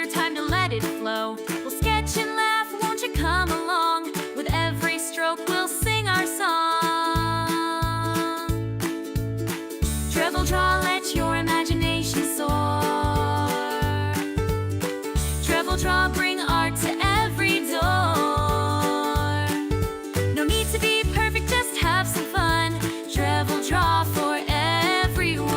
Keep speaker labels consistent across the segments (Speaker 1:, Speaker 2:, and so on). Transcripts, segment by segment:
Speaker 1: time to let it flow. We'll sketch and laugh, won't you come along? With every stroke we'll sing our song. Treble draw, let your imagination soar. Treble draw, bring art to every door. No need to be perfect, just have some fun. Treble draw for everyone.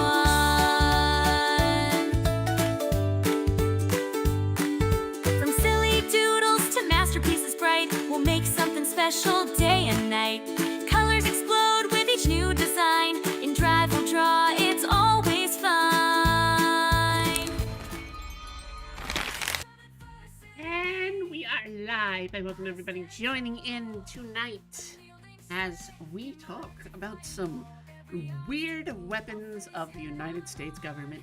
Speaker 1: From silly doodles to masterpieces bright, we'll make something special day and night. Colors explode with each new design. In Treble draw, it's always fun.
Speaker 2: And we are live. I welcome everybody joining in tonight as we talk about some weird weapons of the United States government.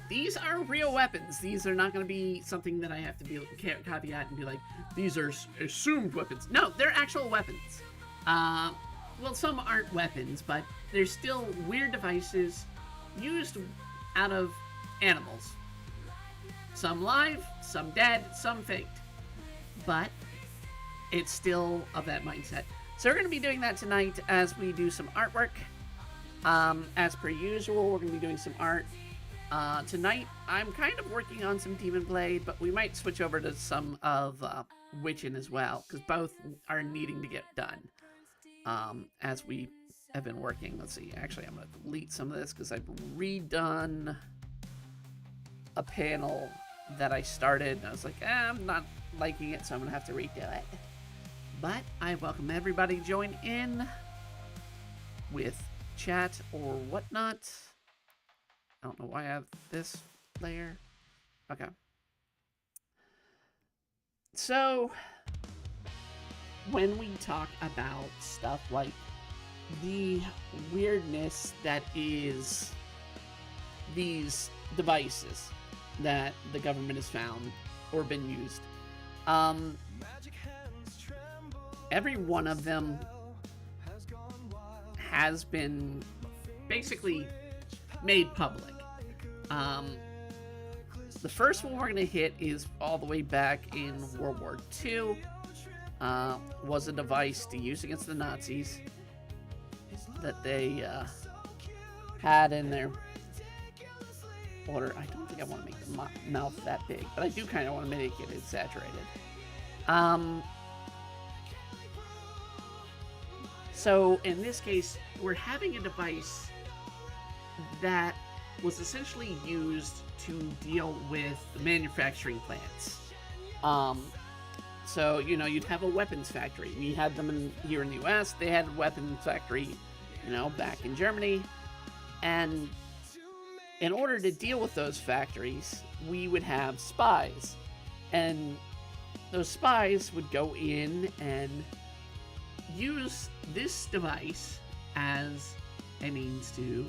Speaker 2: These are real weapons. These are not going to be something that I have to be caveat and be like, these are assumed weapons. No, they're actual weapons. Well, some aren't weapons, but they're still weird devices used out of animals. Some live, some dead, some faked. But it's still of that mindset. So we're going to be doing that tonight as we do some artwork. As per usual, we're going to be doing some art. Tonight, I'm kind of working on some Demon Blade, but we might switch over to some of Witchin as well, because both are needing to get done as we have been working. Let's see, actually, I'm going to delete some of this because I've redone a panel that I started, and I was like, I'm not liking it, so I'm going to have to redo it. But I welcome everybody to join in with chat or whatnot. I don't know why I have this layer. Okay. So, when we talk about stuff like the weirdness that is these devices that the government has found or been used, every one of them has been basically made public. The first one we're going to hit is all the way back in World War II. Was a device to use against the Nazis that they had in their order. I don't think I want to make the mouth that big, but I do kind of want to make it exaggerated. So in this case, we're having a device that was essentially used to deal with the manufacturing plants. So, you know, you'd have a weapons factory. We had them here in the US. They had a weapons factory, you know, back in Germany. And in order to deal with those factories, we would have spies. And those spies would go in and use this device as a means to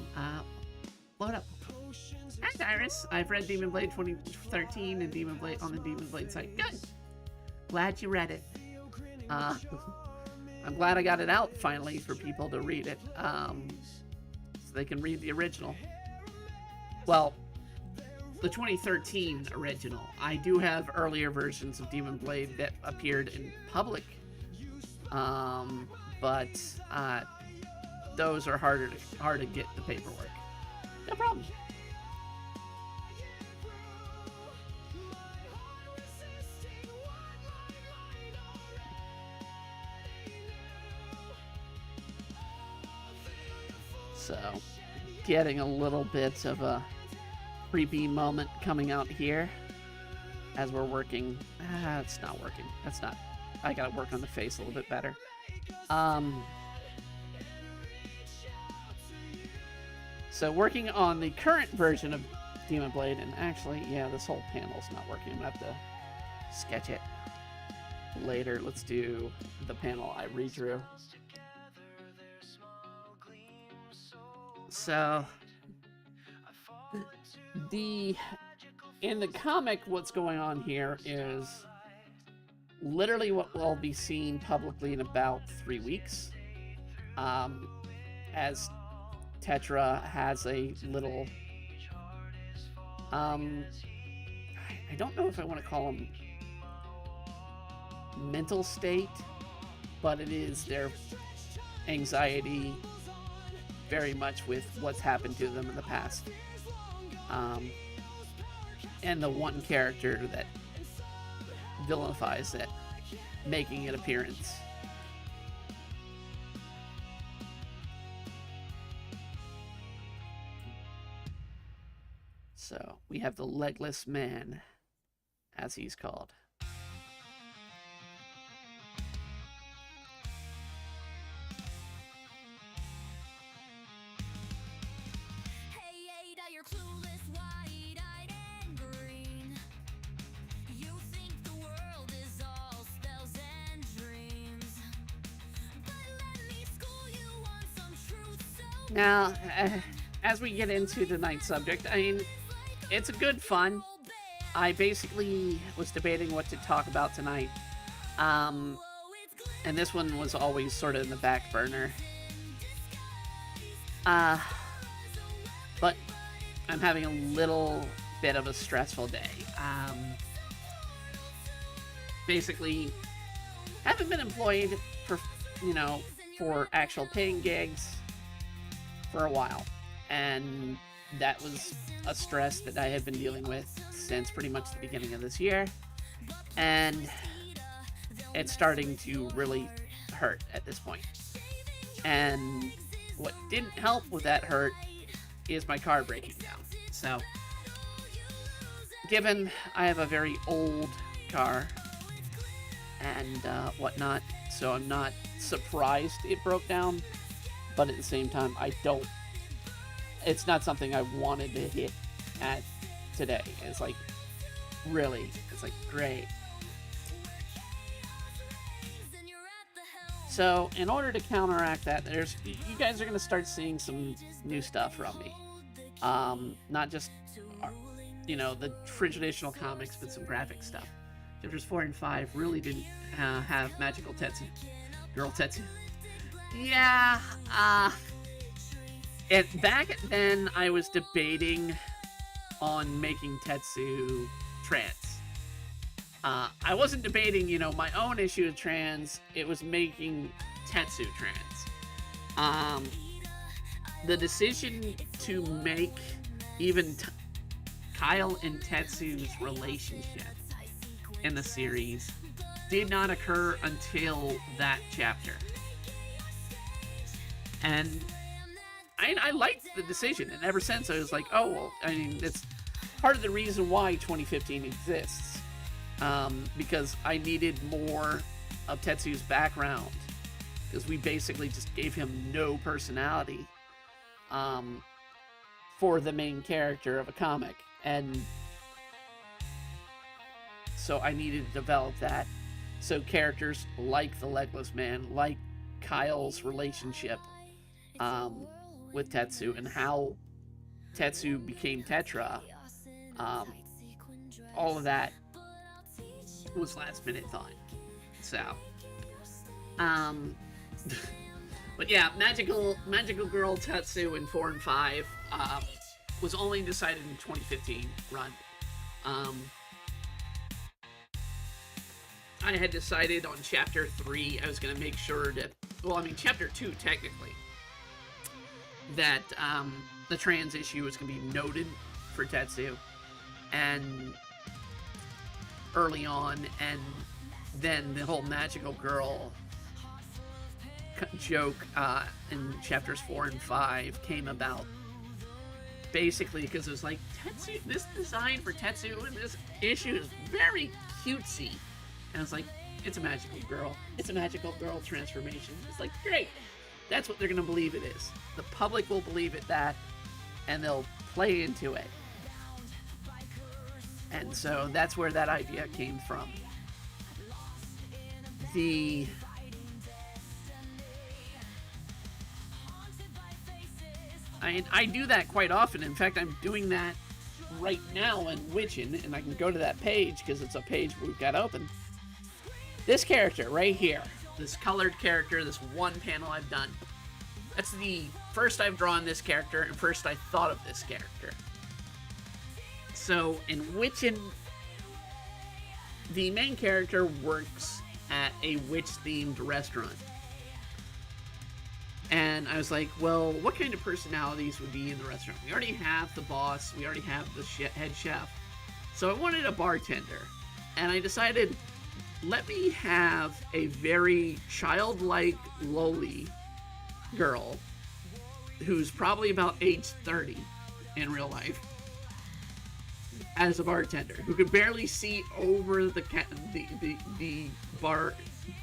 Speaker 2: load up. Hi, Cyrus. I've read Demon Blade 2013 and Demon Blade on the Demon Blade site. Good. Glad you read it. I'm glad I got it out finally for people to read it, so they can read the original. Well, the 2013 original. I do have earlier versions of Demon Blade that appeared in public, but those are hard to get the paperwork. No problem. So, getting a little bit of a creepy moment coming out here as we're working. It's not working. That's not. I gotta work on the face a little bit better. So working on the current version of Demon Blade, and actually, yeah, this whole panel's not working. I'm gonna have to sketch it later. Let's do the panel I redrew. So, in the comic, what's going on here is literally what will be seen publicly in about 3 weeks. As Tetra has a little, I don't know if I want to call them mental state, but it is their anxiety very much with what's happened to them in the past. And the one character that vilifies it making an appearance. So we have the Legless Man, as he's called. Now, as we get into tonight's subject, I mean, it's a good fun. I basically was debating what to talk about tonight. And this one was always sort of in the back burner. But I'm having a little bit of a stressful day. Basically, haven't been employed for, for actual paying gigs for a while, and that was a stress that I have been dealing with since pretty much the beginning of this year, and it's starting to really hurt at this point. And what didn't help with that hurt is my car breaking down. So, given I have a very old car and whatnot, so I'm not surprised it broke down. But at the same time, it's not something I wanted to hit at today. It's like, really, it's like, great. So, in order to counteract that, you guys are going to start seeing some new stuff from me. Not just, the traditional comics, but some graphic stuff. Chapters 4 and 5 really didn't have magical Tetsu. Girl Tetsu. Yeah, back then I was debating on making Tetsu trans. I wasn't debating, my own issue of trans, it was making Tetsu trans. The decision to make even Kyle and Tetsu's relationship in the series did not occur until that chapter. And I liked the decision, and ever since I was like, oh, well, I mean, it's part of the reason why 2015 exists, because I needed more of Tetsu's background, because we basically just gave him no personality for the main character of a comic, and so I needed to develop that, so characters like the Legless Man, like Kyle's relationship with Tetsu, and how Tetsu became Tetra, all of that was last minute thought. So, but yeah, Magical Girl Tetsu in 4 and 5 was only decided in 2015 run. I had decided on chapter 3 I was going to make sure that, chapter 2 technically, that the trans issue was going to be noted for Tetsu, and early on, and then the whole Magical Girl joke in chapters 4 and 5 came about basically because it was like, Tetsu, this design for Tetsu in this issue is very cutesy, and it's like, it's a magical girl. It's a magical girl transformation. It's like, great. That's what they're going to believe it is. The public will believe it that, and they'll play into it. And so that's where that idea came from. I do that quite often. In fact, I'm doing that right now in Witchin', and I can go to that page because it's a page we've got open. This character right here, this colored character, this one panel I've done, that's the first I've drawn this character and first I thought of this character. So in Witchin' the main character works at a witch-themed restaurant. And I was like, well, what kind of personalities would be in the restaurant? We already have the boss. We already have the head chef. So I wanted a bartender. And I decided, let me have a very childlike, lowly girl who's probably about age 30 in real life as a bartender, who could barely see over the bar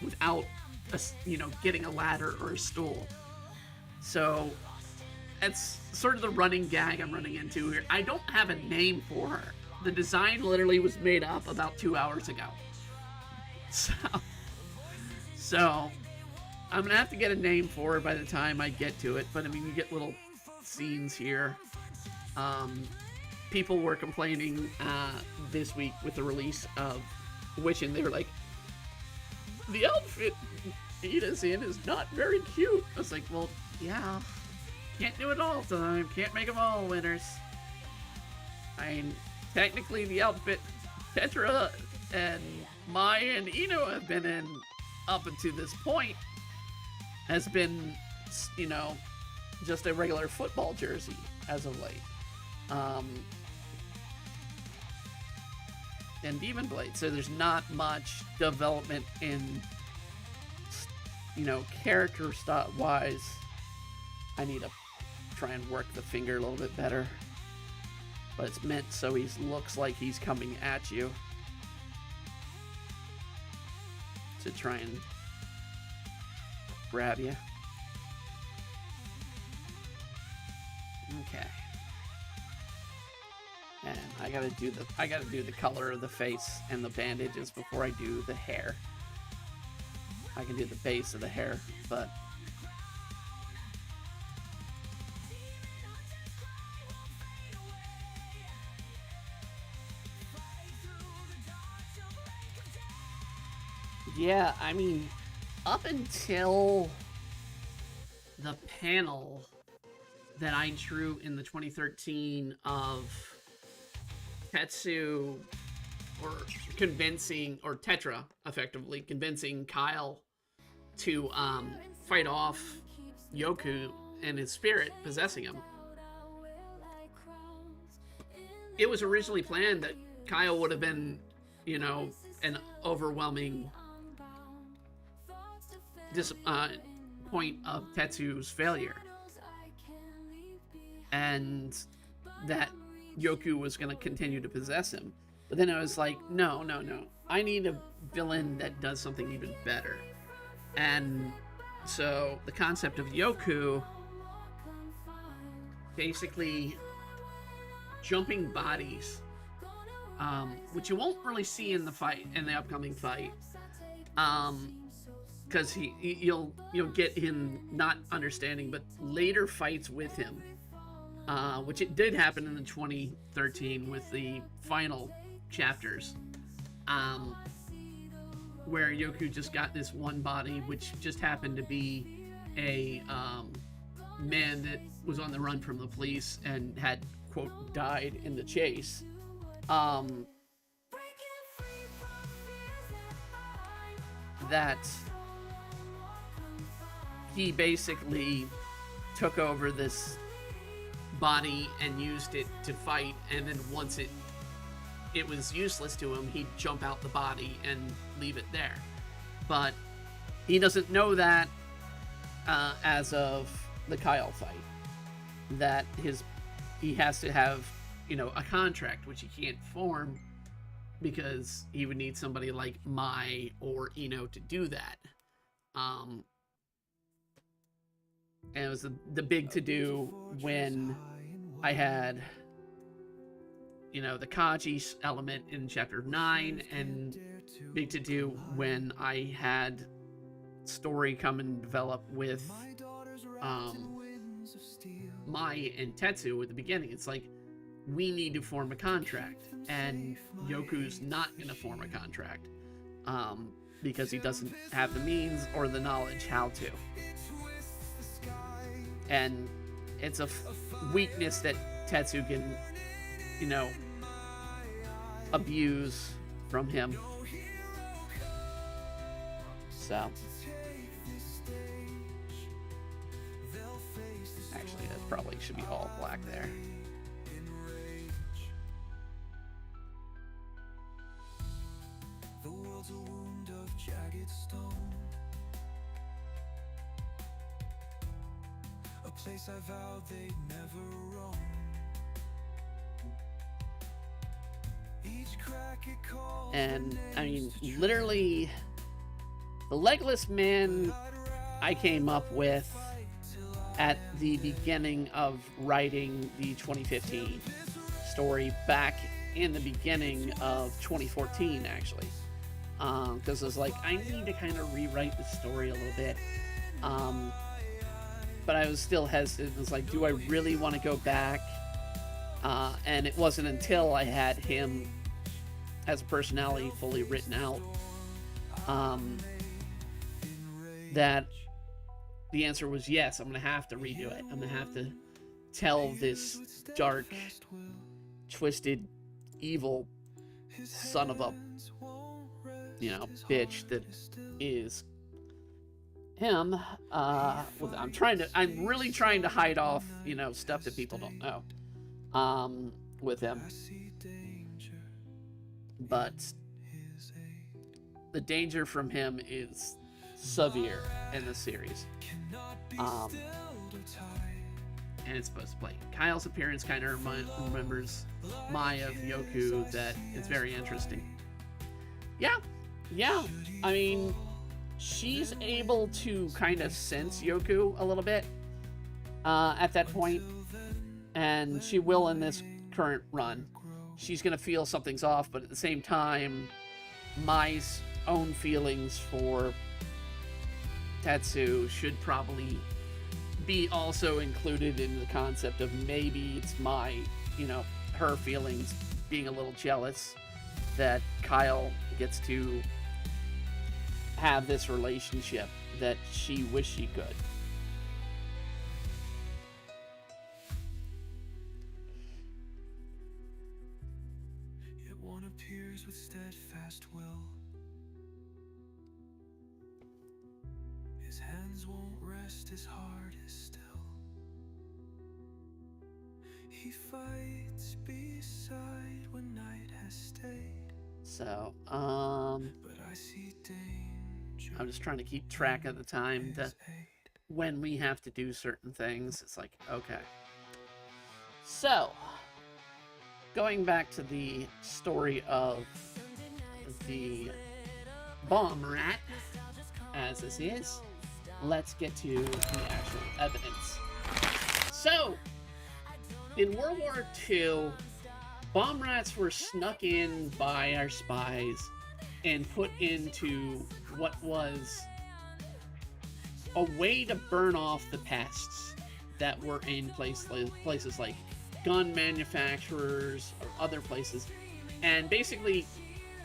Speaker 2: without getting a ladder or a stool. So that's sort of the running gag I'm running into here. I don't have a name for her. The design literally was made up about 2 hours ago. So I'm gonna have to get a name for her by the time I get to it. But I mean, you get little scenes here. People were complaining this week with the release of Witch, and they were like, the outfit Ida's in is not very cute. I was like, well, yeah, can't do it all the time. Can't make them all winners. I mean, technically the outfit Petra and Mai and Ino have been in up until this point has been, just a regular football jersey as of late. And Demon Blade, so there's not much development in, character style wise. I need to try and work the finger a little bit better, but it's meant so he looks like he's coming at you to try and grab you. Okay. And I gotta do the color of the face and the bandages before I do the hair. I can do the base of the hair, but yeah, I mean, up until the panel that I drew in the 2013 of Tetsu, or Tetra, effectively convincing Kyle to fight off Yoku and his spirit possessing him. It was originally planned that Kyle would have been, an overwhelming point of Tetsu's failure, and that Yoku was going to continue to possess him. But then I was like, no. I need a villain that does something even better. And so the concept of Yoku basically jumping bodies, which you won't really see in the upcoming fight, because you'll get him not understanding, but later fights with him. Which it did happen in the 2013 with the final chapters, where Yoku just got this one body, which just happened to be a man that was on the run from the police and had, quote, died in the chase. That he basically took over this body and used it to fight, and then once it was useless to him, he'd jump out the body and leave it there. But he doesn't know that as of the Kyle fight, that he has to have a contract, which he can't form because he would need somebody like Mai or Ino to do that. And it was the big to-do when I had, the Kaji element in Chapter 9, and big to-do when I had story come and develop with Mai and Tetsu at the beginning. It's like, we need to form a contract, and Yoku's not going to form a contract because he doesn't have the means or the knowledge how to. And it's a weakness that Tetsu can, abuse from him. So, actually, that probably should be all black there.
Speaker 3: The world's a wound of jagged stone, a place I vowed they'd never roam. Each crack it calls.
Speaker 2: And I mean, literally, the Legless Man I came up with at the beginning of writing the 2015 story, back in the beginning of 2014, actually. Because I was like, I need to kind of rewrite the story a little bit. But I was still hesitant. It was like, do I really want to go back? And it wasn't until I had him as a personality fully written out that the answer was yes, I'm going to have to redo it. I'm going to have to tell this dark, twisted, evil son of a, bitch that is him. I'm really trying to hide off, stuff that people don't know, with him. But the danger from him is severe in the series. And it's supposed to play. Kyle's appearance kind of remembers my of Yoku. That it's very interesting. Yeah. I mean, she's able to kind of sense Yoku a little bit at that point, and she will in this current run. She's gonna feel something's off, but at the same time, Mai's own feelings for Tetsu should probably be also included in the concept of maybe it's her feelings being a little jealous that Kyle gets to have this relationship that she wished she could.
Speaker 3: Yet one appears with steadfast will. His hands won't rest, his heart is still. He fights beside when night has stayed.
Speaker 2: So,
Speaker 3: But I see danger.
Speaker 2: I'm just trying to keep track of the time that when we have to do certain things. It's like, okay. So, going back to the story of the bomb rat, as this is, let's get to the actual evidence. So, in World War II, bomb rats were snuck in by our spies and put into what was a way to burn off the pests that were in places like gun manufacturers or other places. And basically,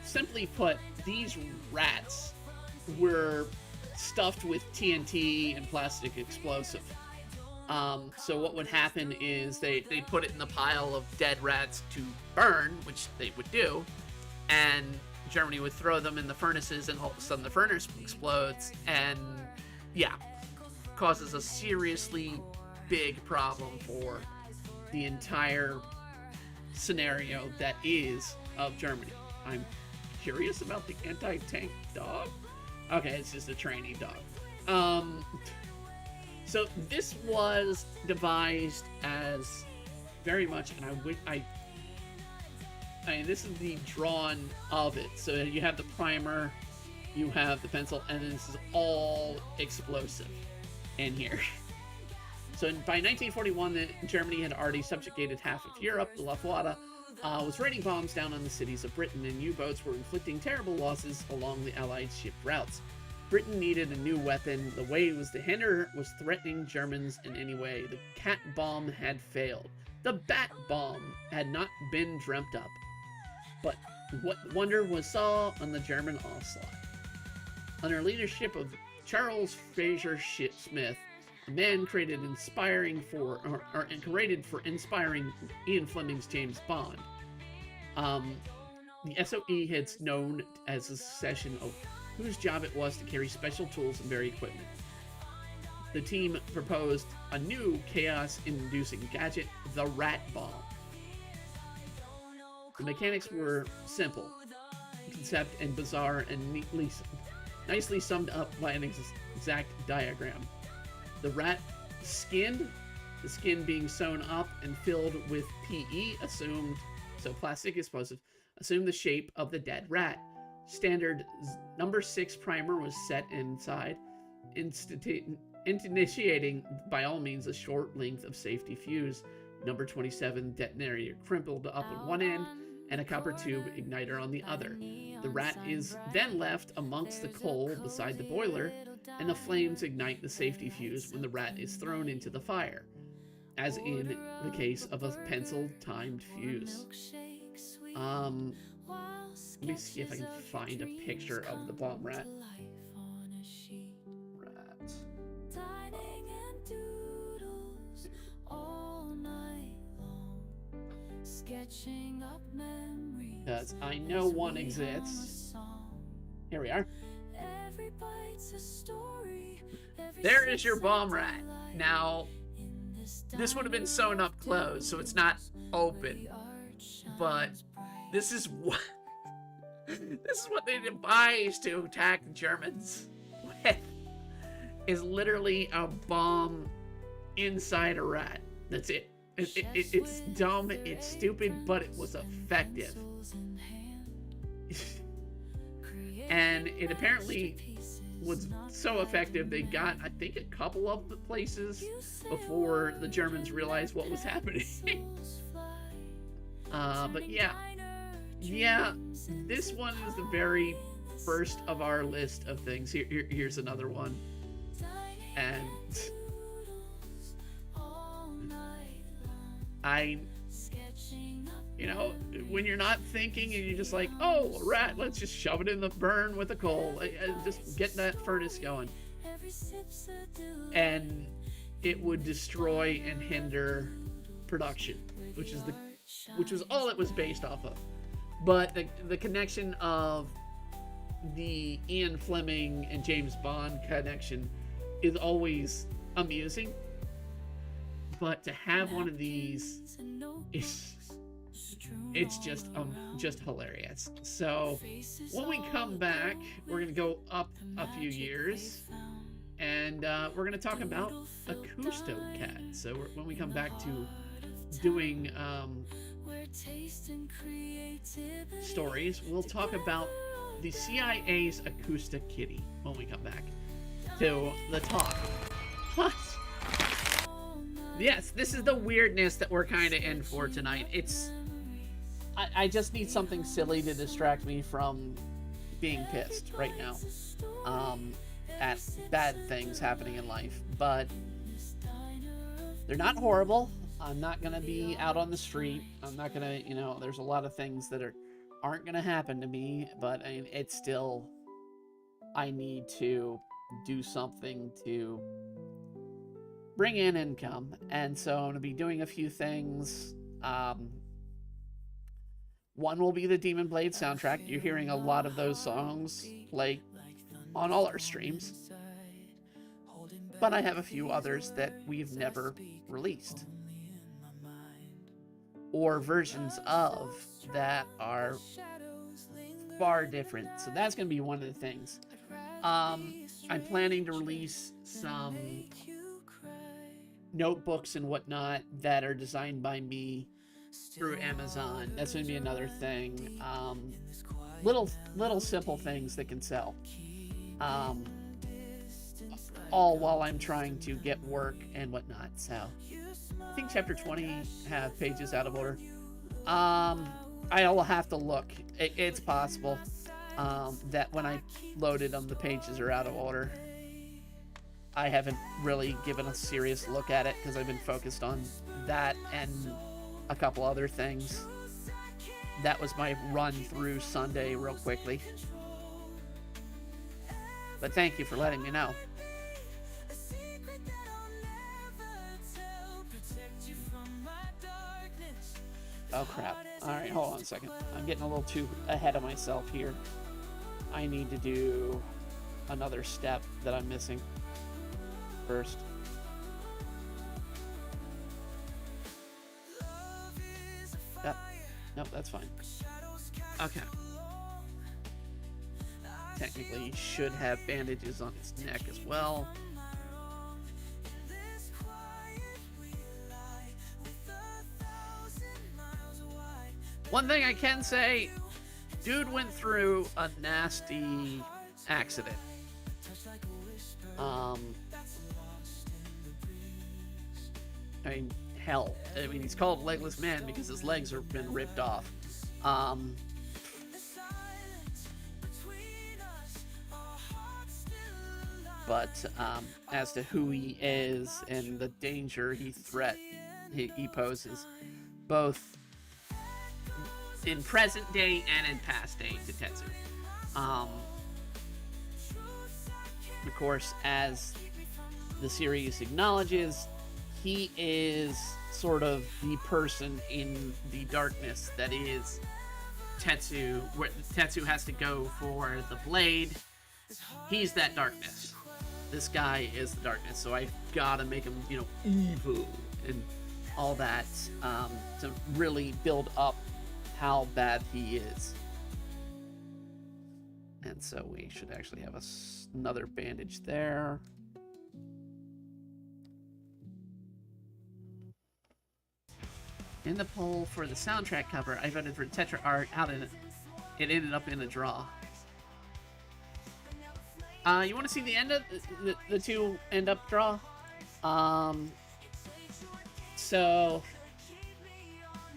Speaker 2: simply put, these rats were stuffed with TNT and plastic explosive. So what would happen is they put it in the pile of dead rats to burn, which they would do, and Germany would throw them in the furnaces, and all of a sudden the furnace explodes, and causes a seriously big problem for the entire scenario that is of Germany. I'm curious about the anti-tank dog. Okay, it's just a trainee dog. So this was devised as very much, and I mean, this is the drawn of it. So you have the primer, you have the pencil, and then this is all explosive in here. So by 1941, Germany had already subjugated half of Europe. The Luftwaffe was raining bombs down on the cities of Britain, and U-boats were inflicting terrible losses along the Allied ship routes. Britain needed a new weapon. The way was to hinder was threatening Germans in any way. The cat bomb had failed. The bat bomb had not been dreamt up. But what wonder was saw on the German onslaught. Under leadership of Charles Fraser Smith, a man created inspiring Ian Fleming's James Bond. The SOE hits known as a succession of whose job it was to carry special tools and vary equipment. The team proposed a new chaos-inducing gadget, the Rat Bomb. The mechanics were simple, concept and bizarre, and nicely summed up by an exact diagram. The rat skinned, the skin being sewn up and filled with PE, assumed, so plastic explosive, assumed the shape of the dead rat. Standard number 6 primer was set inside, initiating by all means a short length of safety fuse. Number 27 detonator crumpled up on one end and a copper tube igniter on the other. The rat is then left amongst the coal beside the boiler, and the flames ignite the safety fuse when the rat is thrown into the fire, as in the case of a pencil-timed fuse. Let me see if I can find a picture of the bomb rat. Because I know one exists. Here we are. There is your bomb rat. Now, this would have been sewn up closed, so it's not open. But this is what they devised to attack the Germans with. Is literally a bomb inside a rat. That's it. It's dumb, it's stupid, but it was effective. And it apparently was so effective, they got, I think, a couple of the places before the Germans realized what was happening. But yeah, this one is the very first of our list of things. Here's another one. And when you're not thinking and you're just like, oh, a rat, let's just shove it in the burn with the coal, just get that furnace going. And it would destroy and hinder production, which was all it was based off of. But the connection of the Ian Fleming and James Bond connection is always amusing. But to have one of these it's just hilarious. So when we come back, we're gonna go up a few years, and we're gonna talk about Acoustic. So when we come back to doing stories, we'll talk about the CIA's Acoustic Kitty when we come back to the talk. Plus, yes, this is the weirdness that we're kind of in for tonight. I just need something silly to distract me from being pissed right now at bad things happening in life. But they're not horrible. I'm not going to be out on the street. I'm not going to, there's a lot of things that aren't going to happen to me. But it's still, I need to do something to bring in income, and so I'm going to be doing a few things. One will be the Demon Blade soundtrack. You're hearing a lot of those songs play on all our streams, but I have a few others that we've never released, or versions of that are far different. So that's going to be one of the things. I'm planning to release some notebooks and whatnot that are designed by me through Amazon. That's going to be another thing. Little simple things that can sell. All while I'm trying to get work and whatnot. So I think chapter 20 have pages out of order. I'll have to look. It's possible that when I loaded them, the pages are out of order. I haven't really given a serious look at it because I've been focused on that and a couple other things. That was my run through Sunday real quickly. But thank you for letting me know. Oh crap. Alright, hold on a second. I'm getting a little too ahead of myself here. I need to do another step that I'm missing first. Yep. Nope, that's fine. Okay. Technically, he should have bandages on his neck as well. One thing I can say, dude went through a nasty accident. I mean, hell. I mean, he's called Legless Man because his legs have been ripped off. But as to who he is and the danger he poses, both in present day and in past day to Tetsu. Of course, as the series acknowledges, he is sort of the person in the darkness that is Tetsu, where Tetsu has to go for the blade. He's that darkness. This guy is the darkness, so I've gotta make him, evil and all that to really build up how bad he is. And so we should actually have another bandage there. In the poll for the soundtrack cover, I voted for Tetra Art. It ended up in a draw. You want to see the end of the two end up draw? So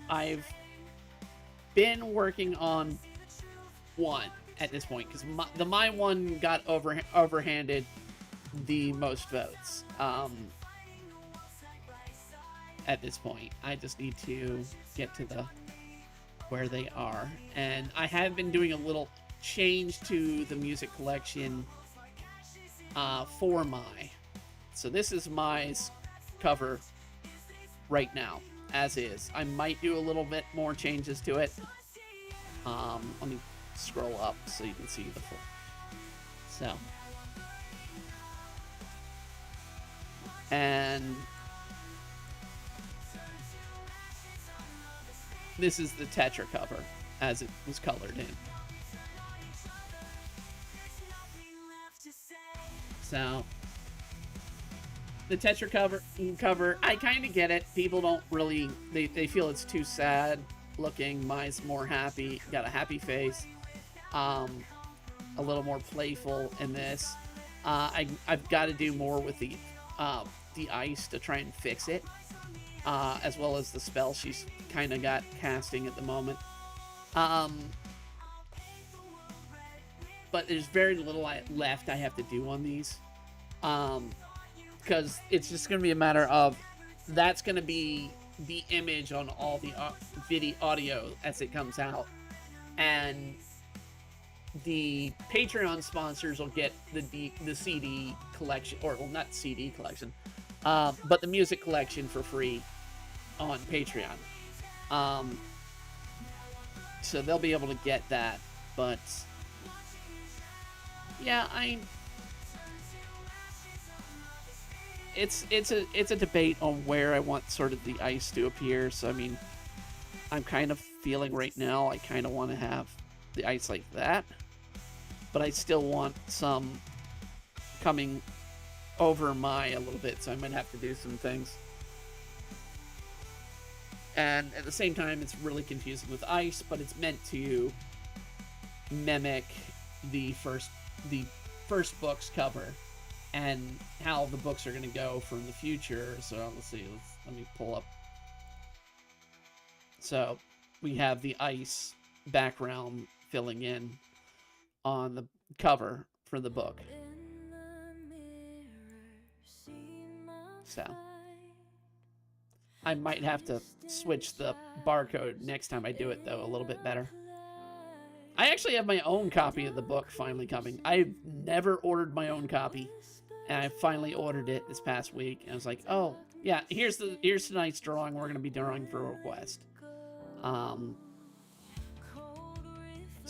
Speaker 2: I've been working on one at this point because my one got overhanded the most votes. At this point, I just need to get to where they are, and I have been doing a little change to the music collection for so this is my cover right now as is. I might do a little bit more changes to it. Let me scroll up so you can see the full. So, and this is the Tetra cover as it was colored in. So, the Tetra cover, I kind of get it. People don't really, they feel it's too sad looking. Mine's more happy, got a happy face. A little more playful in this. I've got to do more with the ice to try and fix it. As well as the spell she's kind of got casting at the moment. But there's very little left I have to do on these. Because it's just going to be a matter of, that's going to be the image on all the video audio as it comes out. And the Patreon sponsors will get the CD collection, or well, not CD collection, but the music collection for free on Patreon. So they'll be able to get that, but yeah, it's a debate on where I want sort of the ice to appear. So I mean, I'm kind of feeling right now I kind of want to have the ice like that, but I still want some coming over a little bit, so I might have to do some things. And at the same time, it's really confusing with ice, but it's meant to mimic the first book's cover and how the books are going to go from the future. So let's see, let me pull up. So we have the ice background filling in on the cover for the book. So I might have to switch the barcode next time I do it, though, a little bit better. I actually have my own copy of the book finally coming. I've never ordered my own copy, and I finally ordered it this past week. And I was like, oh, yeah, here's tonight's drawing. We're going to be drawing for a request.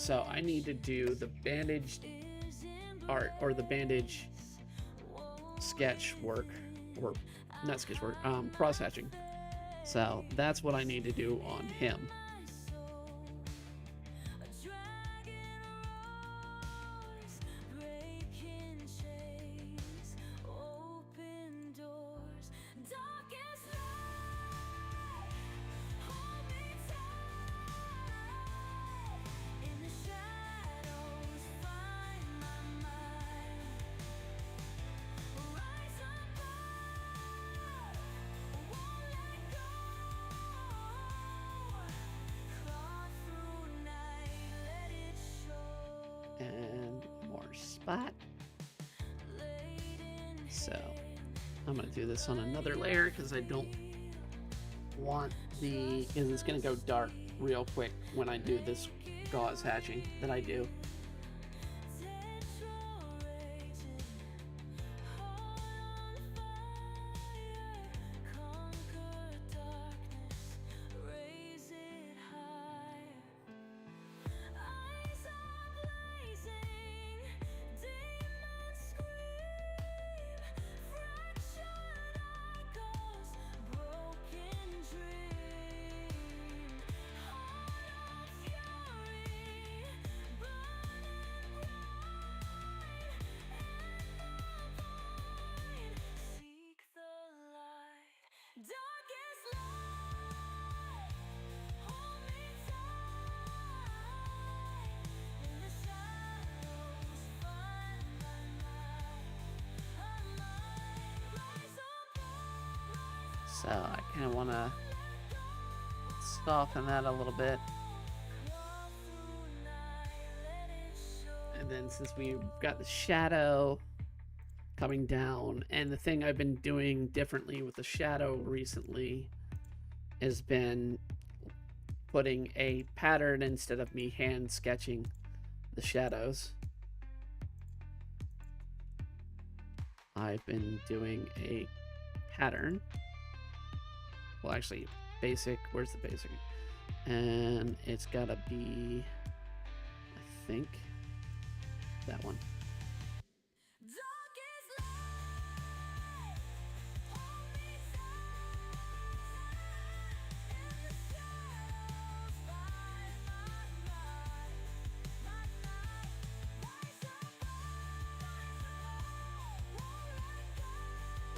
Speaker 2: So I need to do the bandaged art, or the bandage sketch work, or not sketch work, cross hatching. So that's what I need to do on him. And more spot. So I'm gonna do this on another layer because I don't want because it's gonna go dark real quick when I do this gauze hatching that I do. So I kind of want to soften that a little bit. And then since we've got the shadow coming down, and the thing I've been doing differently with the shadow recently has been putting a pattern instead of me hand sketching the shadows. I've been doing a pattern. Well, actually, basic. Where's the basic? And it's gotta be, I think, that one.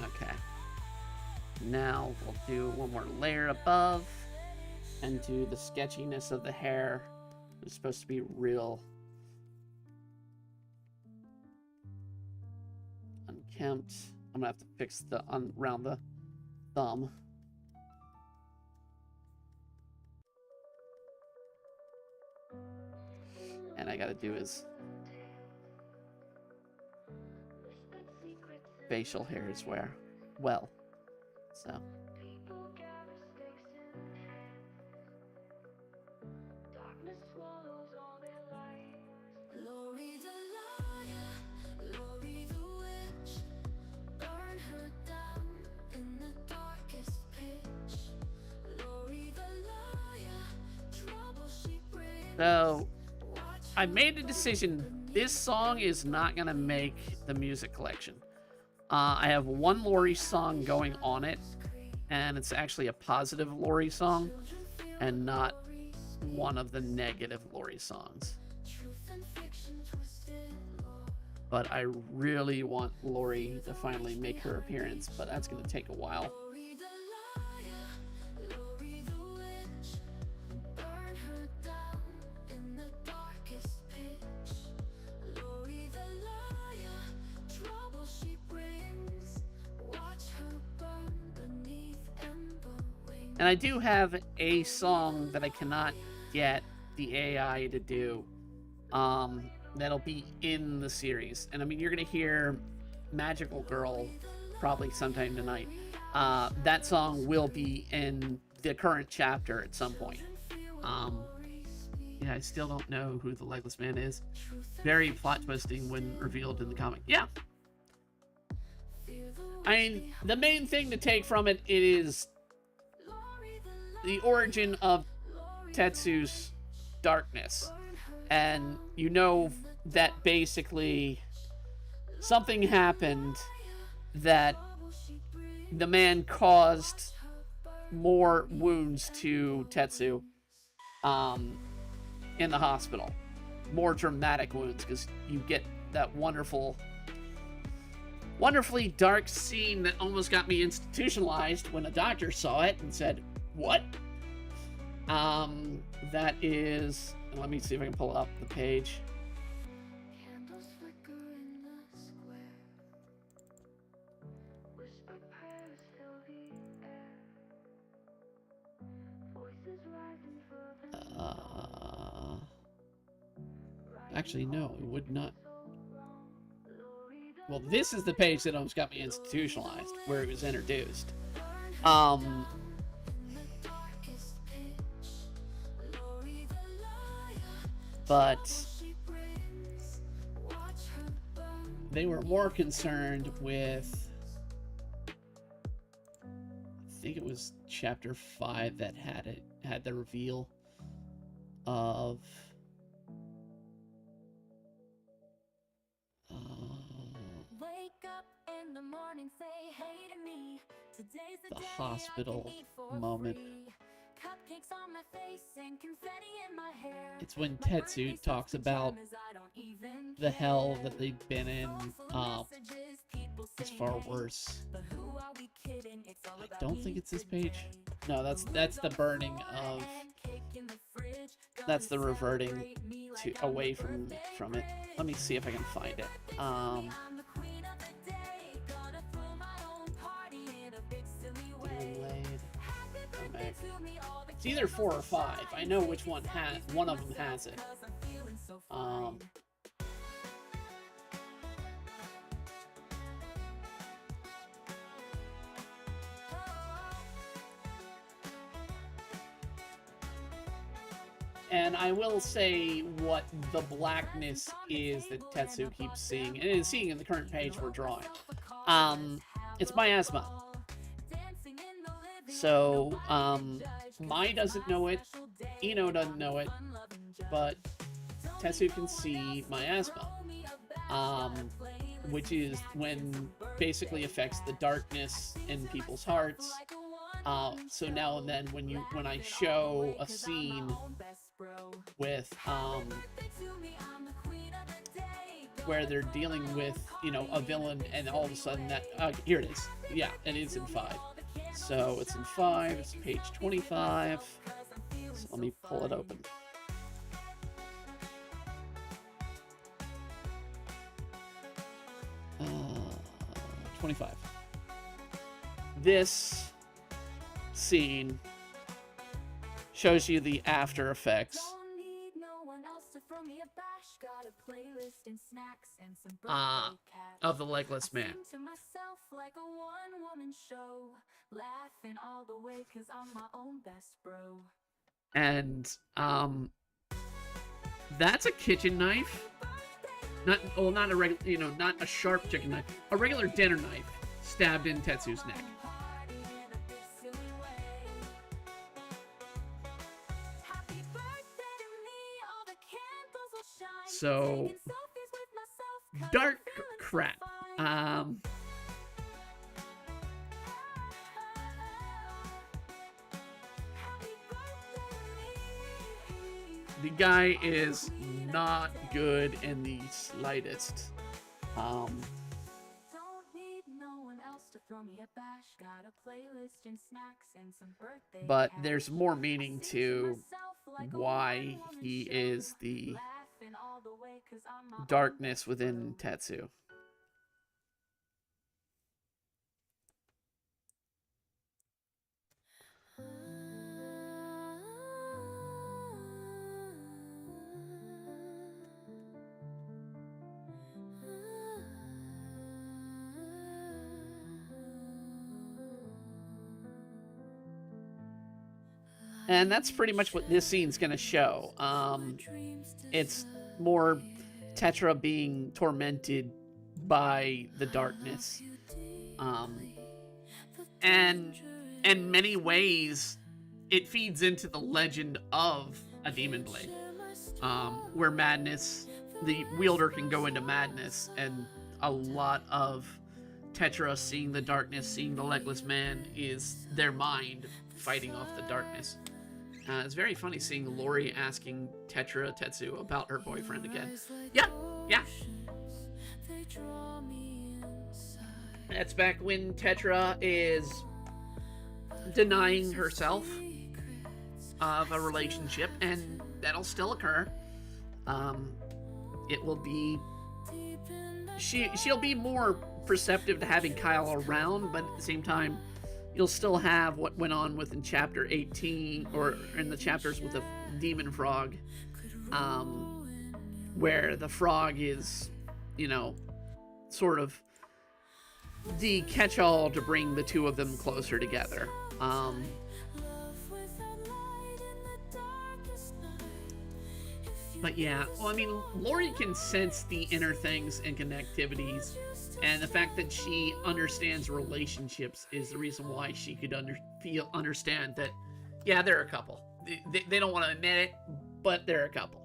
Speaker 2: Okay. Now we'll do one more layer above and do the sketchiness of the hair. It's supposed to be real unkempt. I'm gonna have to fix the around the thumb. And I gotta do his facial hair as well. So. So, I made a decision. This song is not going to make the music collection. I have one Lori song going on it, and it's actually a positive Lori song, and not one of the negative Lori songs. But I really want Lori to finally make her appearance, but that's going to take a while. And I do have a song that I cannot get the AI to do that'll be in the series. And I mean, you're going to hear Magical Girl probably sometime tonight. That song will be in the current chapter at some point. Yeah, I still don't know who the Legless Man is. Very plot twisting when revealed in the comic. Yeah. I mean, the main thing to take from it is the origin of Tetsu's darkness. And you know that basically something happened that the man caused more wounds to Tetsu in the hospital. More dramatic wounds, because you get that wonderfully dark scene that almost got me institutionalized when a doctor saw it and said, "What?" That is... Let me see if I can pull up the page. Actually, no, it would not. Well, this is the page that almost got me institutionalized, where it was introduced. But they were more concerned with, I think it was chapter 5 that had the reveal of
Speaker 1: Wake up in the morning, say hey to me. Today's the
Speaker 2: the
Speaker 1: day
Speaker 2: hospital
Speaker 1: I can eat for
Speaker 2: moment.
Speaker 1: free. Cupcakes on my face and confetti in my hair.
Speaker 2: It's when
Speaker 1: My
Speaker 2: Tetsu
Speaker 1: birthday
Speaker 2: talks
Speaker 1: sucks
Speaker 2: about
Speaker 1: pajamas, I don't even
Speaker 2: the hell
Speaker 1: care.
Speaker 2: that they've been in,
Speaker 1: Phone full of messages, people
Speaker 2: it's
Speaker 1: saying,
Speaker 2: far
Speaker 1: "Hey,"
Speaker 2: worse.
Speaker 1: but who are we kidding? It's all
Speaker 2: I
Speaker 1: about
Speaker 2: don't
Speaker 1: me
Speaker 2: think it's this
Speaker 1: today.
Speaker 2: page. No, that's the burning of... That's the reverting to away from it. Let me see if I can find it. Delayed. Okay. It's either 4 or 5. I know which one of them has it. And I will say what the blackness is that Tetsu keeps seeing, and is seeing in the current page we're drawing. It's miasma. So, Mai doesn't know it, Ino doesn't know it, but Tetsu can see miasma, which is when basically affects the darkness in people's hearts. So now and then when I show a scene with where they're dealing with, you know, a villain, and all of a sudden that here it is. Yeah, it is in 5. So it's in 5, it's page 25. So let me pull it open. Uh, 25. This scene shows you the after effects of the legless man. And that's a kitchen knife. Not a regular, you know, not a sharp chicken knife. A regular dinner knife stabbed in Tetsu's neck. So, dark crap. The guy is not good in the slightest. But there's more meaning to why he is the darkness within Tetsu. And that's pretty much what this scene's gonna show. It's more Tetra being tormented by the darkness. And in many ways, it feeds into the legend of a demon blade. where madness, the wielder can go into madness, and a lot of Tetra seeing the darkness, seeing the legless man, is their mind fighting off the darkness. It's very funny seeing Lori asking Tetsu about her boyfriend again. Yeah. That's back when Tetra is denying herself of a relationship, and that'll still occur. It will be... She'll be more perceptive to having Kyle around, but at the same time, you'll still have what went on within chapter 18, or in the chapters with the demon frog, where the frog is, sort of the catch-all to bring the two of them closer together. But yeah, well, I mean, Lori can sense the inner things and connectivities, and the fact that she understands relationships is the reason why she could understand that, yeah, they're a couple. They don't want to admit it, but they're a couple.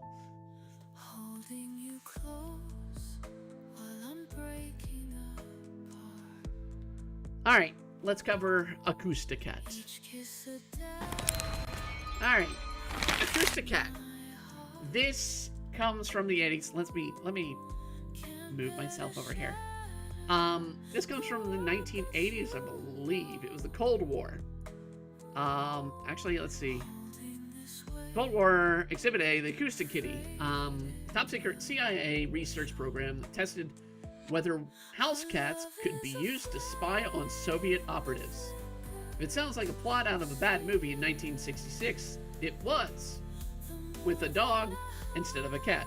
Speaker 1: Holding you close while I'm breaking apart.
Speaker 2: All right, let's cover Acoustic.
Speaker 1: Each kiss a death.
Speaker 2: All right, Acoustic. This comes from the 80s. Let me move myself over here. This comes from the 1980s, I believe. It was the Cold War. Actually, let's see. Cold War Exhibit A, the Acoustic Kitty. Top secret CIA research program that tested whether house cats could be used to spy on Soviet operatives. If it sounds like a plot out of a bad movie in 1966, it was, with a dog instead of a cat.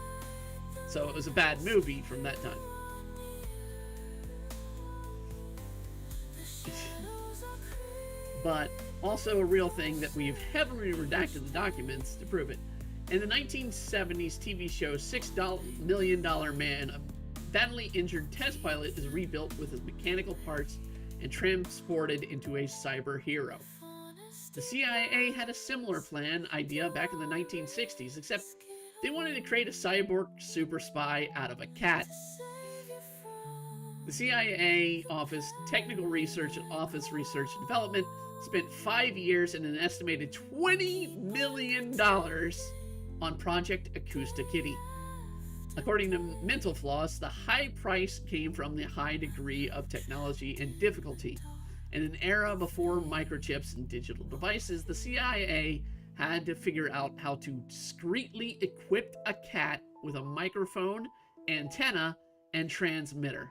Speaker 2: So it was a bad movie from that time. But also a real thing that we've heavily redacted the documents to prove it. In the 1970s TV show $6 Million Man, a badly injured test pilot is rebuilt with his mechanical parts and transported into a cyber hero. The CIA had a similar idea back in the 1960s, except they wanted to create a cyborg super spy out of a cat. The CIA Office Technical Research and Office Research and Development spent 5 years and an estimated $20 million on Project Acoustic Kitty. According to Mental Floss, the high price came from the high degree of technology and difficulty. In an era before microchips and digital devices, the CIA had to figure out how to discreetly equip a cat with a microphone, antenna, and transmitter.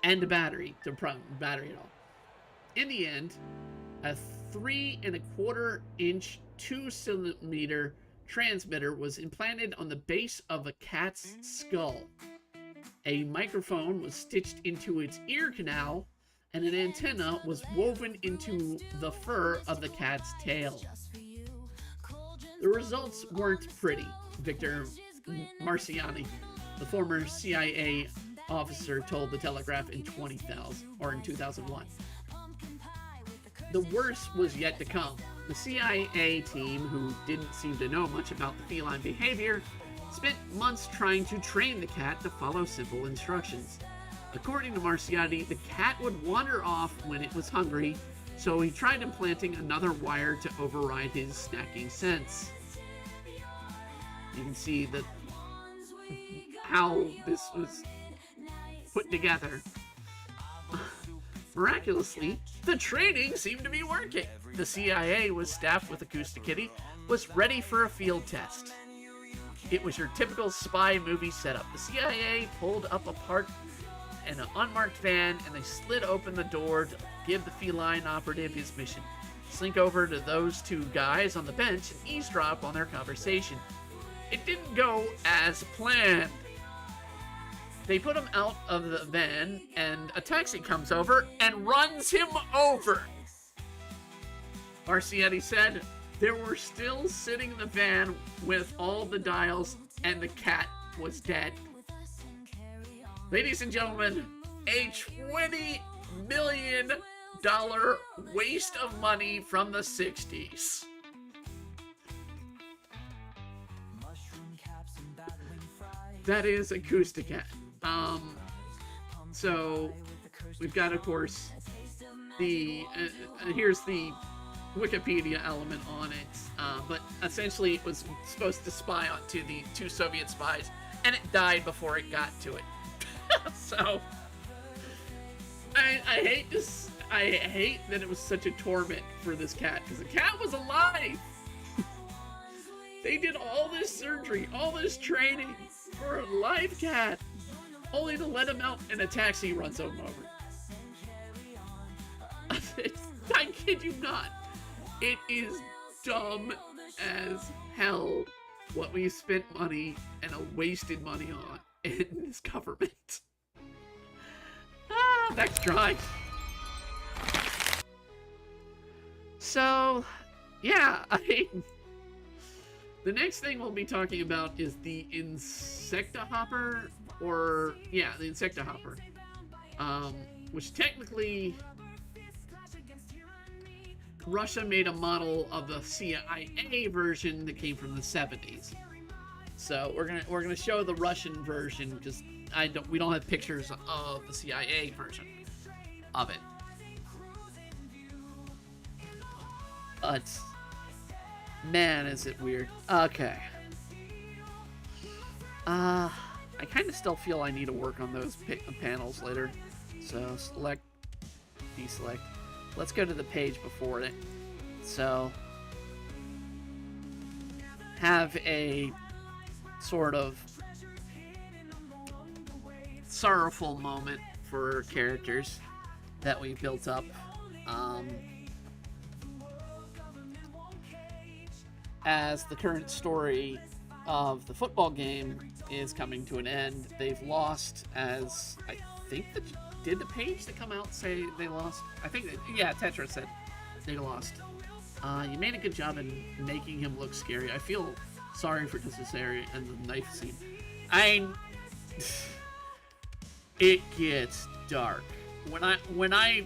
Speaker 2: And a battery, battery at all. In the end, a 3¼ inch, 2-centimeter transmitter was implanted on the base of a cat's skull. A microphone was stitched into its ear canal, and an antenna was woven into the fur of the cat's tail. The results weren't pretty, Victor Marciani, the former CIA officer, told the Telegraph in 2001. The worst was yet to come. The CIA team, who didn't seem to know much about the feline behavior, spent months trying to train the cat to follow simple instructions. According to Marciani, the cat would wander off when it was hungry, so he tried implanting another wire to override his snacking sense. You can see how this was put together. Miraculously, the training seemed to be working. The CIA was staffed with Acoustic Kitty, was ready for a field test. It was your typical spy movie setup. The CIA pulled up apart in an unmarked van, and they slid open the door to give the feline operative his mission. Slink over to those two guys on the bench and eavesdrop on their conversation. It didn't go as planned. They put him out of the van, and a taxi comes over and runs him over. Marciani said, "There were still sitting in the van with all the dials, and the cat was dead." Ladies and gentlemen, a $20 million waste of money from the 60s. that is Acoustic. So we've got, of course, the here's the Wikipedia element on it, but essentially it was supposed to spy onto the 2 Soviet spies, and it died before it got to it. So I hate this. I hate that it was such a torment for this cat, because the cat was alive. They did all this surgery, all this training for a live cat, only to let him out and a taxi runs him over. I kid you not. It is dumb as hell what we spent money and wasted money on in this government. Next drawing. So, yeah, the next thing we'll be talking about is the Insectahopper, or, yeah, the Insectahopper, which technically Russia made a model of the CIA version that came from the 70s. So we're gonna show the Russian version, just we don't have pictures of the CIA version of it. But man, is it weird. Okay. I kind of still feel I need to work on those panels later. So select, deselect. Let's go to the page before it. So have a sort of sorrowful moment for characters that we built up. As the current story of the football game is coming to an end, they've lost, as I think did the page that come out say they lost? I think yeah, Tetra said they lost. You made a good job in making him look scary. I feel sorry for Necessary and the knife scene. It gets dark. When I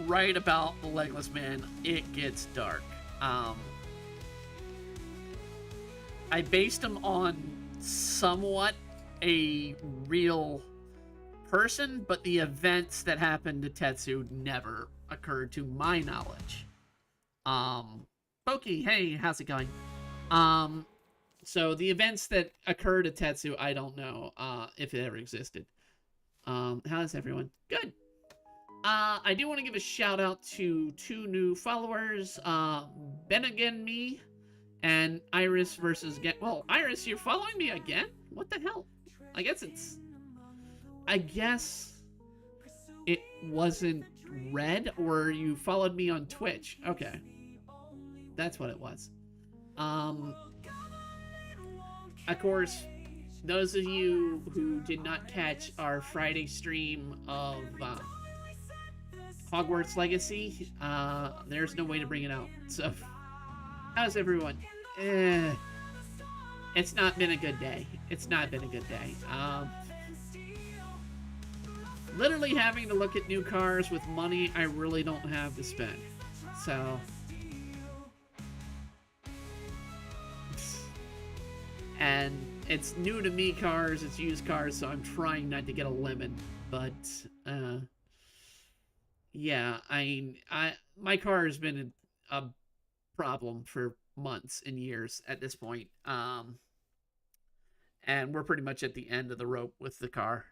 Speaker 2: write about the Legless Man, it gets dark. I based him on somewhat a real person, but the events that happened to Tetsu never occurred to my knowledge. Boki, hey, how's it going? So the events that occurred to Tetsu, I don't know if it ever existed. How's everyone? Good. I do want to give a shout out to 2 new followers, Ben Again Me and Iris versus well, Iris, you're following me again? What the hell? I guess it wasn't read, or you followed me on Twitch. Okay. That's what it was. Of course, those of you who did not catch our Friday stream of Hogwarts Legacy, there's no way to bring it out. So, how's everyone? It's not been a good day. It's not been a good day. Literally having to look at new cars with money I really don't have to spend. So, and it's new to me cars, it's used cars, so I'm trying not to get a lemon. But, yeah, my car has been a problem for months and years at this point. And we're pretty much at the end of the rope with the car.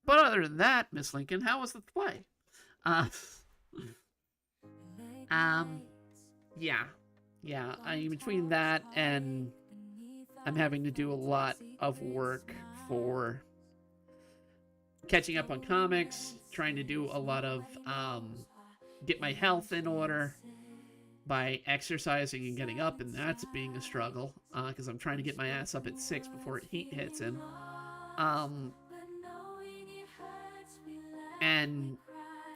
Speaker 2: But other than that, Miss Lincoln, how was the play? Yeah. Between that and I'm having to do a lot of work for catching up on comics, trying to do a lot of get my health in order by exercising and getting up, and that's being a struggle because I'm trying to get my ass up at 6 before heat hits in. And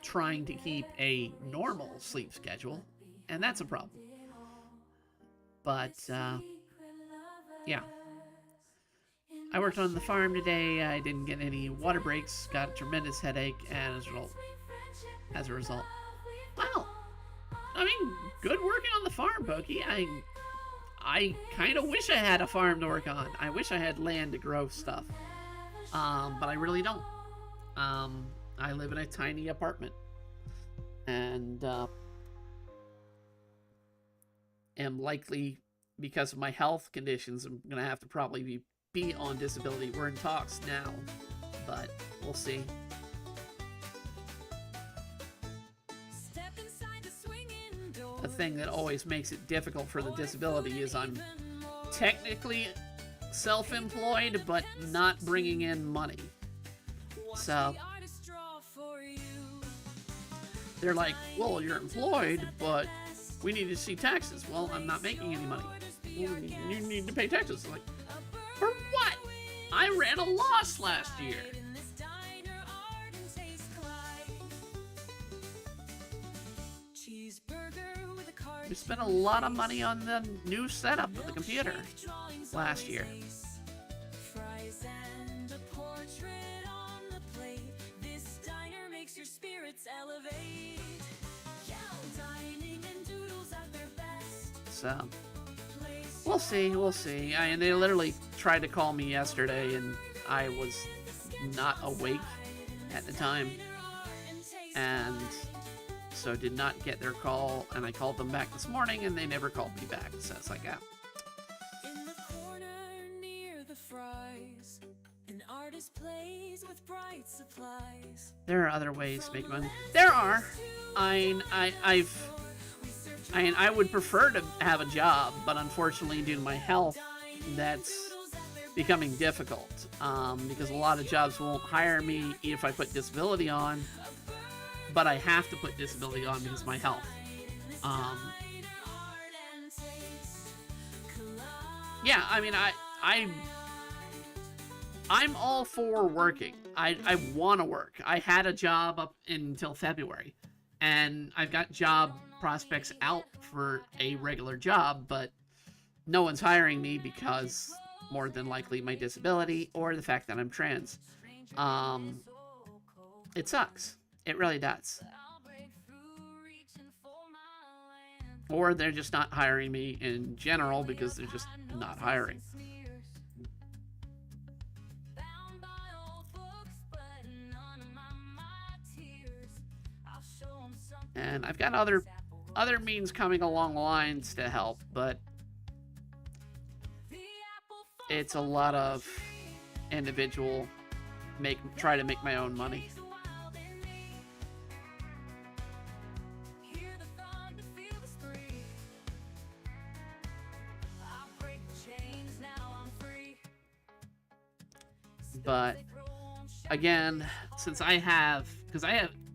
Speaker 2: trying to keep a normal sleep schedule, and that's a problem. But yeah, I worked on the farm today. I didn't get any water breaks, got a tremendous headache, and as a result, well, I mean, good working on the farm, Pokey. I kind of wish I had a farm to work on. I wish I had land to grow stuff. But I really don't. I live in a tiny apartment. And am likely, because of my health conditions, I'm going to have to probably be on disability. We're in talks now, but we'll see. The thing that always makes it difficult for the disability is I'm technically self-employed, but not bringing in money. So they're like, well, you're employed, but we need to see taxes. Well, I'm not making any money. Well, you need to pay taxes. Like, for what? I ran a loss last year. We spent a lot of money on the new setup of the computer last year. So, we'll see. And they literally tried to call me yesterday, and I was not awake at the time. And so did not get their call, and I called them back this morning, and they never called me back. So it's like,
Speaker 1: In the corner near the fries, an artist plays with bright supplies.
Speaker 2: There are other ways to make money. There are. I would prefer to have a job, but unfortunately, due to my health, that's becoming difficult. Because a lot of jobs won't hire me if I put disability on. But I have to put disability on because of my health. Yeah, I mean, I'm all for working. I want to work. I had a job up until February, and I've got job prospects out for a regular job, but no one's hiring me because more than likely my disability or the fact that I'm trans. It sucks. It really does. Or they're just not hiring me in general because they're just not hiring. And I've got other means coming along the lines to help, but it's a lot of individual try to make my own money. But again, since I have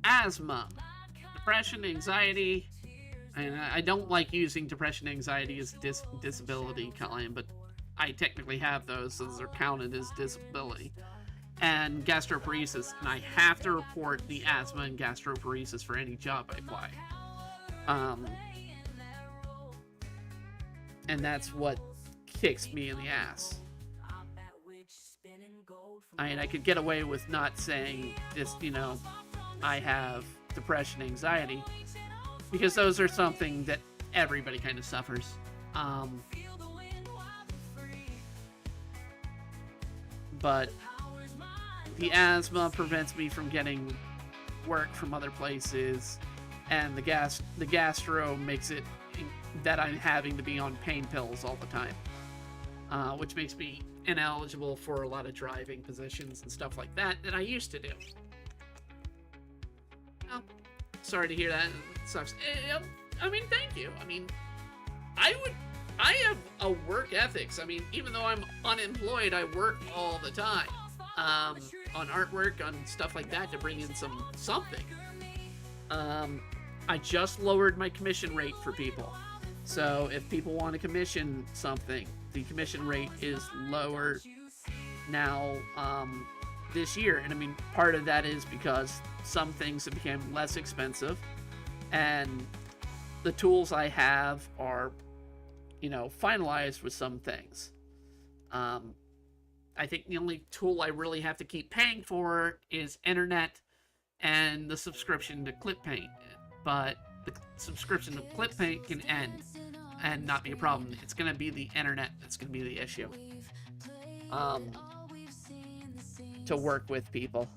Speaker 2: asthma, depression, anxiety, and I don't like using depression and anxiety as disability claim, but I technically have those, so they're counted as disability. And gastroparesis, and I have to report the asthma and gastroparesis for any job I apply. And that's what kicks me in the ass. I mean, I could get away with not saying this, I have depression, anxiety, because those are something that everybody kind of suffers. But the asthma prevents me from getting work from other places, and the gastro makes it that I'm having to be on pain pills all the time, which makes me ineligible for a lot of driving positions and stuff like that I used to do. Oh, sorry to hear that. It sucks. I mean, thank you. I mean, I have a work ethics. I mean, even though I'm unemployed, I work all the time on artwork, on stuff like that to bring in something. I just lowered my commission rate for people. So if people want to commission something, the commission rate is lower now this year. And I mean, part of that is because some things have become less expensive, and the tools I have are, finalized with some things. I think the only tool I really have to keep paying for is internet and the subscription to ClipPaint. But the subscription to ClipPaint can end and not be a problem. It's going to be the internet that's going to be the issue. To work with people.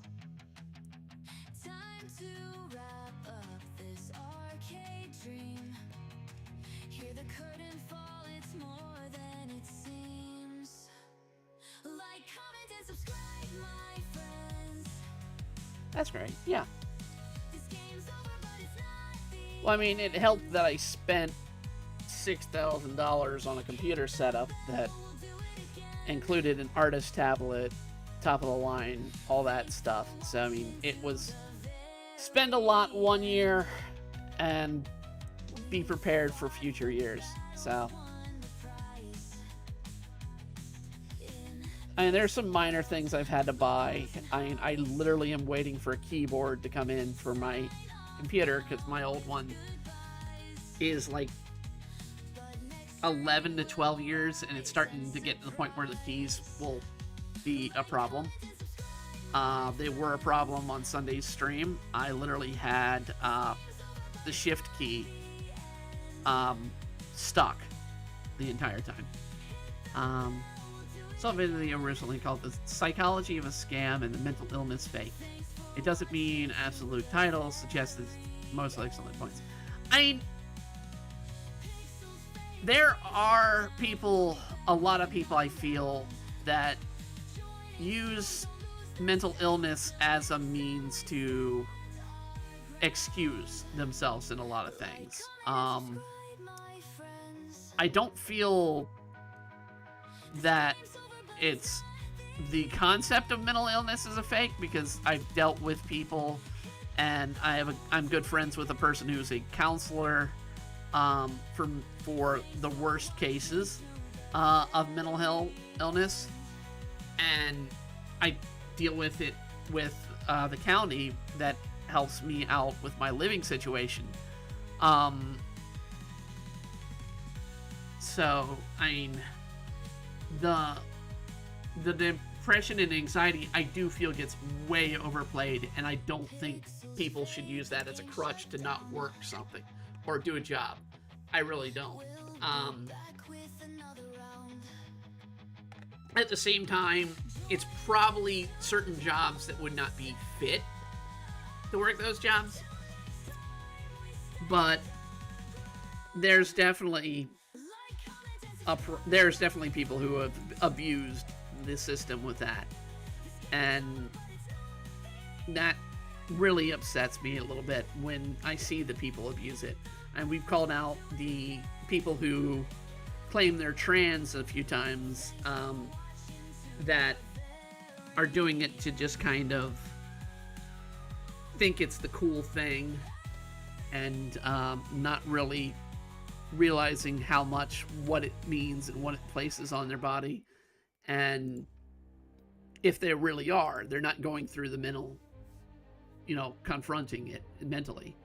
Speaker 2: That's great, yeah. Well, I mean, it helped that I spent $6,000 on a computer setup that included an artist tablet, top of the line, all that stuff. So, I mean, it was spend a lot one year and be prepared for future years. So, I mean, there's some minor things I've had to buy. I mean, I literally am waiting for a keyboard to come in for my computer because my old one is like 11 to 12 years and it's starting to get to the point where the keys will be a problem. They were a problem on Sunday's stream. I literally had the shift key stuck the entire time. Somebody originally called the psychology of a scam and the mental illness fake. It doesn't mean absolute titles, suggests most excellent points. I mean, there are people, a lot of people I feel, that use mental illness as a means to excuse themselves in a lot of things. I don't feel that it's the concept of mental illness is a fake, because I've dealt with people and I'm good friends with a person who's a counselor for the worst cases of mental health illness, and I deal with it with the county that helps me out with my living situation. So I mean, the depression and anxiety, I do feel gets way overplayed, and I don't think people should use that as a crutch to not work something or do a job. I really don't. At the same time, it's probably certain jobs that would not be fit to work those jobs. But there's definitely people who have abused the system with that, and that really upsets me a little bit when I see the people abuse it. And we've called out the people who claim they're trans a few times, that are doing it to just kind of think it's the cool thing, and not really realizing how much what it means and what it places on their body. And if they really are, they're not going through the mental, confronting it mentally.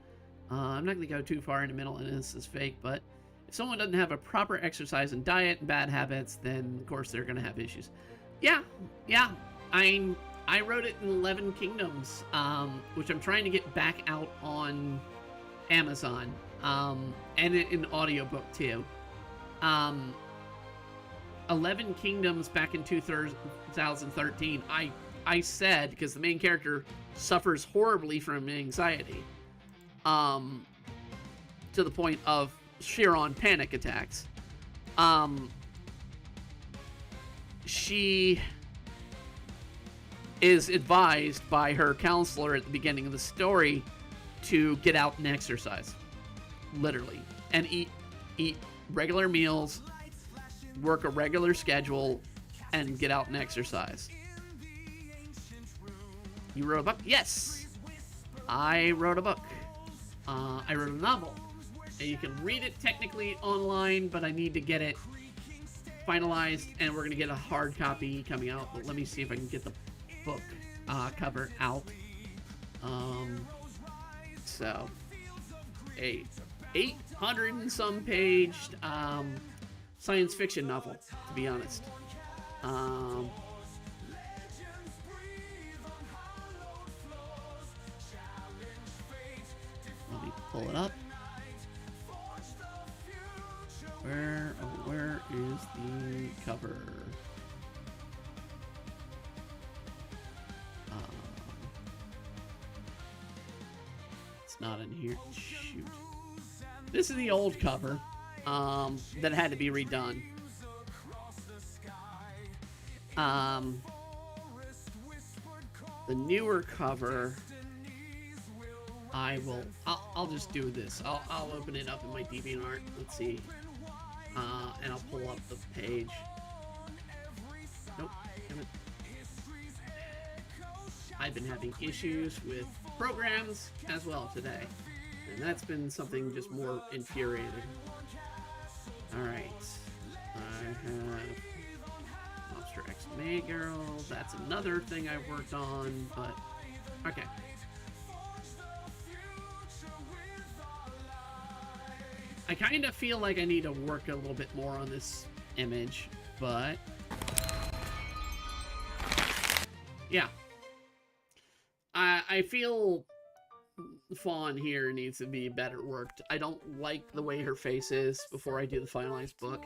Speaker 2: I'm not going to go too far into mental illness is fake, but if someone doesn't have a proper exercise and diet and bad habits, then of course they're going to have issues. Yeah. I wrote it in 11 Kingdoms, which I'm trying to get back out on Amazon, and in audiobook too. 11 Kingdoms back in 2013, I said, because the main character suffers horribly from anxiety, to the point of sheer-on panic attacks. She is advised by her counselor at the beginning of the story to get out and exercise, literally, and eat regular meals, work a regular schedule, and get out and exercise. You wrote a book? Yes, I wrote a book. I wrote a novel, and you can read it technically online, but I need to get it finalized, and we're gonna get a hard copy coming out. But let me see if I can get the book cover out. So a 800 and some paged science fiction novel, to be honest. Let me pull it up. Where is the cover? It's not in here. Shoot. This is the old cover that had to be redone. The newer cover, I'll just do this. I'll open it up in my DeviantArt. Let's see. And I'll pull up the page. Nope. Damn it. I've been having issues with programs as well today. And that's been something just more infuriating. Alright. I have Monster X May Girl. That's another thing I worked on, but okay. I kind of feel like I need to work a little bit more on this image, but yeah. I feel Fawn here needs to be better worked. I don't like the way her face is before I do the finalized book.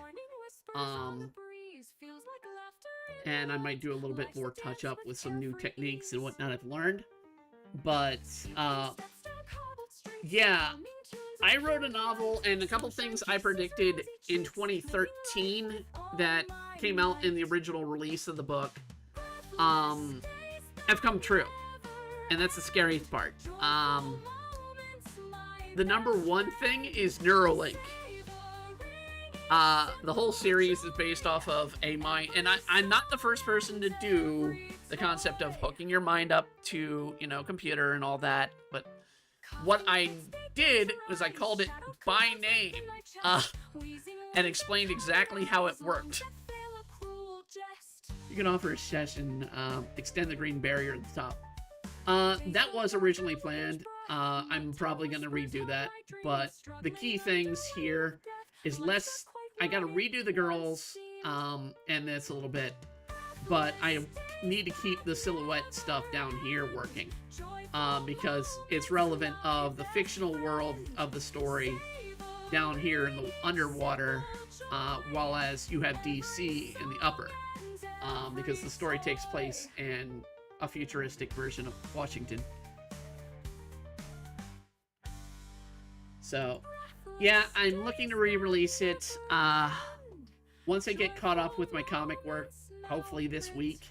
Speaker 2: And I might do a little bit more touch up with some new techniques and whatnot I've learned. But, yeah, I wrote a novel, and a couple things I predicted in 2013 that came out in the original release of the book have come true. And that's the scariest part. The number one thing is Neuralink. The whole series is based off of a mind, and I'm not the first person to do the concept of hooking your mind up to, computer and all that, but what I did was I called it by name, and explained exactly how it worked. You can offer a session, extend the green barrier at the top. That was originally planned. I'm probably going to redo that, but the key things here is I got to redo the girls, and this a little bit, but I need to keep the silhouette stuff down here working, because it's relevant of the fictional world of the story down here in the underwater, while as you have DC in the upper, because the story takes place in a futuristic version of Washington. So, yeah, I'm looking to re-release it. Once I get caught up with my comic work, hopefully this week,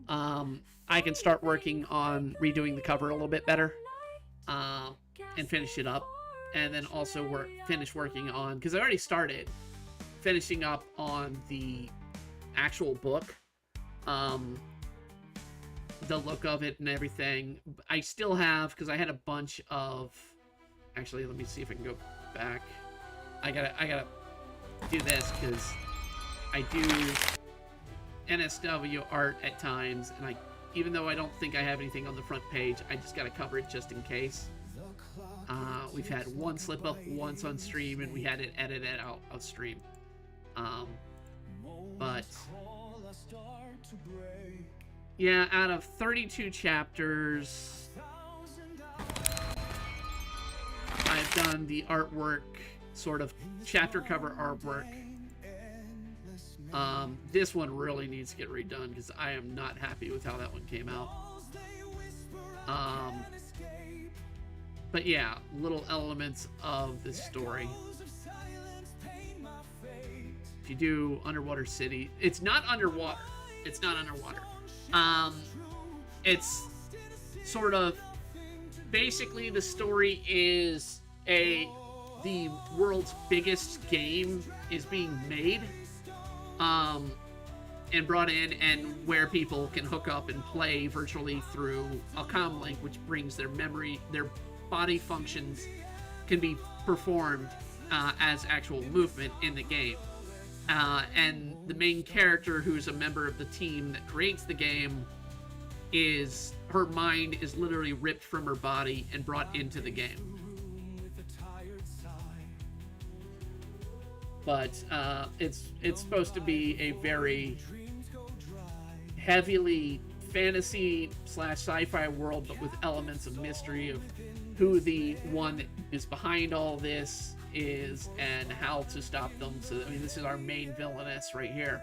Speaker 2: I can start working on redoing the cover a little bit better, and finish it up. And then also finish working on, because I already started finishing up on the actual book. The look of it and everything. I still have, because I had a bunch of, actually, let me see if I can go back. I gotta do this, because I do NSW art at times, and even though I don't think I have anything on the front page, I just gotta cover it just in case. We've had one slip up once on stream, and we had it edited out of stream. But yeah, out of 32 chapters, I've done the artwork, sort of chapter cover artwork. This one really needs to get redone, because I am not happy with how that one came out. But yeah, little elements of this story. If you do Underwater City, it's not underwater. It's not underwater. It's sort of, basically the story is the world's biggest game is being made, and brought in, and where people can hook up and play virtually through a comm link, which brings their memory, their body functions can be performed as actual movement in the game. And the main character, who's a member of the team that creates the game, her mind is literally ripped from her body and brought into the game. But it's supposed to be a very heavily fantasy / sci-fi world, but with elements of mystery of who the one that is behind all this is and how to stop them. So I mean, this is our main villainess right here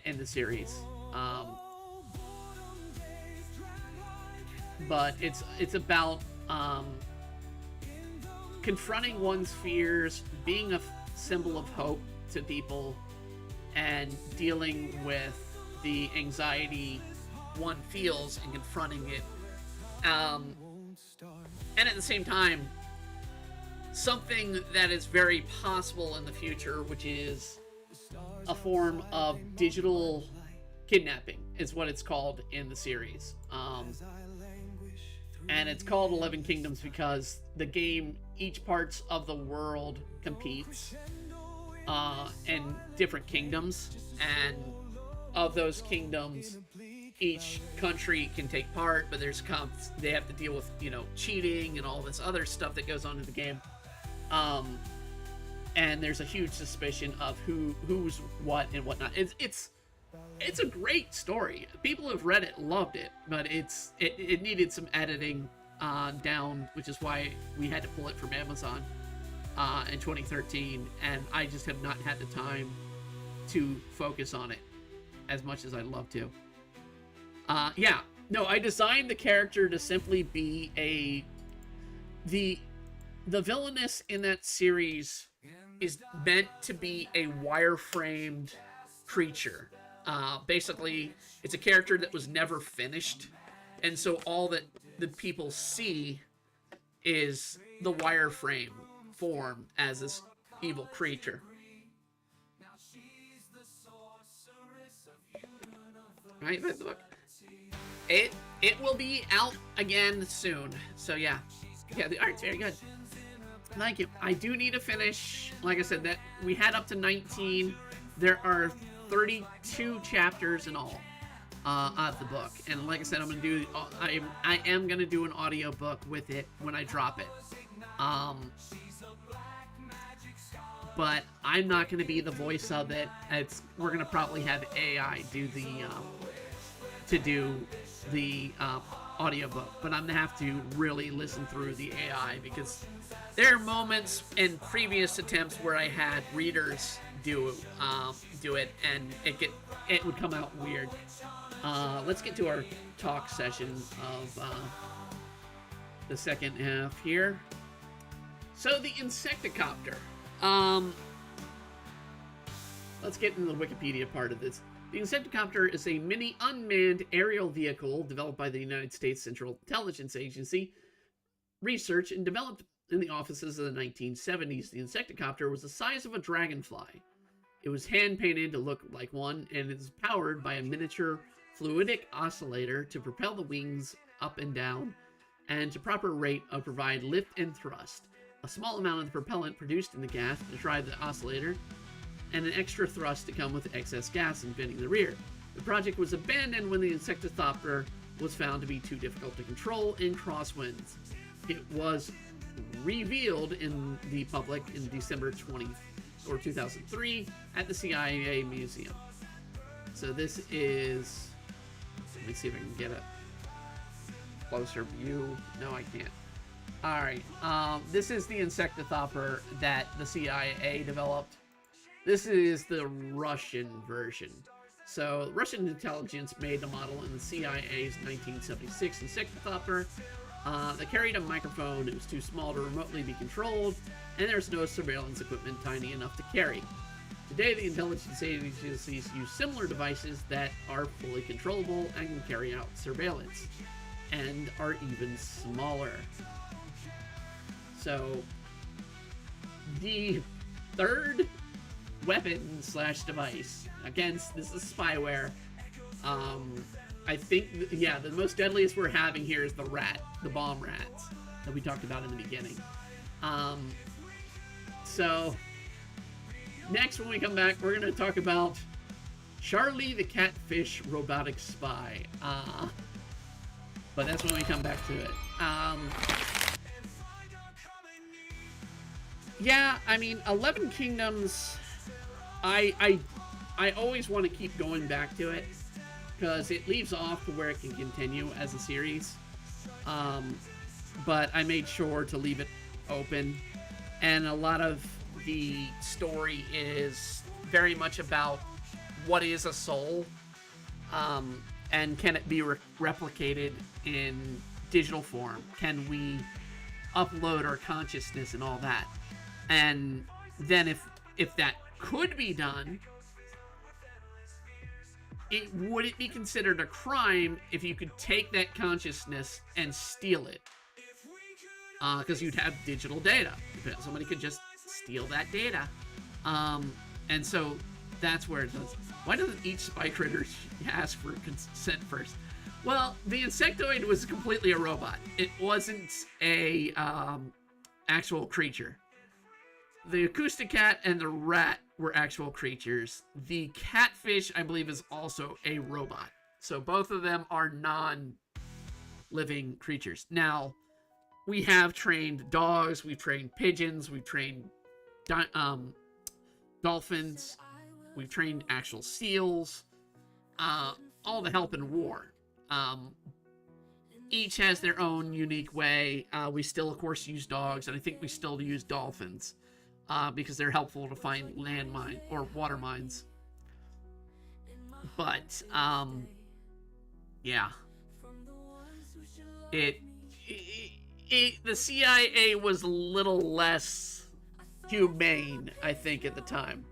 Speaker 2: in the series. But it's about confronting one's fears, being a symbol of hope to people, and dealing with the anxiety one feels and confronting it. And at the same time, something that is very possible in the future, which is a form of digital kidnapping, is what it's called in the series. And it's called 11 Kingdoms because the game, each parts of the world competes in different kingdoms, and of those kingdoms, each country can take part, but they have to deal with, you know, cheating and all this other stuff that goes on in the game. And there's a huge suspicion of who's what and whatnot. It's a great story. People have read it, loved it, but it needed some editing down, which is why we had to pull it from Amazon in 2013, and I just have not had the time to focus on it as much as I'd love to. Yeah, no, I designed the character to simply be the villainess in that series is meant to be a wireframed creature. Basically, it's a character that was never finished, and so all that the people see is the wireframe form as this evil creature. Right, but look, it will be out again soon. So yeah, the art's very good. Thank you. I do need to finish. Like I said, that we had up to 19. There are 32 chapters in all of the book, and like I said, I am gonna do an audio book with it when I drop it. But I'm not gonna be the voice of it. We're gonna probably have AI do the audiobook, but I'm gonna have to really listen through the AI, because there are moments in previous attempts where I had readers do it, and it would come out weird. Let's get to our talk session of the second half here. So the Insecticopter. Let's get into the Wikipedia part of this. The Insecticopter is a mini unmanned aerial vehicle developed by the United States Central Intelligence Agency, researched and developed in the offices of the 1970s. The Insecticopter was the size of a dragonfly. It was hand-painted to look like one, and is powered by a miniature fluidic oscillator to propel the wings up and down, and to proper rate of provide lift and thrust. A small amount of the propellant produced in the gas to drive the oscillator, and an extra thrust to come with excess gas and venting the rear. The project was abandoned when the Insecticopter was found to be too difficult to control in crosswinds. It was revealed in the public in December 2003 at the CIA Museum. So this is, let me see if I can get a closer view. No, I can't. Alright, this is the Insecticopter that the CIA developed. This is the Russian version. So, Russian intelligence made the model in the CIA's 1976 Insecticopter. They carried a microphone. It was too small to remotely be controlled, and there's no surveillance equipment tiny enough to carry. Today, the intelligence agencies use similar devices that are fully controllable and can carry out surveillance, and are even smaller. So, the third weapon / device, again, this is Spyware. I think, yeah, the most deadliest we're having here is the bomb rats that we talked about in the beginning. So, next when we come back, we're going to talk about Charlie the Catfish Robotic Spy. But that's when we come back to it. Yeah, I mean, 11 Kingdoms, I always want to keep going back to it, because it leaves off to where it can continue as a series. But I made sure to leave it open and a lot of the story is very much about what is a soul, and can it be replicated in digital form? Can we upload our consciousness and all that? And then if that could be done, would it be considered a crime if you could take that consciousness and steal it? Because you'd have digital data. Somebody could just steal that data. And so that's where it does. Why doesn't each spy critter ask for consent first? Well, the insectoid was completely a robot. It wasn't a actual creature. The acoustic cat and the rat were actual creatures. The catfish, I believe, is also a robot. So both of them are non-living creatures. Now, we have trained dogs, we've trained pigeons, we've trained dolphins, we've trained actual seals, all to help in war. Each has their own unique way. We still, of course, use dogs, and I think we still use dolphins because they're helpful to find landmine or water mines. But yeah, the CIA was a little less humane, I think, at the time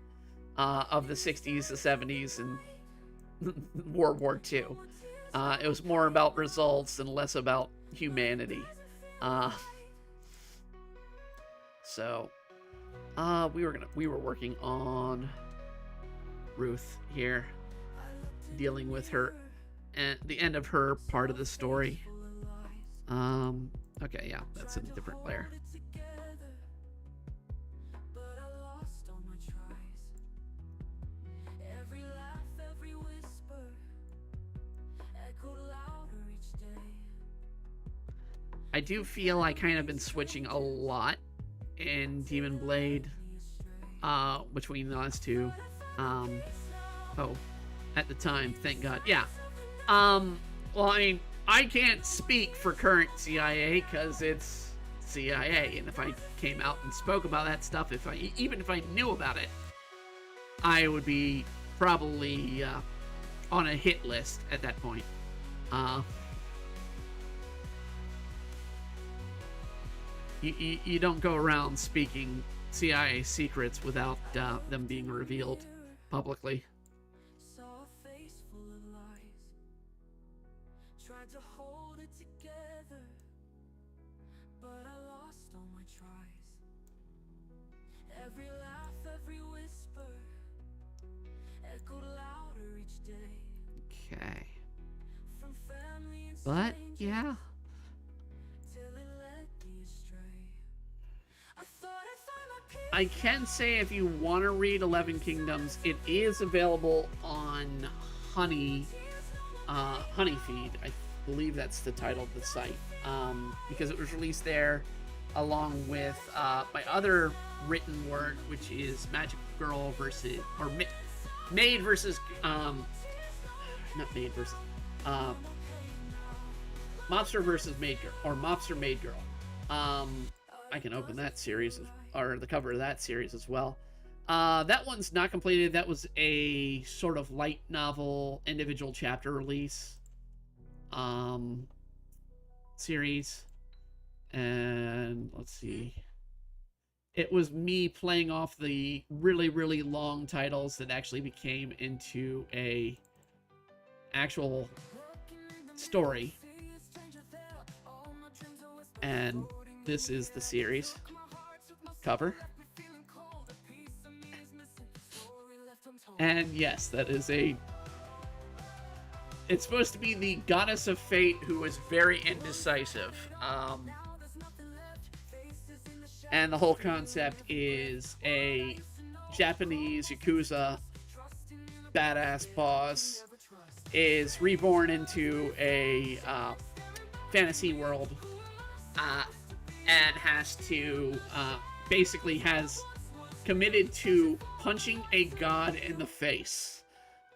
Speaker 2: of the 60s, the 70s, and World War II. It was more about results and less about humanity. So we were working on Ruth here, dealing with her and the end of her part of the story. Okay, yeah, that's in a different layer. I do feel I kind of been switching a lot in Demon Blade between those two. At the time, thank God. Yeah. Well, I mean, I can't speak for current CIA because it's CIA, and if I came out and spoke about that stuff, even if I knew about it, I would be probably on a hit list at that point. You don't go around speaking CIA secrets without them being revealed publicly. Tried to hold it together, but I lost all my tries. Every laugh, every whisper echoed louder each day. Okay. From family and but yeah. I can say if you want to read 11 Kingdoms, it is available on Honeyfeed. I believe that's the title of the site, because it was released there along with my other written work, which is Magic Girl versus, or Maid versus, not Maid versus, Mobster versus Maid Girl, or Mobster Maid Girl. I can open that series, or the cover of that series as well. That one's not completed. That was a sort of light novel, individual chapter release series. And let's see. It was me playing off the really, really long titles that actually became into a actual story. And this is the series cover. And yes, that is it's supposed to be the goddess of fate who is very indecisive. And the whole concept is a Japanese Yakuza badass boss is reborn into a fantasy world and has to basically has committed to punching a god in the face,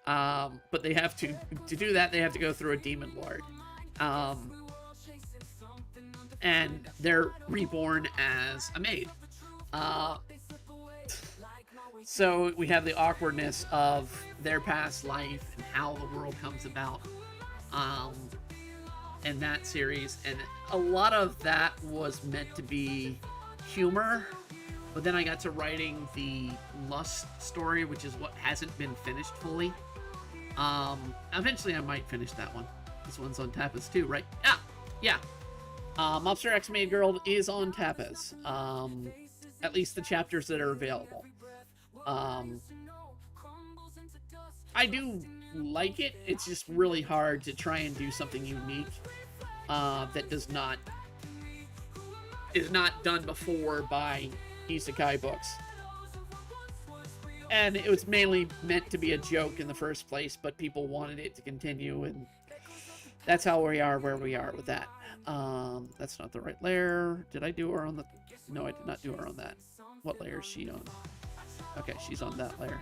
Speaker 2: but they have to do that. They have to go through a demon lord, and they're reborn as a maid. Uh, so we have the awkwardness of their past life and how the world comes about um, in that series. And a lot of that was meant to be humor. But then I got to writing the Lust story, which is what hasn't been finished fully. Eventually I might finish that one. This one's on Tapas too, right? Yeah. Monster X Maid Girl is on Tapas. At least the chapters that are available. I do like it. It's just really hard to try and do something unique that is not done before by isekai books. And it was mainly meant to be a joke in the first place, but people wanted it to continue, and that's how we are where we are with that. That's not the right layer. Did I do her on the... No, I did not do her on that. What layer is she on? Okay, she's on that layer.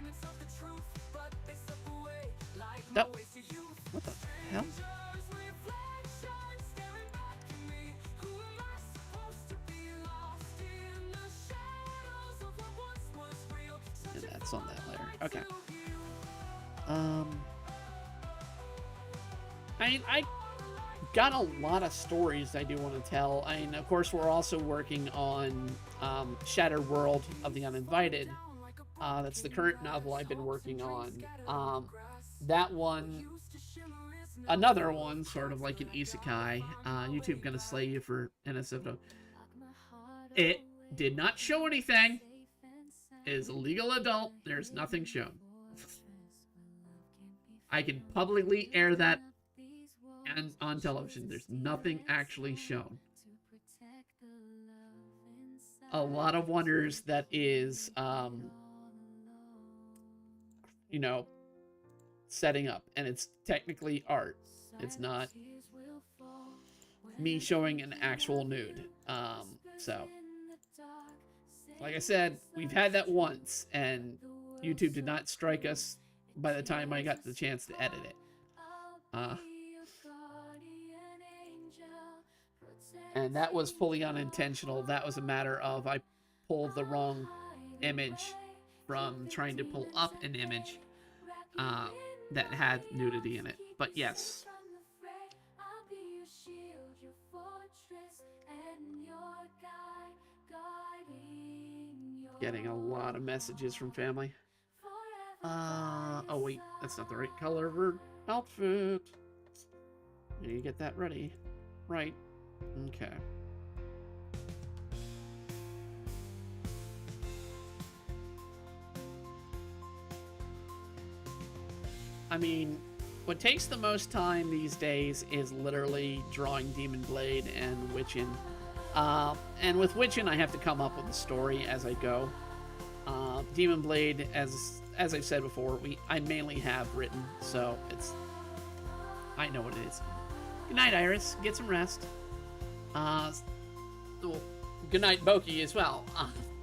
Speaker 2: No. What the hell? And that's on that layer. Okay. I got a lot of stories I do want to tell. I mean, of course, we're also working on Shattered World of the Uninvited. That's the current novel I've been working on. That one, another one, sort of like an isekai. YouTube gonna slay you for NSFW. It did not show anything. It is a legal adult. There's nothing shown. I can publicly air that and on television. There's nothing actually shown. A lot of wonders that is, you know, setting up, and it's technically art. It's not me showing an actual nude. So, like I said, we've had that once, and YouTube did not strike us by the time I got the chance to edit it. And that was fully unintentional. That was a matter of I pulled the wrong image from trying to pull up an image that had nudity in it. But yes. Getting a lot of messages from family. Oh wait, that's not the right color of her outfit. You get that ready. Right. Okay. I mean, what takes the most time these days is literally drawing Demon Blade and Witchin. And with Witchin, I have to come up with a story as I go. Demon Blade, as I've said before, I mainly have written, so I know what it is. Good night, Iris. Get some rest. Good night, Boki, as well.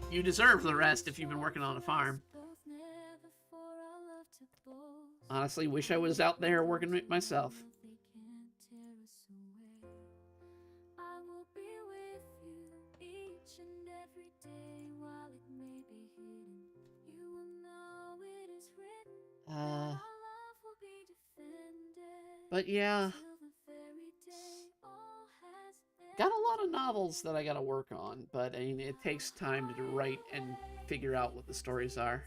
Speaker 2: You deserve the rest if you've been working on a farm. Honestly, wish I was out there working it myself. But yeah, got a lot of novels that I gotta work on, but I mean, it takes time to write and figure out what the stories are.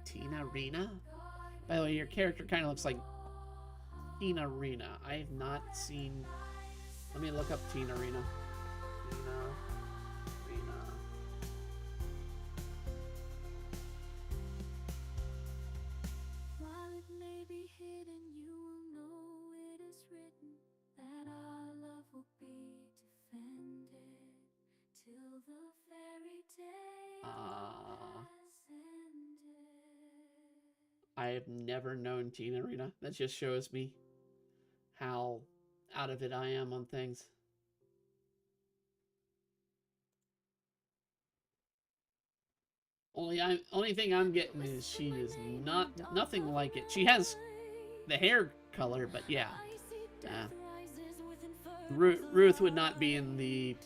Speaker 2: Tina Rena? By the way, your character kind of looks like Tina Rena. I have not seen... Let me look up Tina Rena. Tina Rena. While it may be hidden, you will know it is written that our love will be defended till the fairy tale has ended. I have never known Tina Rena. That just shows me how out of it I am on things. Only thing I'm getting is she is nothing like it. She has the hair color, but yeah. Ruth would not be in the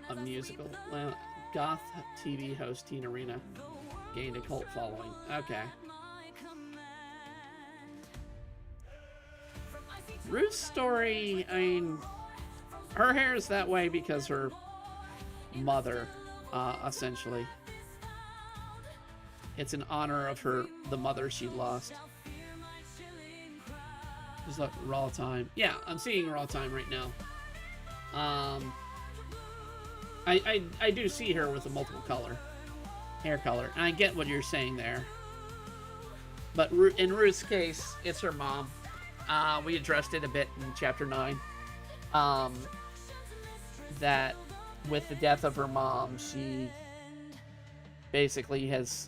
Speaker 2: a musical. Goth TV host Tina Arena gained a cult following. Okay. Ruth's story, I mean, her hair is that way because her mother, essentially. It's in honor of the mother she lost. Just like Raw Time. Yeah, I'm seeing Raw Time right now. I do see her with a multiple hair color, and I get what you're saying there. But in Ruth's case, it's her mom. We addressed it a bit in Chapter 9. That with the death of her mom, she basically has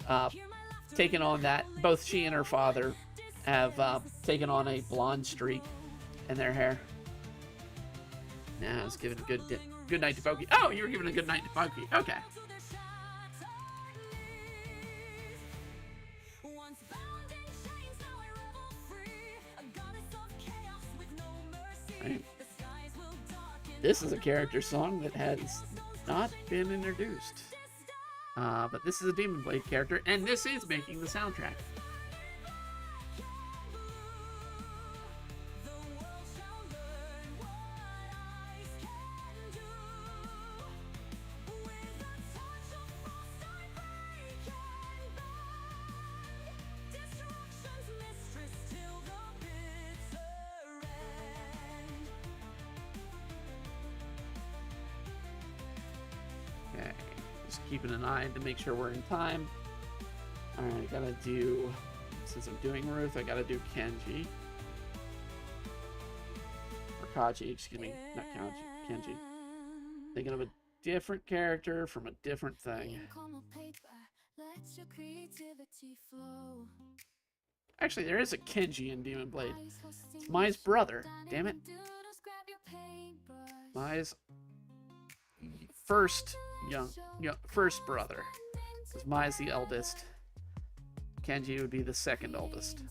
Speaker 2: taken on that. Both she and her father have taken on a blonde streak in their hair. Now I was giving a good night to Pokey. Oh, you were giving a good night to Pokey. Okay. Right. This is a character song that has not been introduced. But this is a Demon Blade character, and this is making the soundtrack. Keeping an eye to make sure we're in time. Alright, I gotta do, since I'm doing Ruth, I gotta do Kenji. Or Kaji, excuse me, not Kenji. Thinking of a different character from a different thing. Actually, there is a Kenji in Demon Blade. It's Mai's brother, damn it. Mai's first brother, because Mai's the eldest. Kenji would be the second oldest.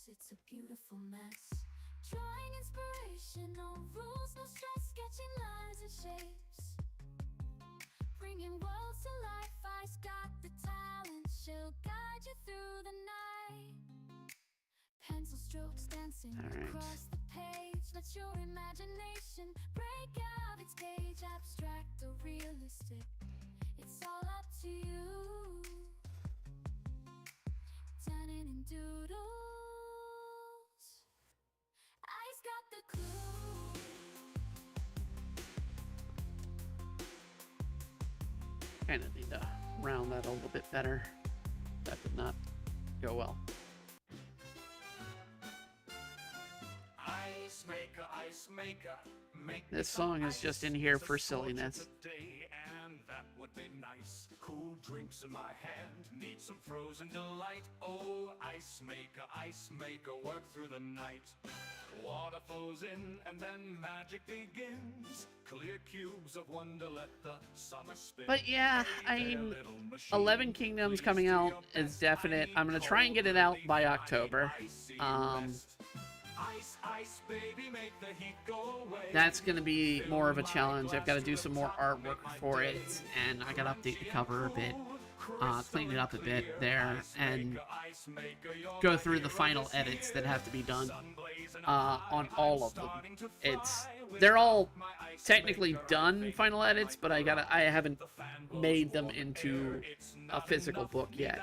Speaker 2: It's a beautiful mess. Trying inspiration, no rules, no stress, sketching lines and shapes. Bringing worlds to life, I's got the talent, she'll guide you through the night. Pencil strokes dancing across the page. Let your imagination break out its cage. Abstract or realistic, it's all up to you. Turning in doodles, I's got the clue. Kinda need to round that a little bit better. That did not go well. Ice maker, this song is just in here for silliness. And that would be nice. Cool drinks in my hand, need some frozen delight. Oh, ice maker, work through the night. Water flows in and then magic begins. Clear cubes of wonder, let the summer spin. But yeah, I mean, 11 Kingdoms coming out is definite. I'm gonna try and get it out by October. Ice, baby, make the heat go away. That's gonna be more of a challenge. I've got to do some more artwork for it, and I gotta update the cover a bit, clean it up a bit there, and go through the final edits that have to be done on all of them. They're all technically done final edits, but I haven't made them into a physical book yet.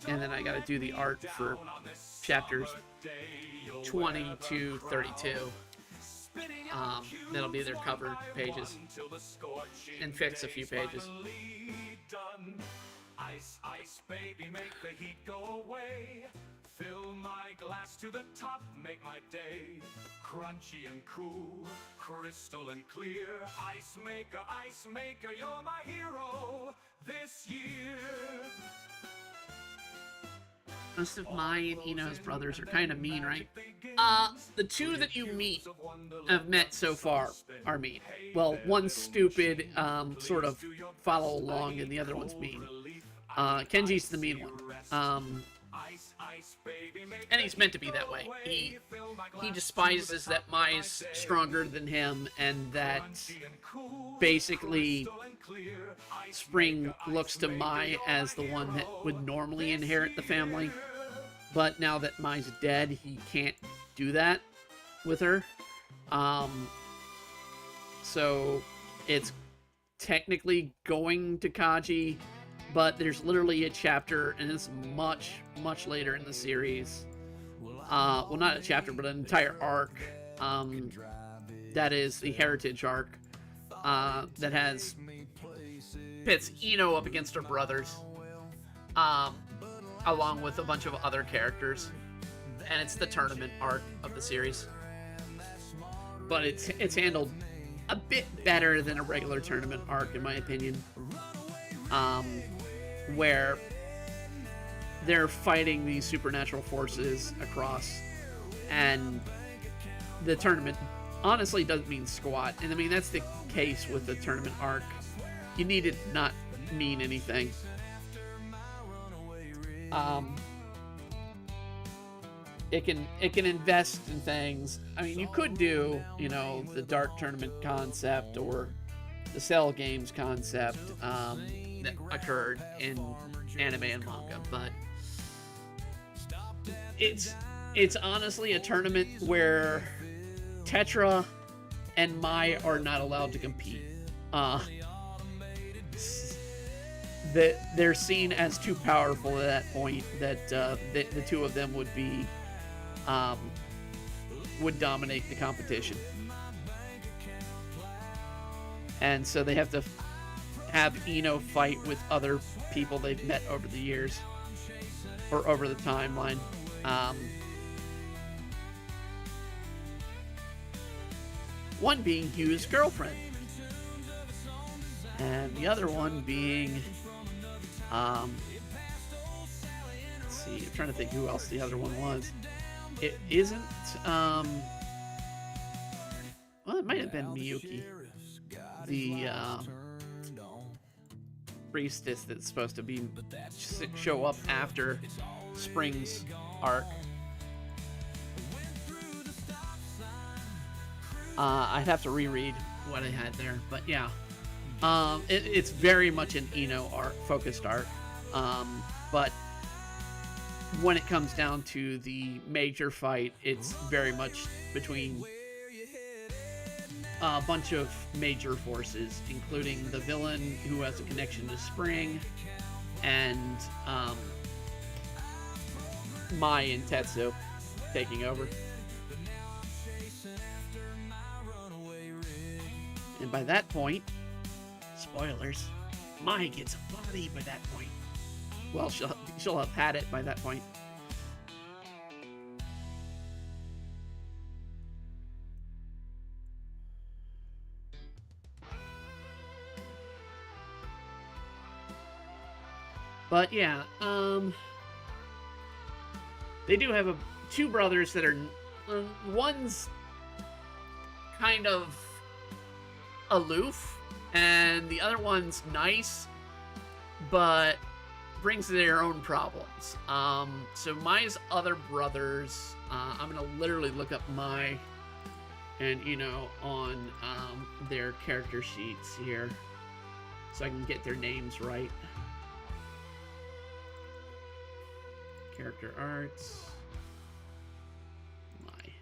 Speaker 2: And then I gotta do the art for chapters 20 to 32. That'll be their cover pages. And fix a few pages. Ice, baby, make the heat go away. Fill my glass to the top, make my day. Crunchy and cool, crystal and clear. Ice maker, you're my hero this year. Most of Mai and Ino's brothers are kind of mean, right? The two that you have met so far are mean. well, one's stupid, sort of follow along, and the other one's mean. Kenji's the mean one. And he's meant to be that way. He despises that Mai's stronger than him, and that basically Spring looks to Mai as the one that would normally inherit the family. But now that Mai's dead, he can't do that with her. So it's technically going to Kaji, but there's literally a chapter, and it's much, much later in the series. Well, not a chapter, but an entire arc. That is the Heritage arc. That pits Ino up against her brothers. Along with a bunch of other characters. And it's the tournament arc of the series. But it's handled a bit better than a regular tournament arc, in my opinion. Where they're fighting these supernatural forces across, and the tournament honestly doesn't mean squat. And I mean, that's the case with the tournament arc. You need it not mean anything. It can invest in things. I mean, you could do, the Dark Tournament concept or the Cell Games concept that occurred in anime and manga, but it's honestly a tournament where Tetra and Mai are not allowed to compete. They're seen as too powerful at that point, that the two of them would dominate the competition. And so they have to have Ino fight with other people they've met over the years, or over the timeline. One being Hugh's girlfriend, and the other one being, let's see, I'm trying to think who else the other one was. It isn't, well, it might have been Miyuki, the priestess that's supposed to show up after Spring's arc. I'd have to reread what I had there, but yeah. It's very much an Ino focused arc, but when it comes down to the major fight, it's very much between a bunch of major forces, including the villain who has a connection to Spring, and Mai and Tetsu taking over. And by that point, spoilers, Mai gets a body by that point. Well, she'll have had it by that point. But yeah, they do have two brothers that are, one's kind of aloof, and the other one's nice, but brings their own problems. So Mai's other brothers, I'm gonna literally look up Mai and on their character sheets here, so I can get their names right. Character arts. Mai.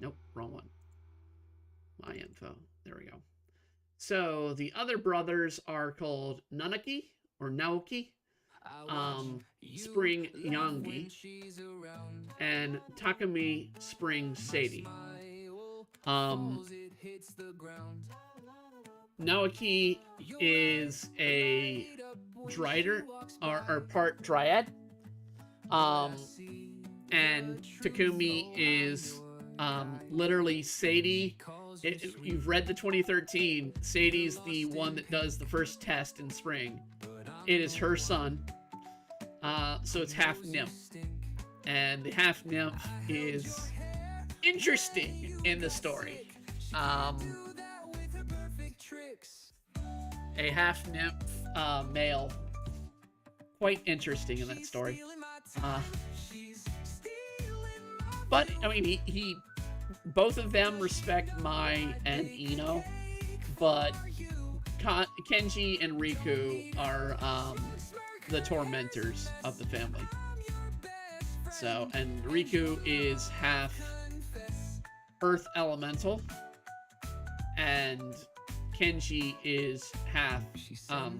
Speaker 2: Nope, wrong one. My info. There we go. So the other brothers are called Nanaki or Naoki, Spring Yangi, and Takumi Spring Sadie. Naoki is a Drider, or part Dryad. And Takumi is literally Sadie. You've read the 2013. Sadie's the one that does the first test in Spring. It is her son. So it's half nymph. And the half nymph is interesting in the story. a half-nymph male. Quite interesting in that story. But, I mean, he both of them respect Mai and Ino, but Kenji and Riku are the tormentors of the family. So, and Riku is half Earth Elemental, and Kenji is half, I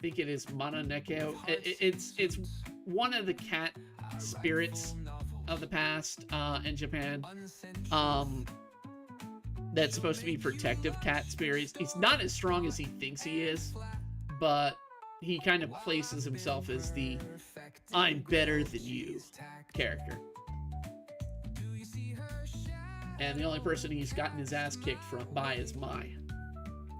Speaker 2: think it is Manoneko. It's one of the cat spirits of the past in Japan. That's supposed to be protective cat spirits. He's not as strong as he thinks he is, but he kind of places himself as the I'm better than you character. And the only person he's gotten his ass kicked by is Mai.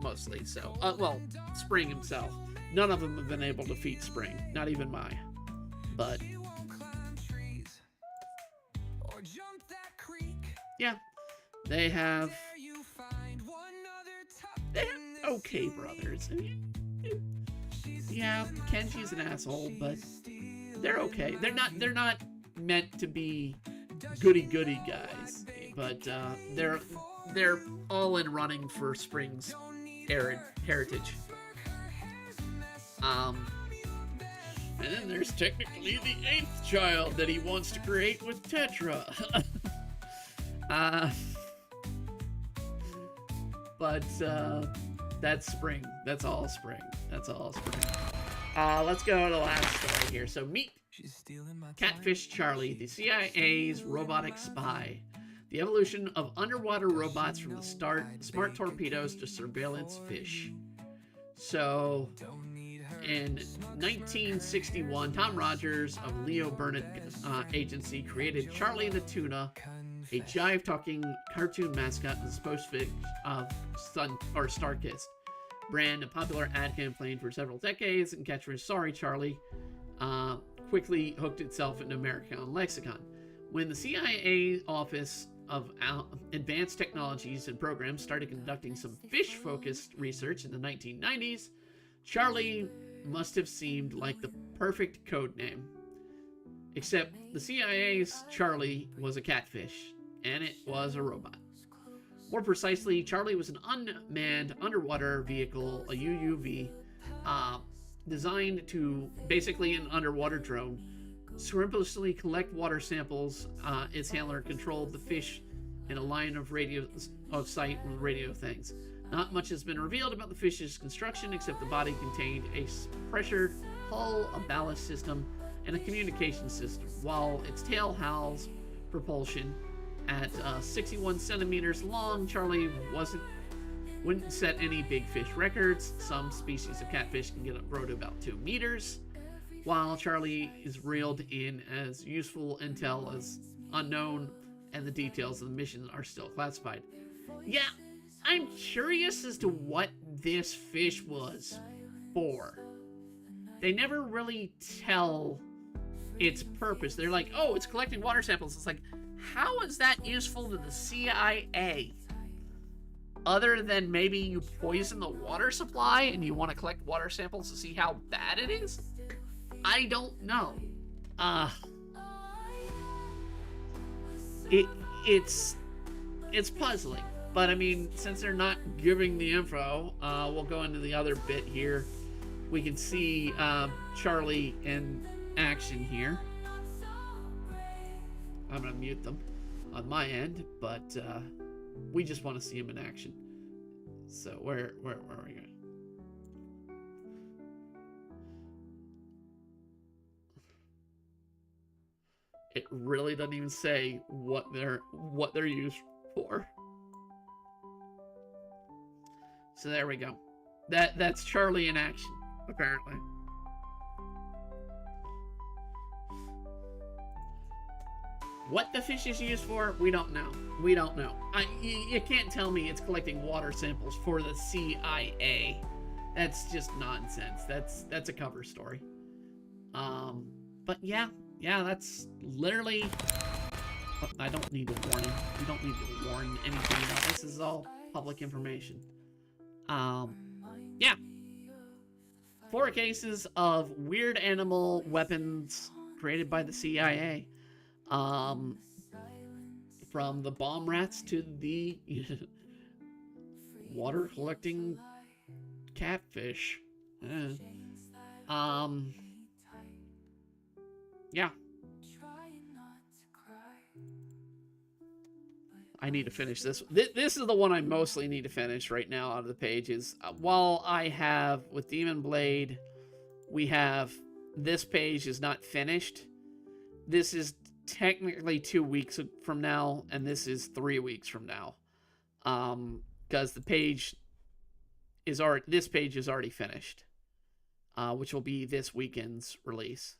Speaker 2: Mostly, so. Well, Spring himself. None of them have been able to defeat Spring. Not even Mai. But yeah. They're okay brothers. I mean, yeah, Kenji's an asshole, but they're okay. They're not meant to be goody-goody guys, but they're all in running for Spring's heritage. And then there's technically the 8th child that he wants to create with Tetra. But that's Spring. That's all Spring. Let's go to the last story here. So meet Catfish Charlie, the CIA's robotic spy. The evolution of underwater robots from the start, smart torpedoes to surveillance fish. So, in 1961, Tom Rogers of Leo Burnett Agency created Charlie the Tuna, a jive-talking cartoon mascot and spokesfish of Starkist brand, a popular ad campaign for several decades, and catchphrase "Sorry, Charlie" quickly hooked itself into American lexicon. When the CIA Office of Advanced Technologies and Programs started conducting some fish-focused research in the 1990s, Charlie must have seemed like the perfect code name. Except the CIA's Charlie was a catfish, and it was a robot. More precisely, Charlie was an unmanned underwater vehicle, a UUV, designed to, basically an underwater drone, scrupulously collect water samples. Its handler controlled the fish in a line of sight with radio things. Not much has been revealed about the fish's construction, except the body contained a pressured hull, a ballast system, and a communication system, while its tail housed propulsion. At 61 centimeters long, Charlie wouldn't set any big fish records. Some species of catfish can grow to about 2 meters, while Charlie is reeled in as useful intel as unknown, and the details of the mission are still classified. Yeah, I'm curious as to what this fish was for. They never really tell its purpose. They're like, oh, it's collecting water samples. It's like, how is that useful to the CIA? Other than maybe you poison the water supply and you want to collect water samples to see how bad it is? I don't know. It's puzzling. But I mean, since they're not giving the info, we'll go into the other bit here. We can see Charlie in action here. I'm gonna mute them on my end, but we just want to see him in action. So where are we going? It really doesn't even say what they're used for. So there we go. That's Charlie in action, apparently. What the fish is used for, we don't know. We don't know. You can't tell me it's collecting water samples for the CIA. That's just nonsense. That's a cover story. But yeah, that's literally... I don't need a warning. We don't need to warn anything about this. This is all public information. yeah, 4 cases of weird animal weapons created by the CIA. Um, from the bomb rats to the water collecting catfish. Eh. Um, yeah. I need to finish this. This is the one I mostly need to finish right now out of the pages. While I have, with Demon Blade, we have, this page is not finished. This is technically 2 weeks from now, and this is 3 weeks from now. Because the page is already, this page is already finished. Which will be this weekend's release.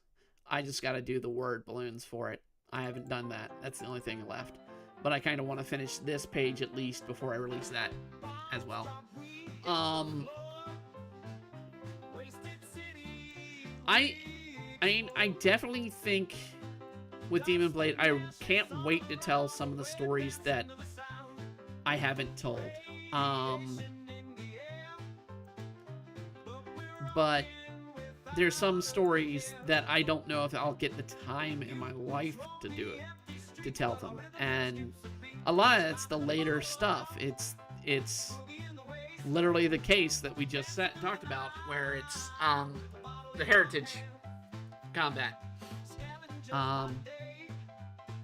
Speaker 2: I just got to do the word balloons for it. I haven't done that. That's the only thing left. But I kind of want to finish this page at least before I release that as well. I definitely think with Demon Blade, I can't wait to tell some of the stories that I haven't told. But there's some stories that I don't know if I'll get the time in my life to do it, to tell them. And a lot of it's the later stuff. It's literally the case that we just talked about, where it's the heritage combat.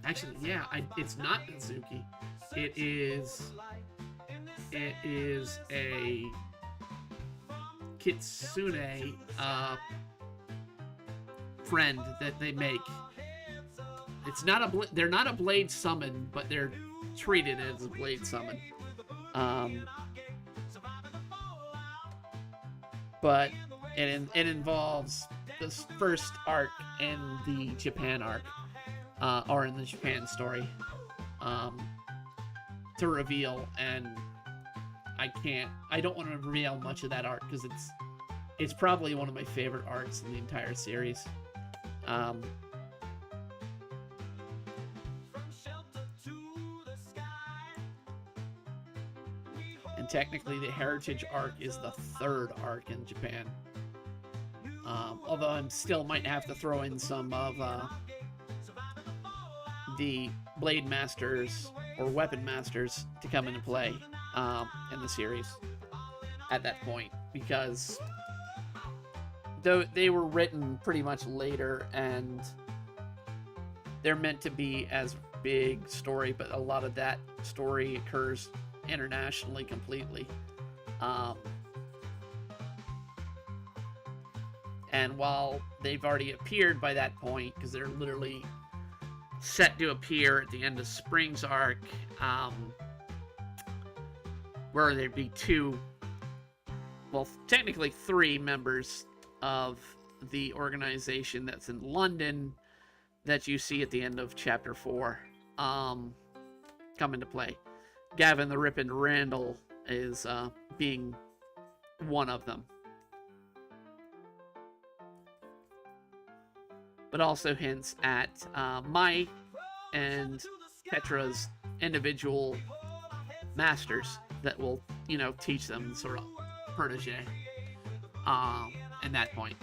Speaker 2: Actually, yeah, it's not Mizuki. It is a Kitsune friend that they make. It's not they're not a blade summon, but they're treated as a blade summon. But it involves this first arc in the Japan arc, or in the Japan story, to reveal, and I don't want to reveal much of that arc because it's probably one of my favorite arcs in the entire series. And technically the Heritage arc is the 3rd arc in Japan. Although I still might have to throw in some of the Blade Masters or Weapon Masters to come into play in the series at that point, because though they were written pretty much later and they're meant to be as big story, but a lot of that story occurs internationally completely. And while they've already appeared by that point, because they're literally set to appear at the end of Spring's arc, where there'd be 2, well, technically 3 members of the organization that's in London that you see at the end of Chapter 4 come into play. Gavin the Ripid Randall is being one of them. But also hints at Mai and Petra's individual masters that will, teach them, sort of protege at that point.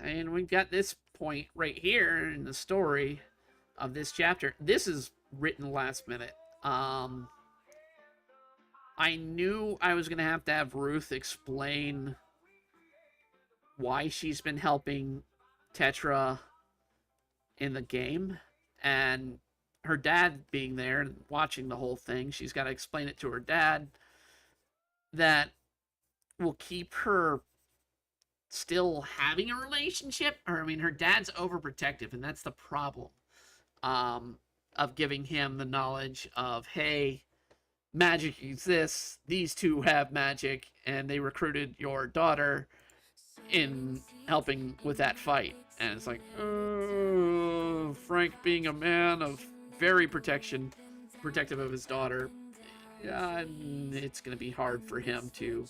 Speaker 2: And we've got this point right here in the story of this chapter. This is written last minute. I knew I was going to have Ruth explain why she's been helping Tetra in the game. And her dad being there and watching the whole thing, she's got to explain it to her dad. That will keep her still having a relationship. Or, I mean, her dad's overprotective, and that's the problem. Of giving him the knowledge of, hey, magic exists, these two have magic, and they recruited your daughter in helping with that fight. And it's like, Frank being a man of very protection protective of his daughter, it's going to be hard for him to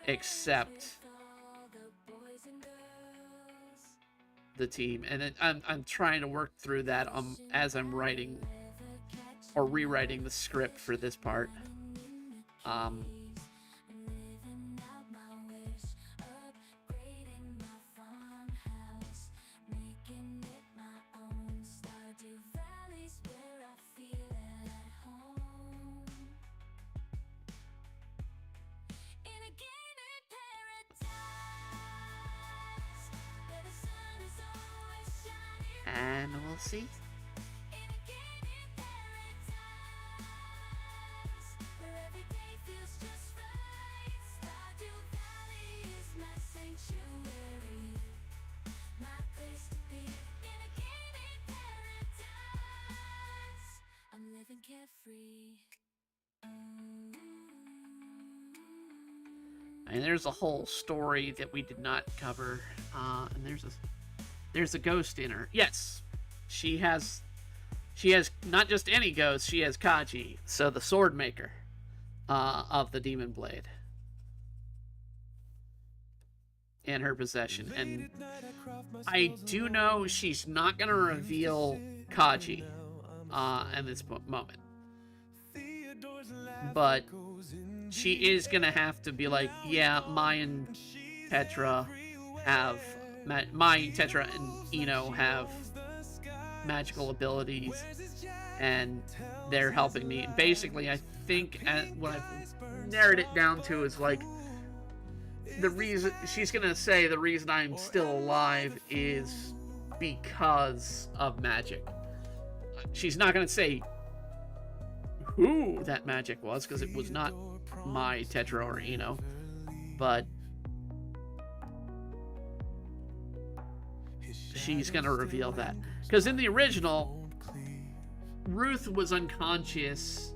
Speaker 2: accept the team. And I'm trying to work through that as I'm writing or rewriting the script for this part. And we'll see. And there's a whole story that we did not cover. And there's a ghost in her. Yes, she has not just any ghost. She has Kaji, so the sword maker of the demon blade, in her possession. And I do know she's not gonna reveal Kaji in this moment, but she is gonna have to be like, yeah, Mai and Tetra have Tetra and Ino have magical abilities, and they're helping me. Basically, I think what I've narrowed it down to is like, the reason she's gonna say the reason I'm still alive is because of magic. She's not gonna say who that magic was, because it was not Mai, Tetra, or Ino, but she's gonna reveal that. Because in the original, Ruth was unconscious.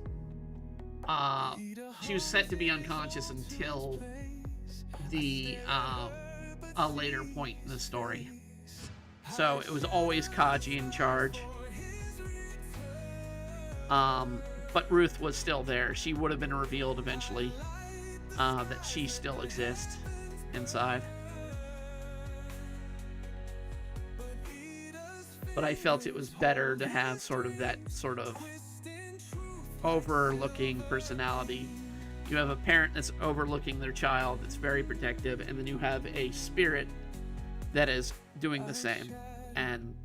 Speaker 2: She was set to be unconscious until a later point in the story. So it was always Kaji in charge. But Ruth was still there. She would have been revealed eventually that she still exists inside. But I felt it was better to have sort of that sort of overlooking personality. You have a parent that's overlooking their child, that's very protective, and then you have a spirit that is doing the same and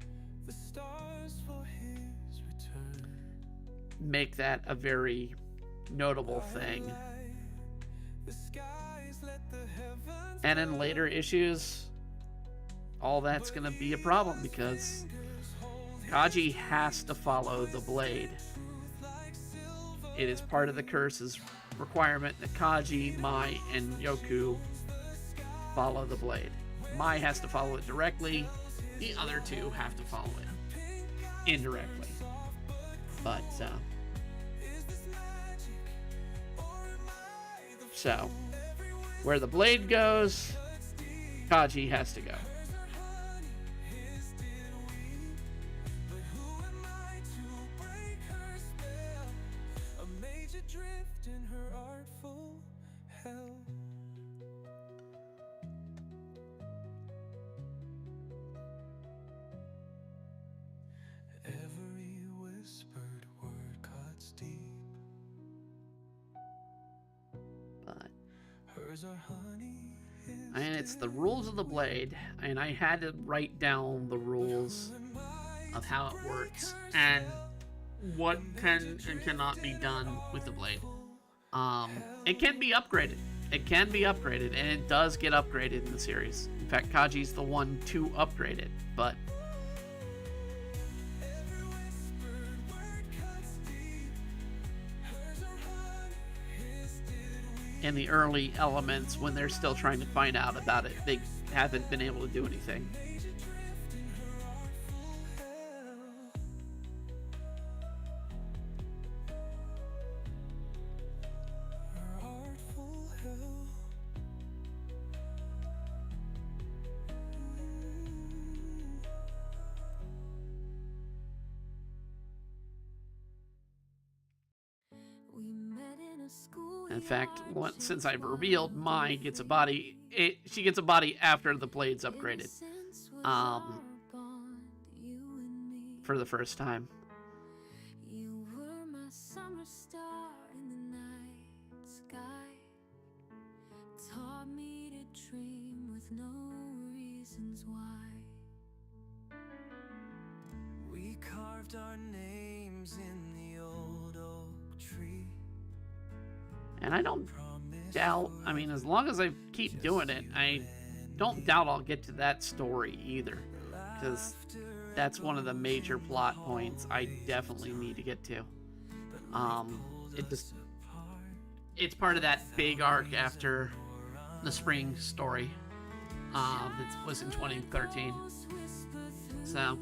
Speaker 2: make that a very notable thing. And in later issues, all that's going to be a problem, because Kaji has to follow the blade. It is part of the curse's requirement that Kaji, Mai, and Yoku follow the blade. Mai has to follow it directly. The other two have to follow it indirectly. But, so, where the blade goes, Kaji has to go. And it's the rules of the blade, and I had to write down the rules of how it works and what can and cannot be done with the blade. It can be upgraded. It can be upgraded, and it does get upgraded in the series. In fact, Kaji's the one to upgrade it, but in the early elements, when they're still trying to find out about it, they haven't been able to do anything. In fact, since I've revealed Mai gets a body, she gets a body after the blade's upgraded. For the first time.
Speaker 1: You were my summer star in the night sky. Taught me to dream with no reasons why.
Speaker 3: We carved our names in the old oak tree.
Speaker 2: And I don't doubt, I mean, as long as I keep doing it, I don't doubt I'll get to that story either. Because that's one of the major plot points I definitely need to get to. It's part of that big arc after the spring story that was in 2013. So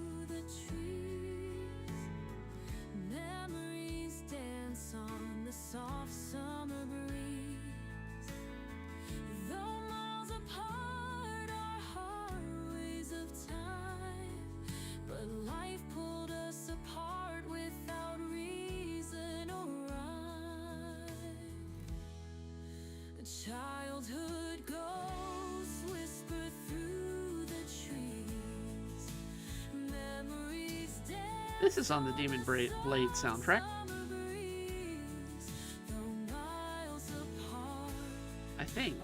Speaker 1: Memories dance on the soft summer breeze. Though miles apart are highways of time, but life pulled us apart without reason or rhyme. Childhood ghosts whisper through the trees. Memories dance.
Speaker 2: this is on the Demon Blade soundtrack. I think.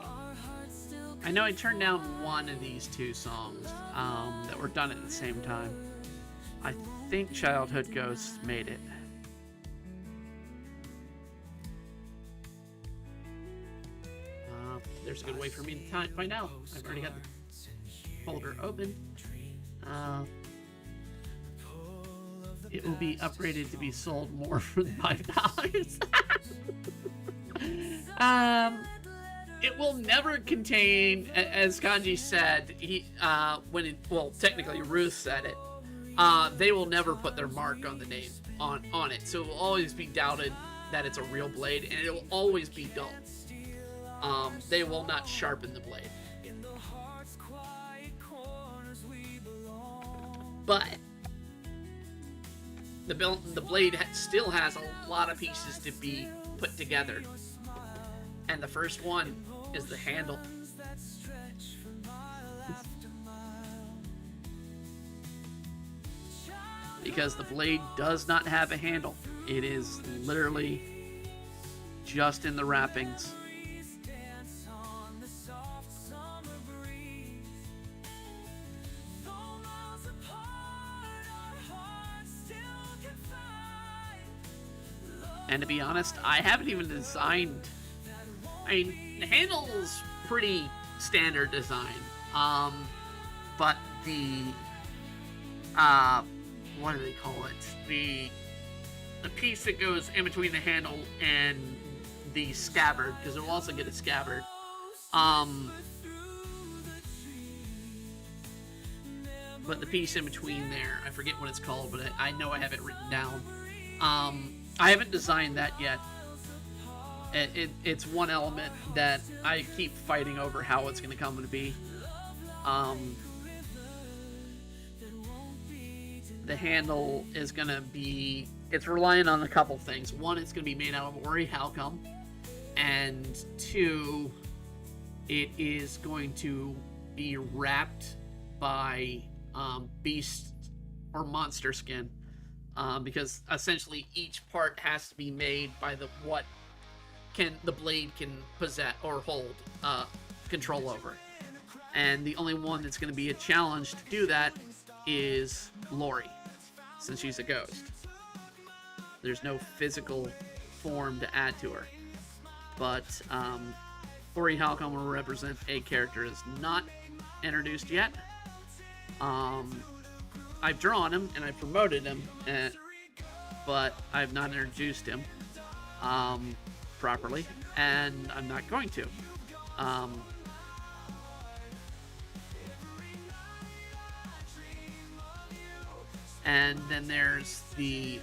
Speaker 2: I know I turned down one of these two songs that were done at the same time. I think Childhood Ghosts made it. There's a good way for me to find out. I've already got the folder open. It will be upgraded to be sold more for $5. It will never contain, as Kanji said, technically Ruth said it, they will never put their mark on the name on it. So it will always be doubted that it's a real blade, and it will always be dull. They will not sharpen the blade. But the blade still has a lot of pieces to be put together. And the first one is the handle. Because the blade does not have a handle. It is literally just in the wrappings. And to be honest, I haven't even designed. I mean, the handle's pretty standard design. But the what do they call it? The piece that goes in between the handle and the scabbard, because it will also get a scabbard. But the piece in between there, I forget what it's called, but I know I have it written down. I haven't designed that yet. It's one element that I keep fighting over how it's going to come to be. The handle is going to be... It's relying on a couple things. One, it's going to be made out of Ori Halcom. And two, it is going to be wrapped by beast or monster skin. Because essentially each part has to be made by the blade can possess or hold control over. And the only one that's going to be a challenge to do that is Lori, since she's a ghost. There's no physical form to add to her. But Ori Halcom will represent a character that's not introduced yet. I've drawn him and I've promoted him, but I've not introduced him properly, and I'm not going to. And then there's the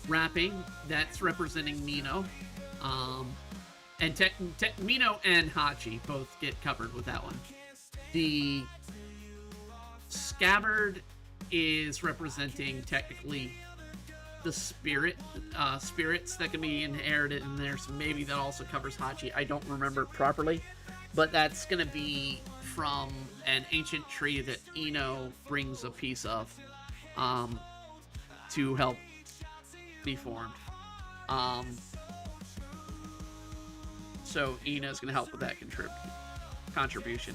Speaker 2: wrapping that's representing Mino. And Mino and Hachi both get covered with that one. The scabbard is representing technically the spirits that can be inherited in there, so maybe that also covers Hachi. I don't remember properly, but that's gonna be from an ancient tree that Ino brings a piece of to help be formed. So Ina's gonna help with that contribution.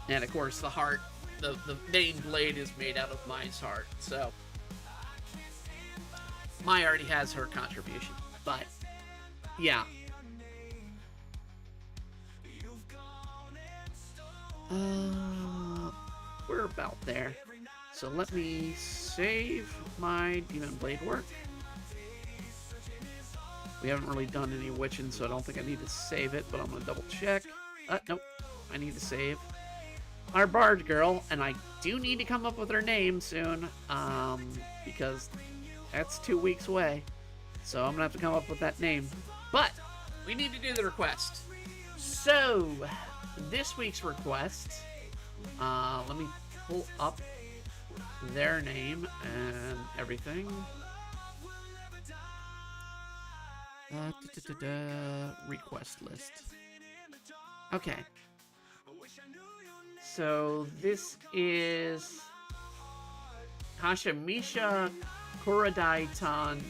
Speaker 2: And of course, the heart, the main blade is made out of Mai's heart. So Mai already has her contribution, but yeah. We're about there. So let me save my Demon Blade work. We haven't really done any witching, so I don't think I need to save it, but I'm gonna double check. Nope, I need to save our Bard girl, and I do need to come up with her name soon, because that's 2 weeks away. So I'm gonna have to come up with that name. But we need to do the request. So this week's request, let me pull up their name and everything. Request list. Okay. So this is Hashamisha Kuradai-tan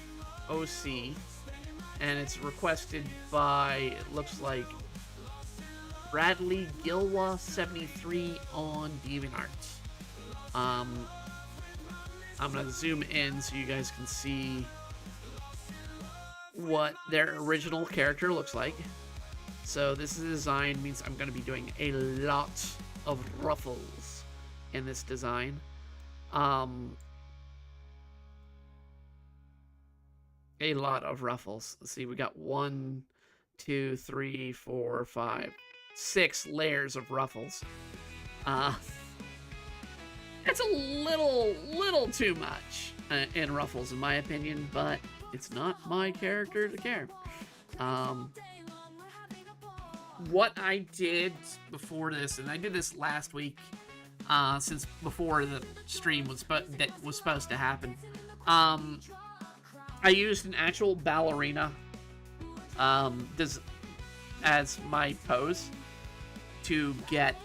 Speaker 2: OC, and it's requested by, it looks like, Bradley Gilwa 73 on DeviantArt. I'm gonna zoom in so you guys can see what their original character looks like. So this is a design, means I'm gonna be doing a lot of ruffles in this design. A lot of ruffles. Let's see, we got 1, 2, 3, 4, 5, 6 layers of ruffles. That's a little too much in ruffles, in my opinion, but it's not my character to care. What I did before this, and I did this last week, since before the stream that was supposed to happen, I used an actual ballerina as my pose to get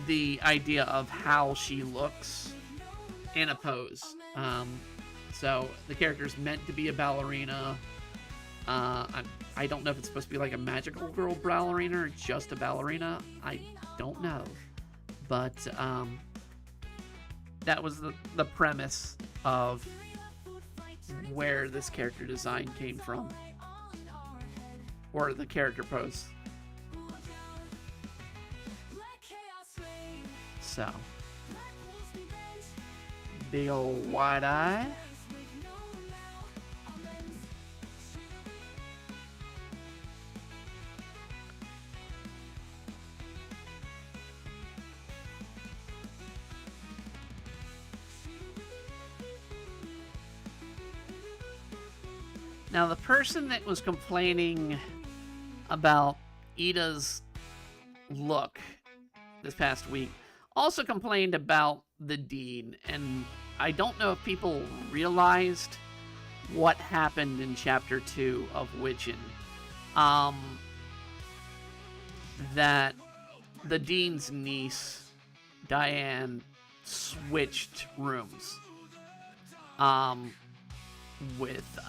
Speaker 2: the idea of how she looks in a pose. So the character's meant to be a ballerina. I don't know if it's supposed to be like a magical girl ballerina or just a ballerina. I don't know. But that was the premise of where this character design came from. Or the character pose. So, big old wide eye. Now, the person that was complaining about Ida's look this past week also complained about the deed, and I don't know if people realized what happened in Chapter 2 of Witchin'. That the Dean's niece, Diane, switched rooms. With,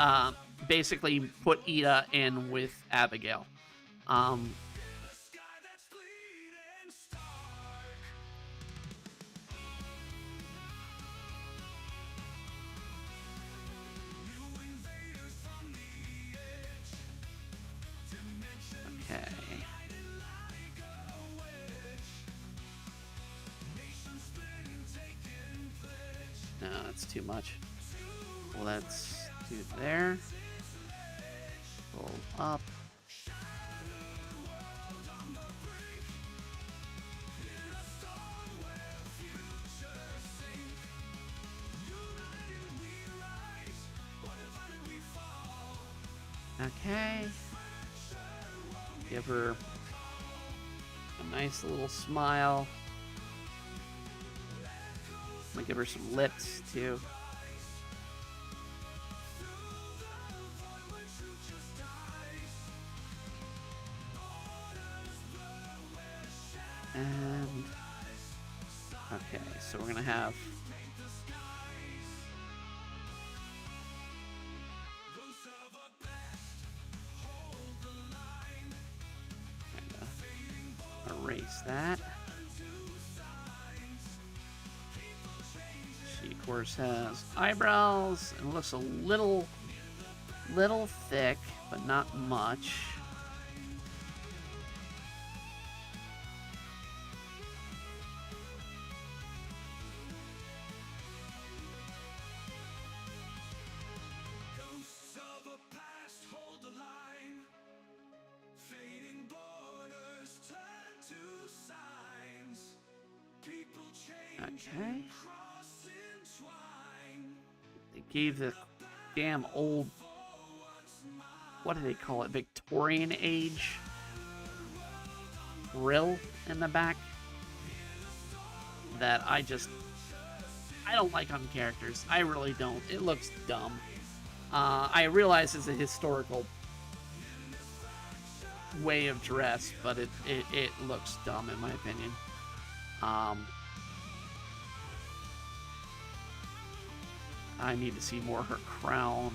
Speaker 2: basically put Ida in with Abigail. Okay. No, that's too much. Well, let's do there. Roll up. Okay. Give her a nice little smile. I'm gonna give her some lips too. And okay, so we're gonna have erase that. She, of course, has eyebrows and looks a little thick, but not much. Okay. They gave the damn old, what do they call it, Victorian age grill in the back that I don't like on characters. I really don't. It looks dumb. I realize it's a historical way of dress, but it looks dumb in my opinion. I need to see more of her crown.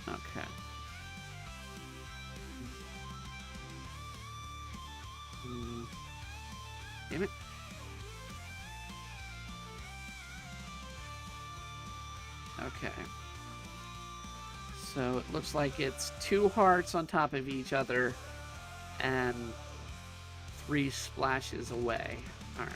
Speaker 2: Okay. Damn it. Okay. So it looks like it's 2 hearts on top of each other and 3 splashes away. Alright.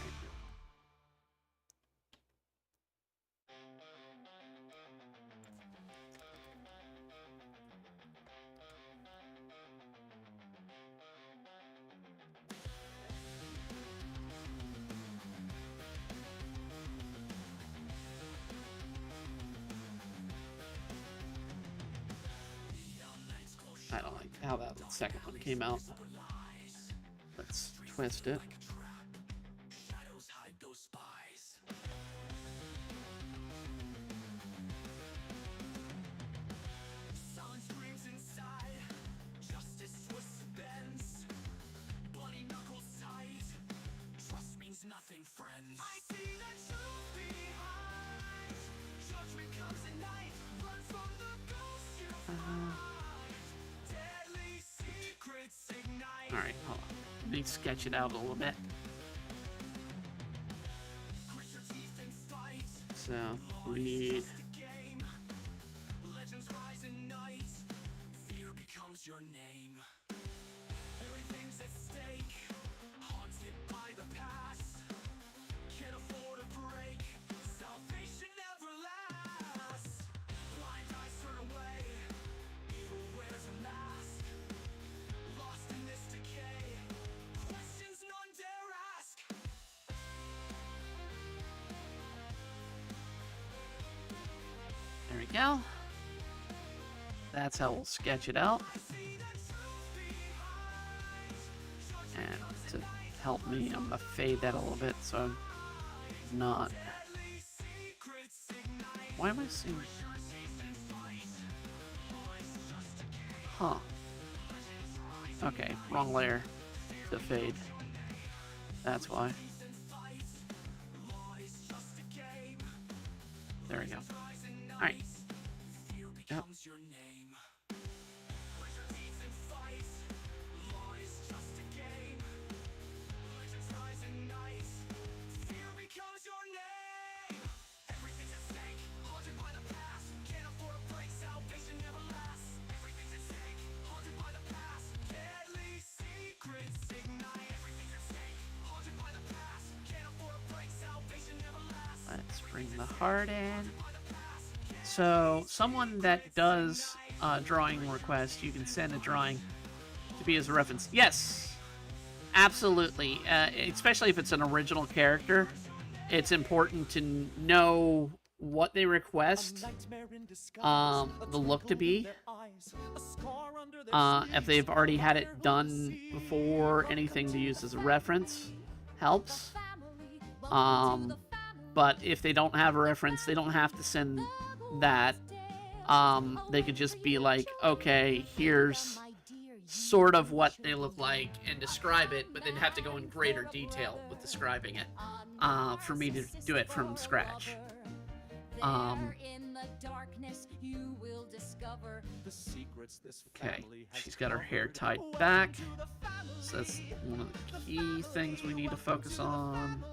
Speaker 2: I don't like how that second one came out. Let's twist it. Alright, hold on. Let me sketch it out a little bit. So, we need... There we go. That's how we'll sketch it out. And to help me, I'm gonna fade that a little bit so I'm not... Why am I seeing... Huh. Okay, wrong layer to fade. That's why. There we go. Alright. Yep. Let's bring the heart in. So, someone that does drawing requests, you can send a drawing to be as a reference. Yes, absolutely. Especially if it's an original character, it's important to know what they request the look to be. If they've already had it done before, anything to use as a reference helps. But if they don't have a reference, they don't have to send that. They could just be like, okay, here's sort of what they look like and describe it, but they'd have to go in greater detail with describing it for me to do it from scratch. Okay, she's got her hair tied back, so that's one of the key things we need to focus on.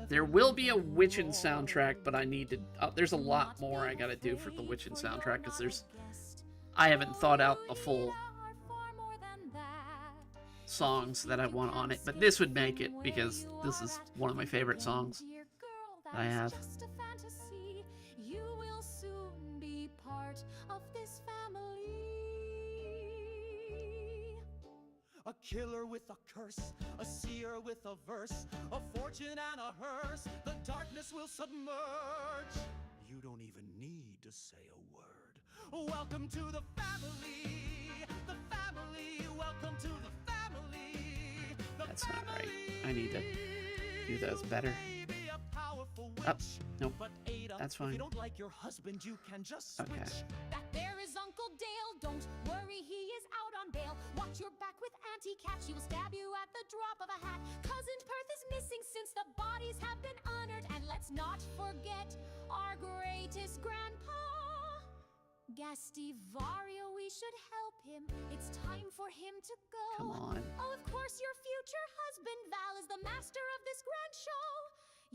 Speaker 2: There will be a Witchin' soundtrack, but I need to... there's a lot more I gotta do for the Witchin' soundtrack, because I haven't thought out the full songs that I want on it, but this would make it, because this is one of my favorite songs that I have.
Speaker 3: A killer with a curse, a seer with a verse, a fortune and a hearse, the darkness will submerge. You don't even need to say a word. Welcome to the family, welcome to the family.
Speaker 2: That's not right. I need to do those better. Oh, nope. That's fine.
Speaker 3: Don't like your husband, you can just switch.
Speaker 2: Okay.
Speaker 1: That there is Uncle Dale, don't worry, he is out on bail. Watch your back with Auntie Cat, she will stab you at the drop of a hat. Cousin Perth is missing since the bodies have been honored. And let's not forget our greatest grandpa, Gastivario. We should help him, it's time for him to go.
Speaker 2: Come on.
Speaker 1: Oh, of course, your future husband, Val, is the master of this grand show.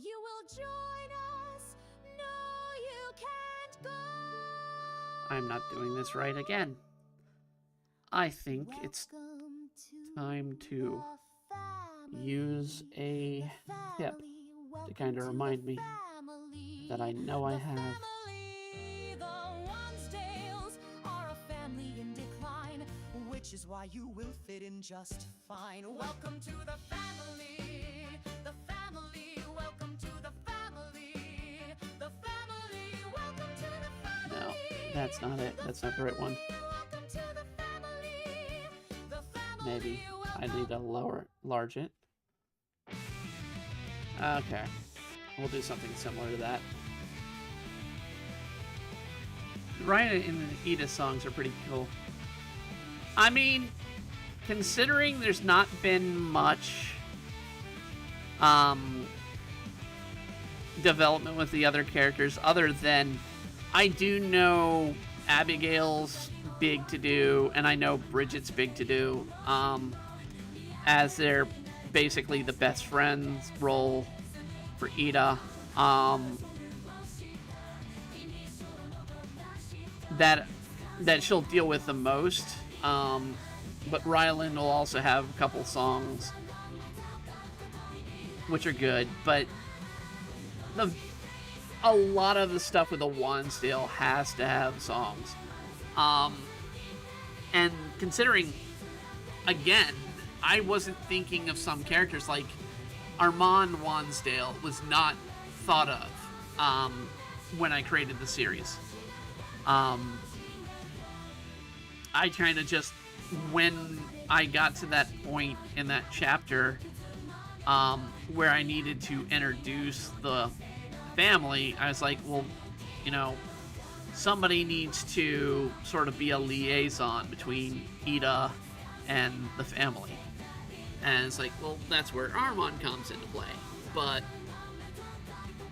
Speaker 1: You will join us, no, you can't go.
Speaker 2: I'm not doing this right again. I think it's time to use a tip to kind of remind me that I know I have.
Speaker 1: The Wansdales are a family in decline,
Speaker 3: which is why you will fit in just fine. Welcome to the family, the family, welcome to the family, the family, welcome to the family.
Speaker 2: No, that's not it. That's not the right one.
Speaker 3: Welcome to the family, the family.
Speaker 2: Maybe I need to large it. Okay, we'll do something similar to that. Ryan and Edith songs are pretty cool. I mean, considering there's not been much development with the other characters, other than I do know Abigail's big to do, and I know Bridget's big to do, as they're basically the best friends role for Ida. That she'll deal with the most. But Ryland will also have a couple songs which are good, but a lot of the stuff with the Wansdale has to have songs. And considering, again, I wasn't thinking of some characters, like Armand Wansdale was not thought of when I created the series. I kind of just, when I got to that point in that chapter where I needed to introduce the family, I was like, well, you know, somebody needs to sort of be a liaison between Ida and the family. And it's like, well, that's where Armand comes into play. But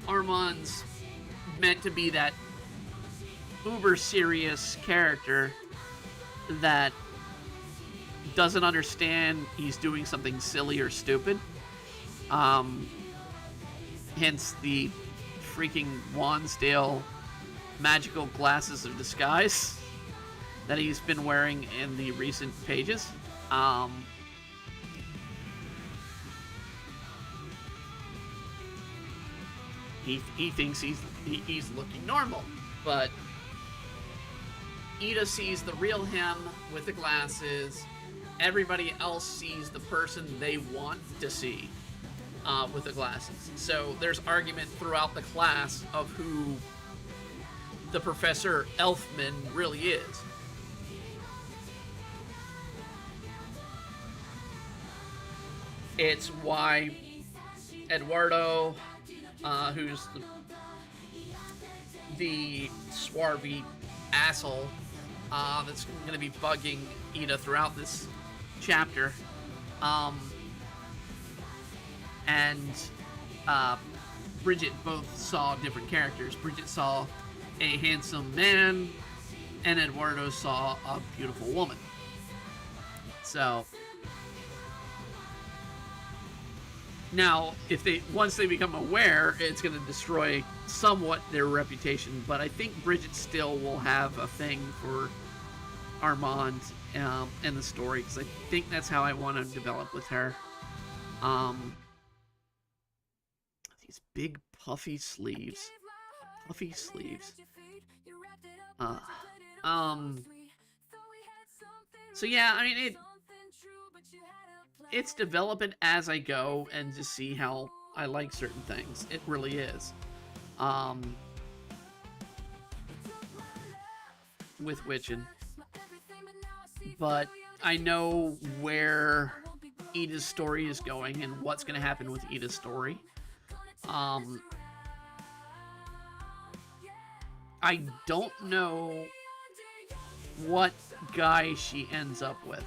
Speaker 2: Armand's meant to be that uber serious character that doesn't understand he's doing something silly or stupid. Hence the freaking Wansdale magical glasses of disguise that he's been wearing in the recent pages. He thinks he's looking normal, but Ida sees the real him with the glasses, everybody else sees the person they want to see with the glasses. So there's argument throughout the class of who the Professor Elfman really is. It's why Eduardo, who's the swarthy asshole that's going to be bugging Ida throughout this chapter, and Bridget both saw different characters. Bridget saw a handsome man, and Eduardo saw a beautiful woman. So now, once they become aware, it's going to destroy somewhat their reputation. But I think Bridget still will have a thing for Armand in the story, because I think that's how I want to develop with her. These big puffy sleeves. So yeah, I mean, it's developing as I go and just see how I like certain things. It really is. With Witchin. But I know where Ida's story is going and what's going to happen with Ida's story. I don't know what guy she ends up with.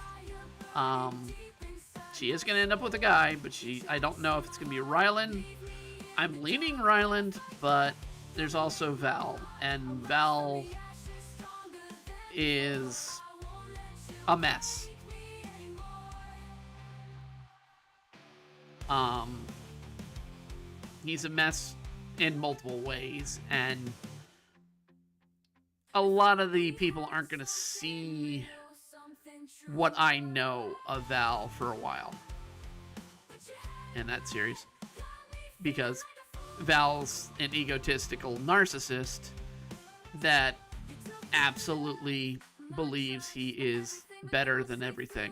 Speaker 2: She is going to end up with a guy, but I don't know if it's going to be Ryland. I'm leaning Ryland, but there's also Val. And Val is a mess. He's a mess in multiple ways, and a lot of the people aren't going to see what I know of Val for a while in that series, because Val's an egotistical narcissist that absolutely believes he is better than everything.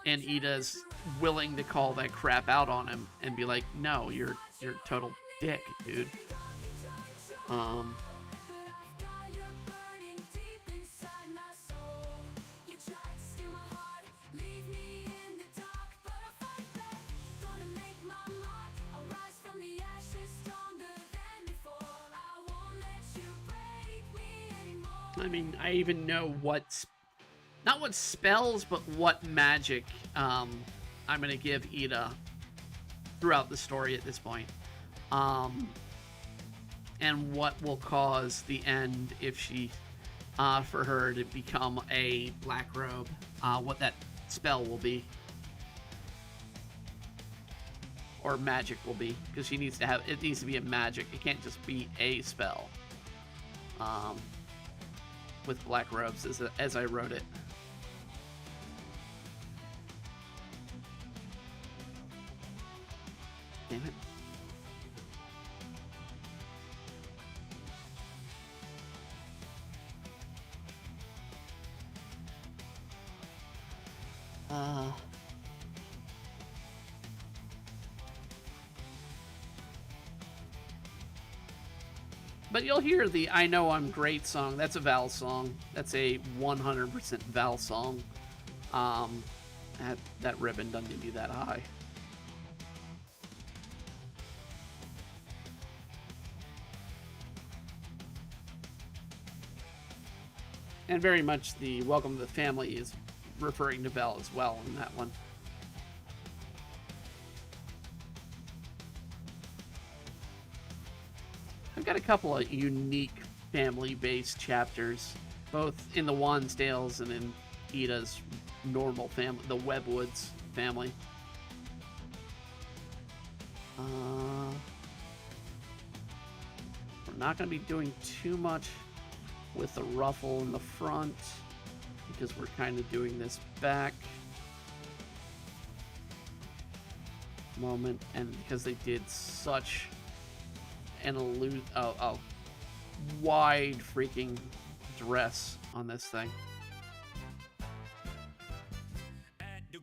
Speaker 2: And Ida's willing to call that crap out on him and be like, no, you're a total dick, dude. I mean, I even know not what spells, but what magic I'm going to give Ida throughout the story at this point. And what will cause the end if she, for her to become a black robe, what that spell will be. Or magic will be, because it needs to be a magic. It can't just be a spell. With black robes, as I wrote it. Damn it. But you'll hear the I Know I'm Great song. That's a Val song. That's a 100% Val song. That ribbon doesn't need to be that high. And very much the Welcome to the Family is referring to Val as well in that one. I've got a couple of unique family-based chapters, both in the Wansdales and in Ida's normal family, the Webwoods family. We're not going to be doing too much with the ruffle in the front, because we're kind of doing this back moment, and because they did such an wide freaking dress on this thing.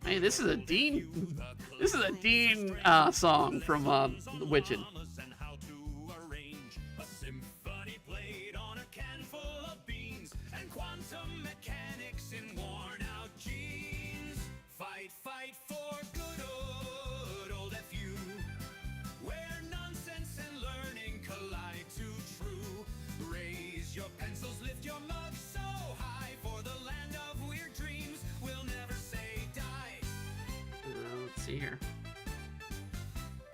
Speaker 2: Hey, this is a Dean. This is a Dean song from The Witchin'.
Speaker 3: Fight for good old FU, where nonsense and learning collide too true. Raise your pencils, lift your mugs so high, for the land of weird dreams will never say die.
Speaker 2: Let's see here.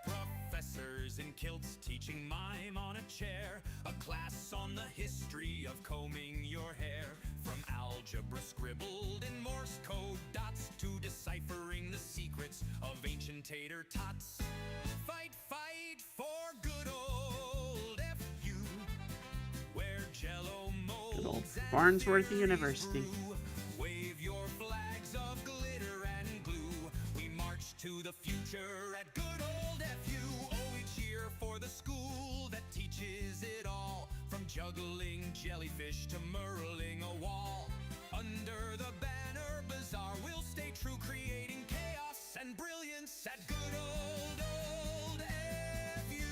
Speaker 3: Professors in kilts teaching mime on a chair, a class on the history of combing your hair. From algebra scribbled in Morse code dots to deciphering the secrets of ancient tater tots. Fight for good old FU, where Jello molds
Speaker 2: Good old
Speaker 3: and
Speaker 2: Farnsworth
Speaker 3: theory
Speaker 2: University.
Speaker 3: brew. Wave your flags of glitter and glue. We march to the future at good old FU. Oh, each year for the school that teaches it all. From juggling jellyfish to murling a wall. Under the banner bazaar, we'll stay true, creating chaos and brilliance at good old FU.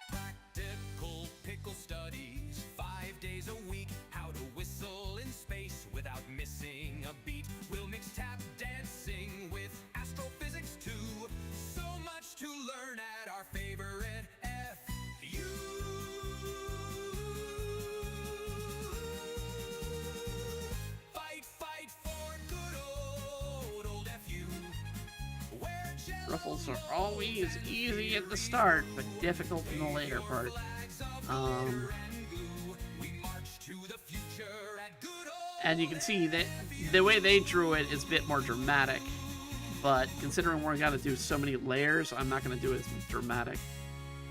Speaker 3: Practical pickle studies, 5 days a week. How to whistle in space without missing a beat. We'll mix tap dancing with astrophysics too. So much to learn at our favorite FU. Fight for good old FU. Where Jello
Speaker 2: Ruffles are always easy at the start, but difficult in the later part. And you can see that the way they drew it is a bit more dramatic. But considering we're gonna do so many layers, I'm not gonna do it as dramatic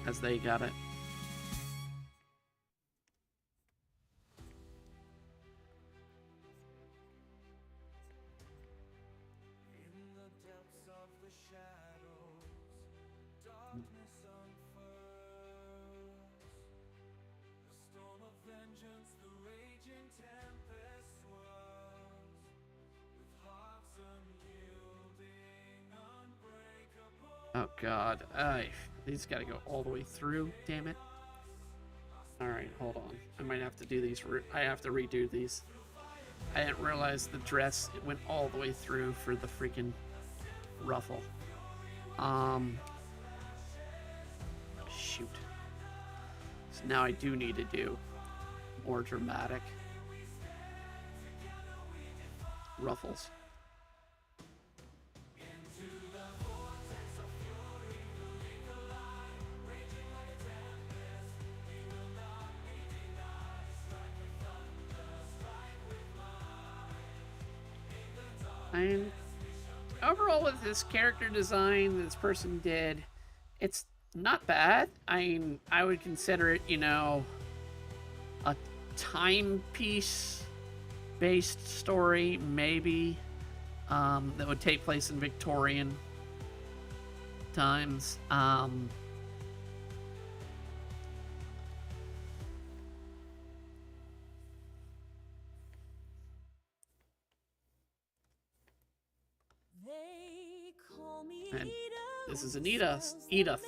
Speaker 2: as they got it.
Speaker 3: In the depths of the shadows, darkness unfurls. The storm of vengeance, the raging tempest swirls. With hearts unyielding, unbreakable.
Speaker 2: Oh god, these gotta go all the way through, damn it. Alright, hold on. I might have to do these, I have to redo these. I didn't realize the dress, it went all the way through for the freaking ruffle. Shoot. So now I do need to do more dramatic ruffles. And overall, with this character design this person did, it's not bad. I would consider it, you know, a timepiece-based story, maybe, that would take place in Victorian times.
Speaker 1: They call me
Speaker 2: And
Speaker 1: Ida,
Speaker 2: this is
Speaker 1: with
Speaker 2: an Ida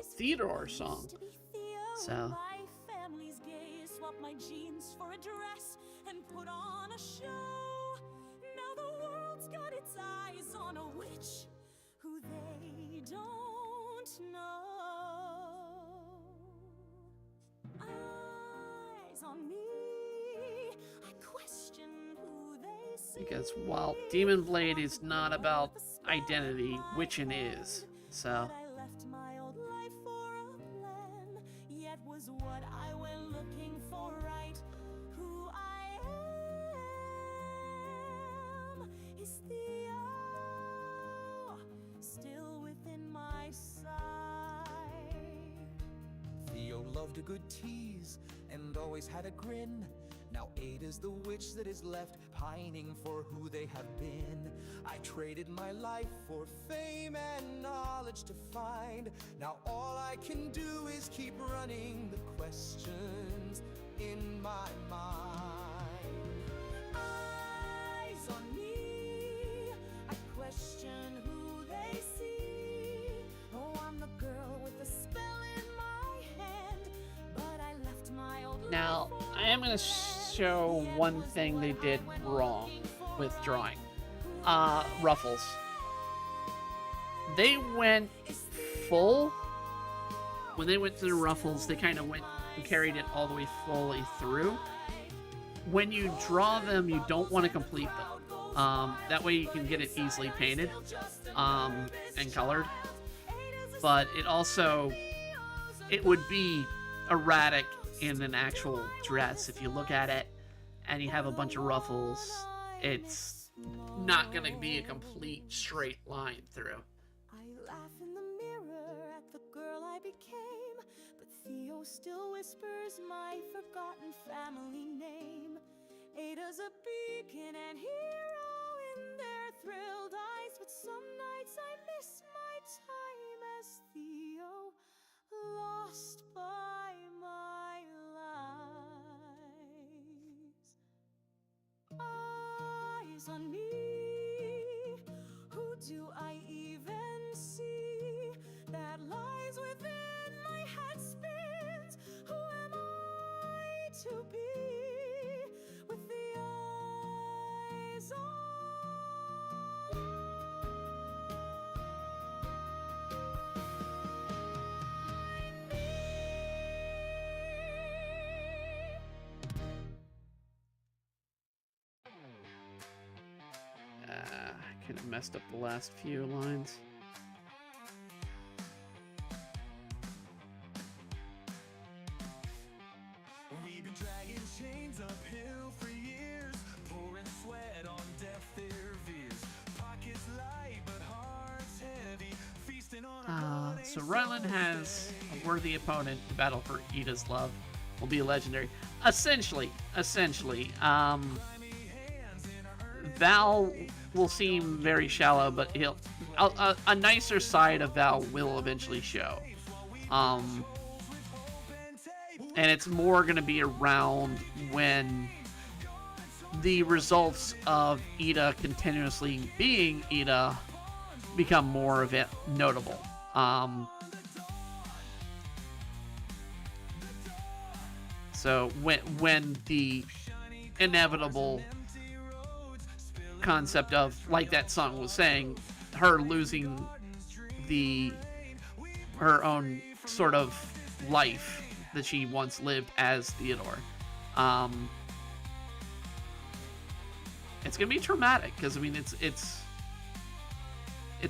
Speaker 2: Theodore song.
Speaker 1: used to be Theo.
Speaker 2: So.
Speaker 1: My family's gay, swap my jeans for a dress and put on a show. Now the world's got its eyes on a witch who they don't know. Eyes on me, I question who they see.
Speaker 2: Because while Demon Blade is not about identity, Witchin' is. So.
Speaker 1: But I left my old life for a plan, yet was what I went looking for right. Who I am is Theo, still within my sight.
Speaker 3: Theo loved a good tease and always had a grin. Now Ada's the witch that is left pining for who they have been. I traded my life for fame and knowledge to find. Now all I can do is keep running the questions in my mind. Eyes on me, I question who they see. Oh, I'm the girl with the spell in my hand, but I left my old
Speaker 2: Now, I am going to show one thing they did wrong with drawing. Ruffles. They went full. When they went to the ruffles, they kind of went and carried it all the way fully through. When you draw them, you don't want to complete them. That way you can get it easily painted and colored. But it would be erratic in an actual dress. If you look at it and you have a bunch of ruffles, it's not going to be a complete straight line through.
Speaker 1: I laugh in the mirror at the girl I became, but Theo still whispers my forgotten family name. Ada's a beacon and hero in their thrilled eyes, but some nights I miss my time as Theo, lost by my lies. Eyes on me, who do I even see? That lies within my head spins. Who am I to be with the eyes on
Speaker 2: I could have messed up the last few lines.
Speaker 3: We've been dragging chains uphill for years, pouring sweat on deaf their fears. Pockets light but hearts heavy, feasting on a
Speaker 2: So Ryland has a worthy opponent. The battle for Ida's love will be legendary. Essentially, Val will seem very shallow, but a nicer side of Val will eventually show. And it's more going to be around when the results of Ida continuously being Ida become more of it notable. So when the inevitable concept of, like that song was saying, her losing her own sort of life that she once lived as Theodore. It's gonna be traumatic because I mean it's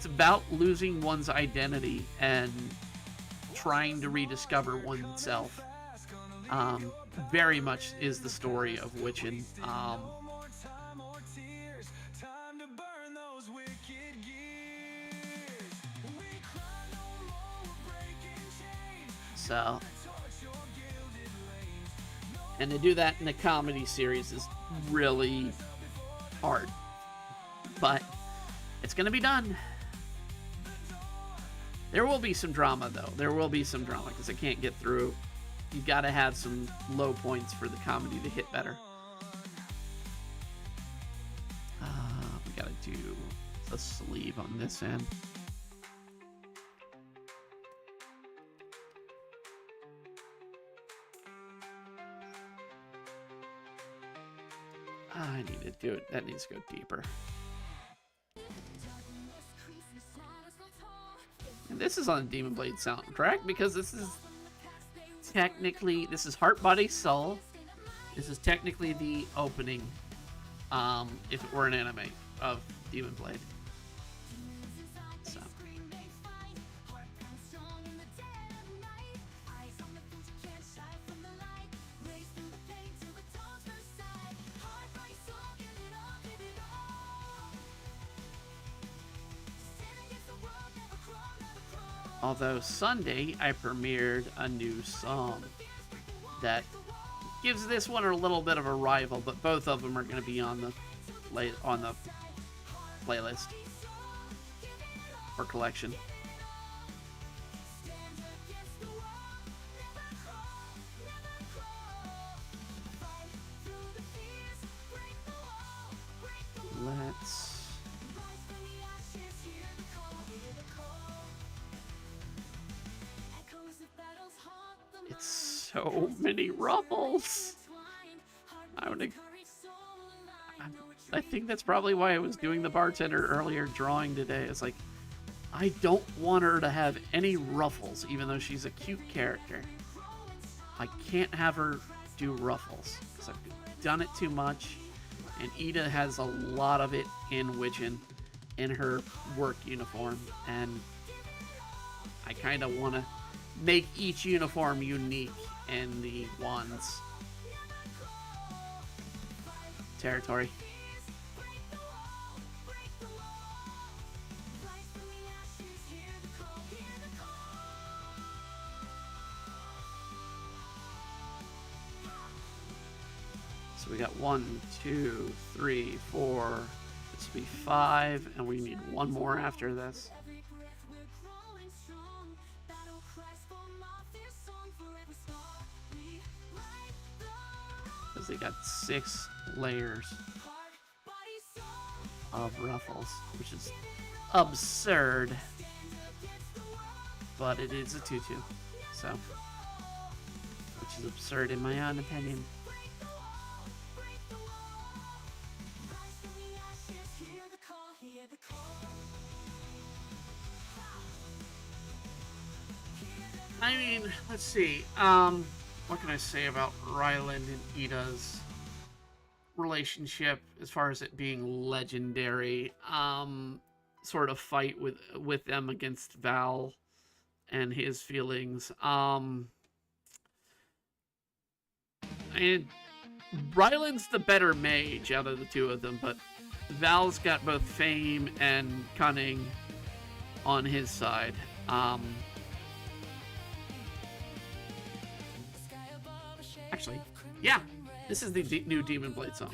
Speaker 2: about losing one's identity and trying to rediscover oneself. Very much is the story of Witchin. So, and to do that in a comedy series is really hard, but it's gonna be done. There will be some drama, though. There will be some drama because I can't get through. You gotta have some low points for the comedy to hit better. We gotta do the sleeve on this end. I need to do it. That needs to go deeper. And this is on the Demon Blade soundtrack because this is Heart, Body, Soul. This is technically the opening, if it were an anime, of Demon Blade. So. Although Sunday, I premiered a new song that gives this one a little bit of a rival, but both of them are going to be on on the playlist or collection. Let's... It's so many ruffles. I think that's probably why I was doing the bartender earlier drawing today. It's like, I don't want her to have any ruffles, even though she's a cute character. I can't have her do ruffles, because I've done it too much, and Ida has a lot of it in Witchin, in her work uniform, and I kind of want to make each uniform unique in the Wands territory. So we got 1, 2, 3, 4. This will be 5, and we need one more after this. Because they got 6 layers of ruffles, which is absurd. But it is a tutu, so, which is absurd in my own opinion. I mean, let's see. What can I say about Ryland and Ida's relationship as far as it being legendary? Sort of fight with them against Val and his feelings. And Ryland's the better mage out of the two of them, but Val's got both fame and cunning on his side. Actually, yeah, this is the new Demon Blade song.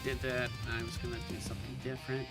Speaker 2: Did that, I was gonna do something different.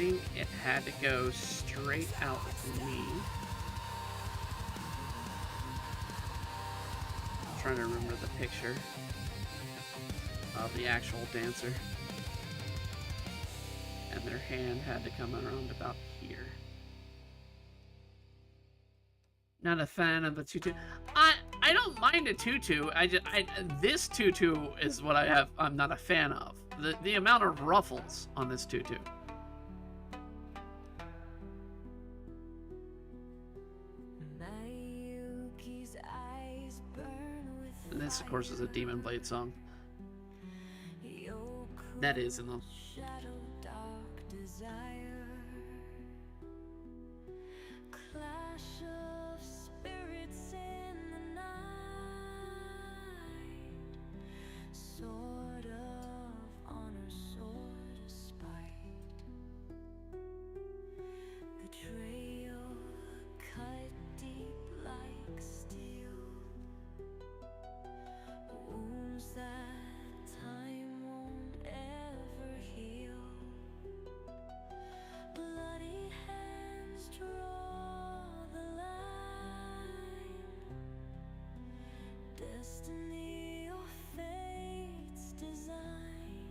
Speaker 2: think it had to go straight out with me. I'm trying to remember the picture of the actual dancer. And their hand had to come around about here. Not a fan of the tutu. I don't mind a tutu. This tutu is what I'm not a fan of. The amount of ruffles on this tutu. And this, of course, is a Demon Blade song. That is in the
Speaker 1: destiny or fate's design.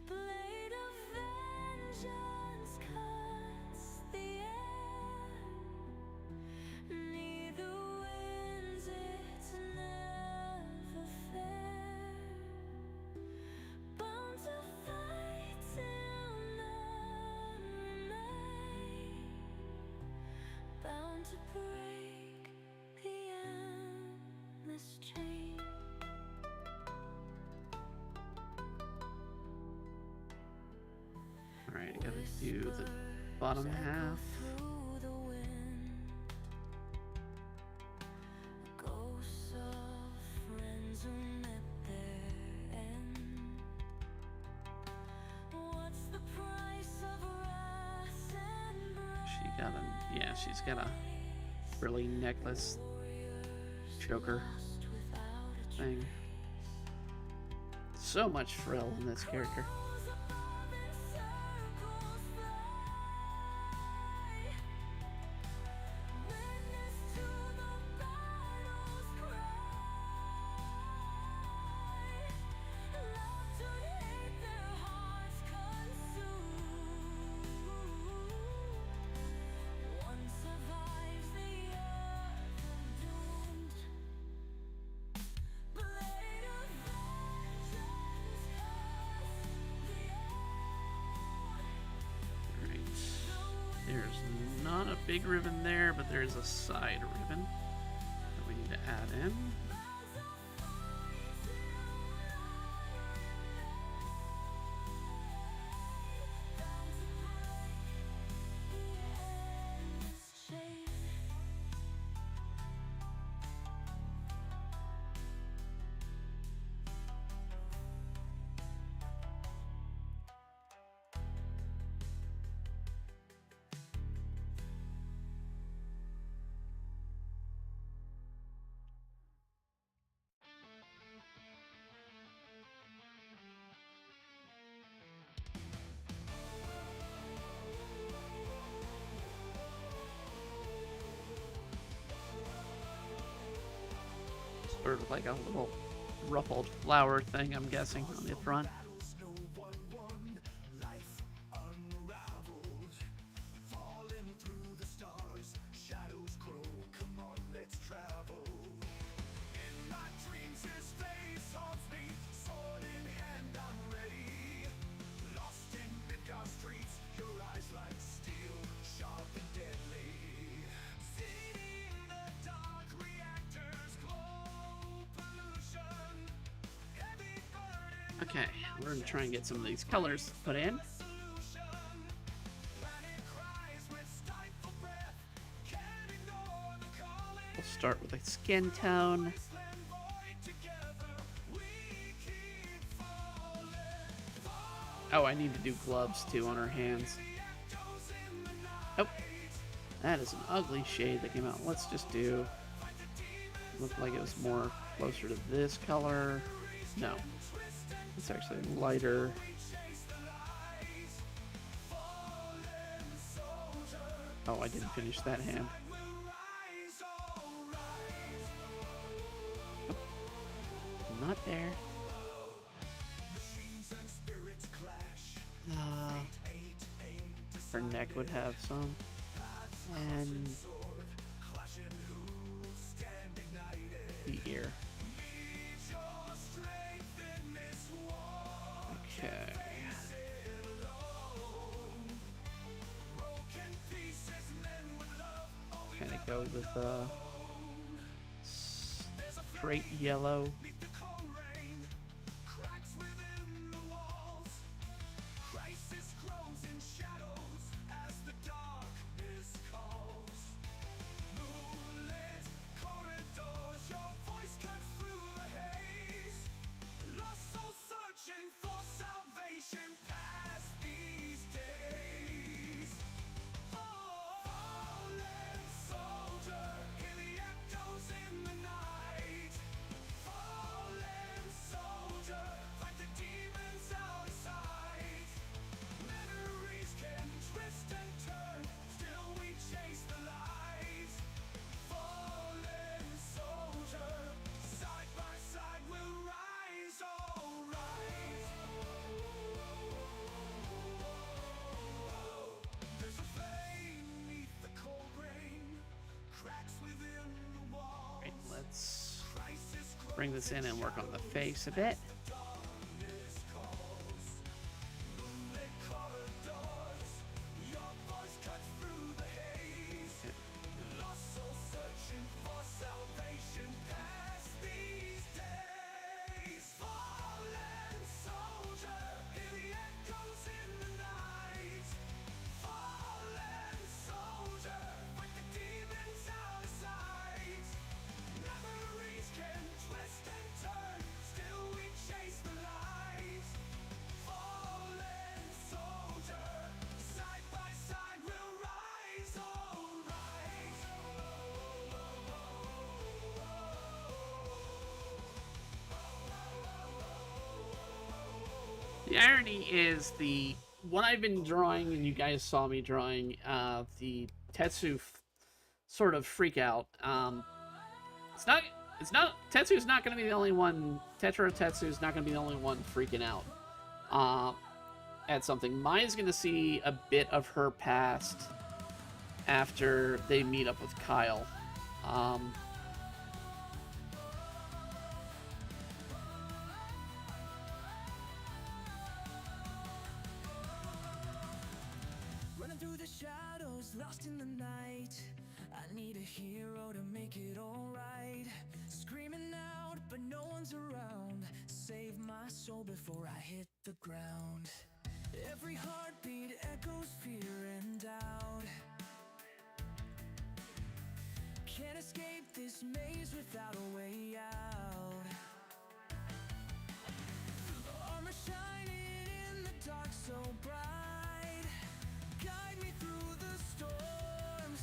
Speaker 1: Blade of vengeance cuts the air. Neither wins, it's never fair. Bound to fight till none remain. Bound to break the endless chain.
Speaker 2: Alright, I gotta do the bottom half.
Speaker 1: Through the wind, ghosts of friends who met their end. What's the price of wrath and breath?
Speaker 2: She's got a really necklace choker thing. So much frill in this character. There's not a big ribbon there, but there's a side ribbon that we need to add in. Sort of like a little ruffled flower thing, I'm guessing, on the front. Okay, we're gonna try and get some of these colors put in. We'll start with a skin tone. Oh, I need to do gloves too on her hands. Oh, that is an ugly shade that came out. Let's just do, looked like it was more closer to this color. No. It's actually lighter. Oh, I didn't finish that hand. Not there. Her neck would have some. And the ear. Okay. Kind of go with straight yellow. Let's bring this in and work on the face a bit. The irony is what I've been drawing, and you guys saw me drawing, the Tetsu sort of freak out. Tetsu's not going to be the only one. Tetra Tetsu's not going to be the only one freaking out at something. Maya's going to see a bit of her past after they meet up with Kyle.
Speaker 4: Lost in the night, I need a hero to make it alright. Screaming out, but no one's around. Save my soul before I hit the ground. Every heartbeat echoes fear and doubt. Can't escape this maze without a way out. Armor shining in the dark so bright. Guide me through the storms,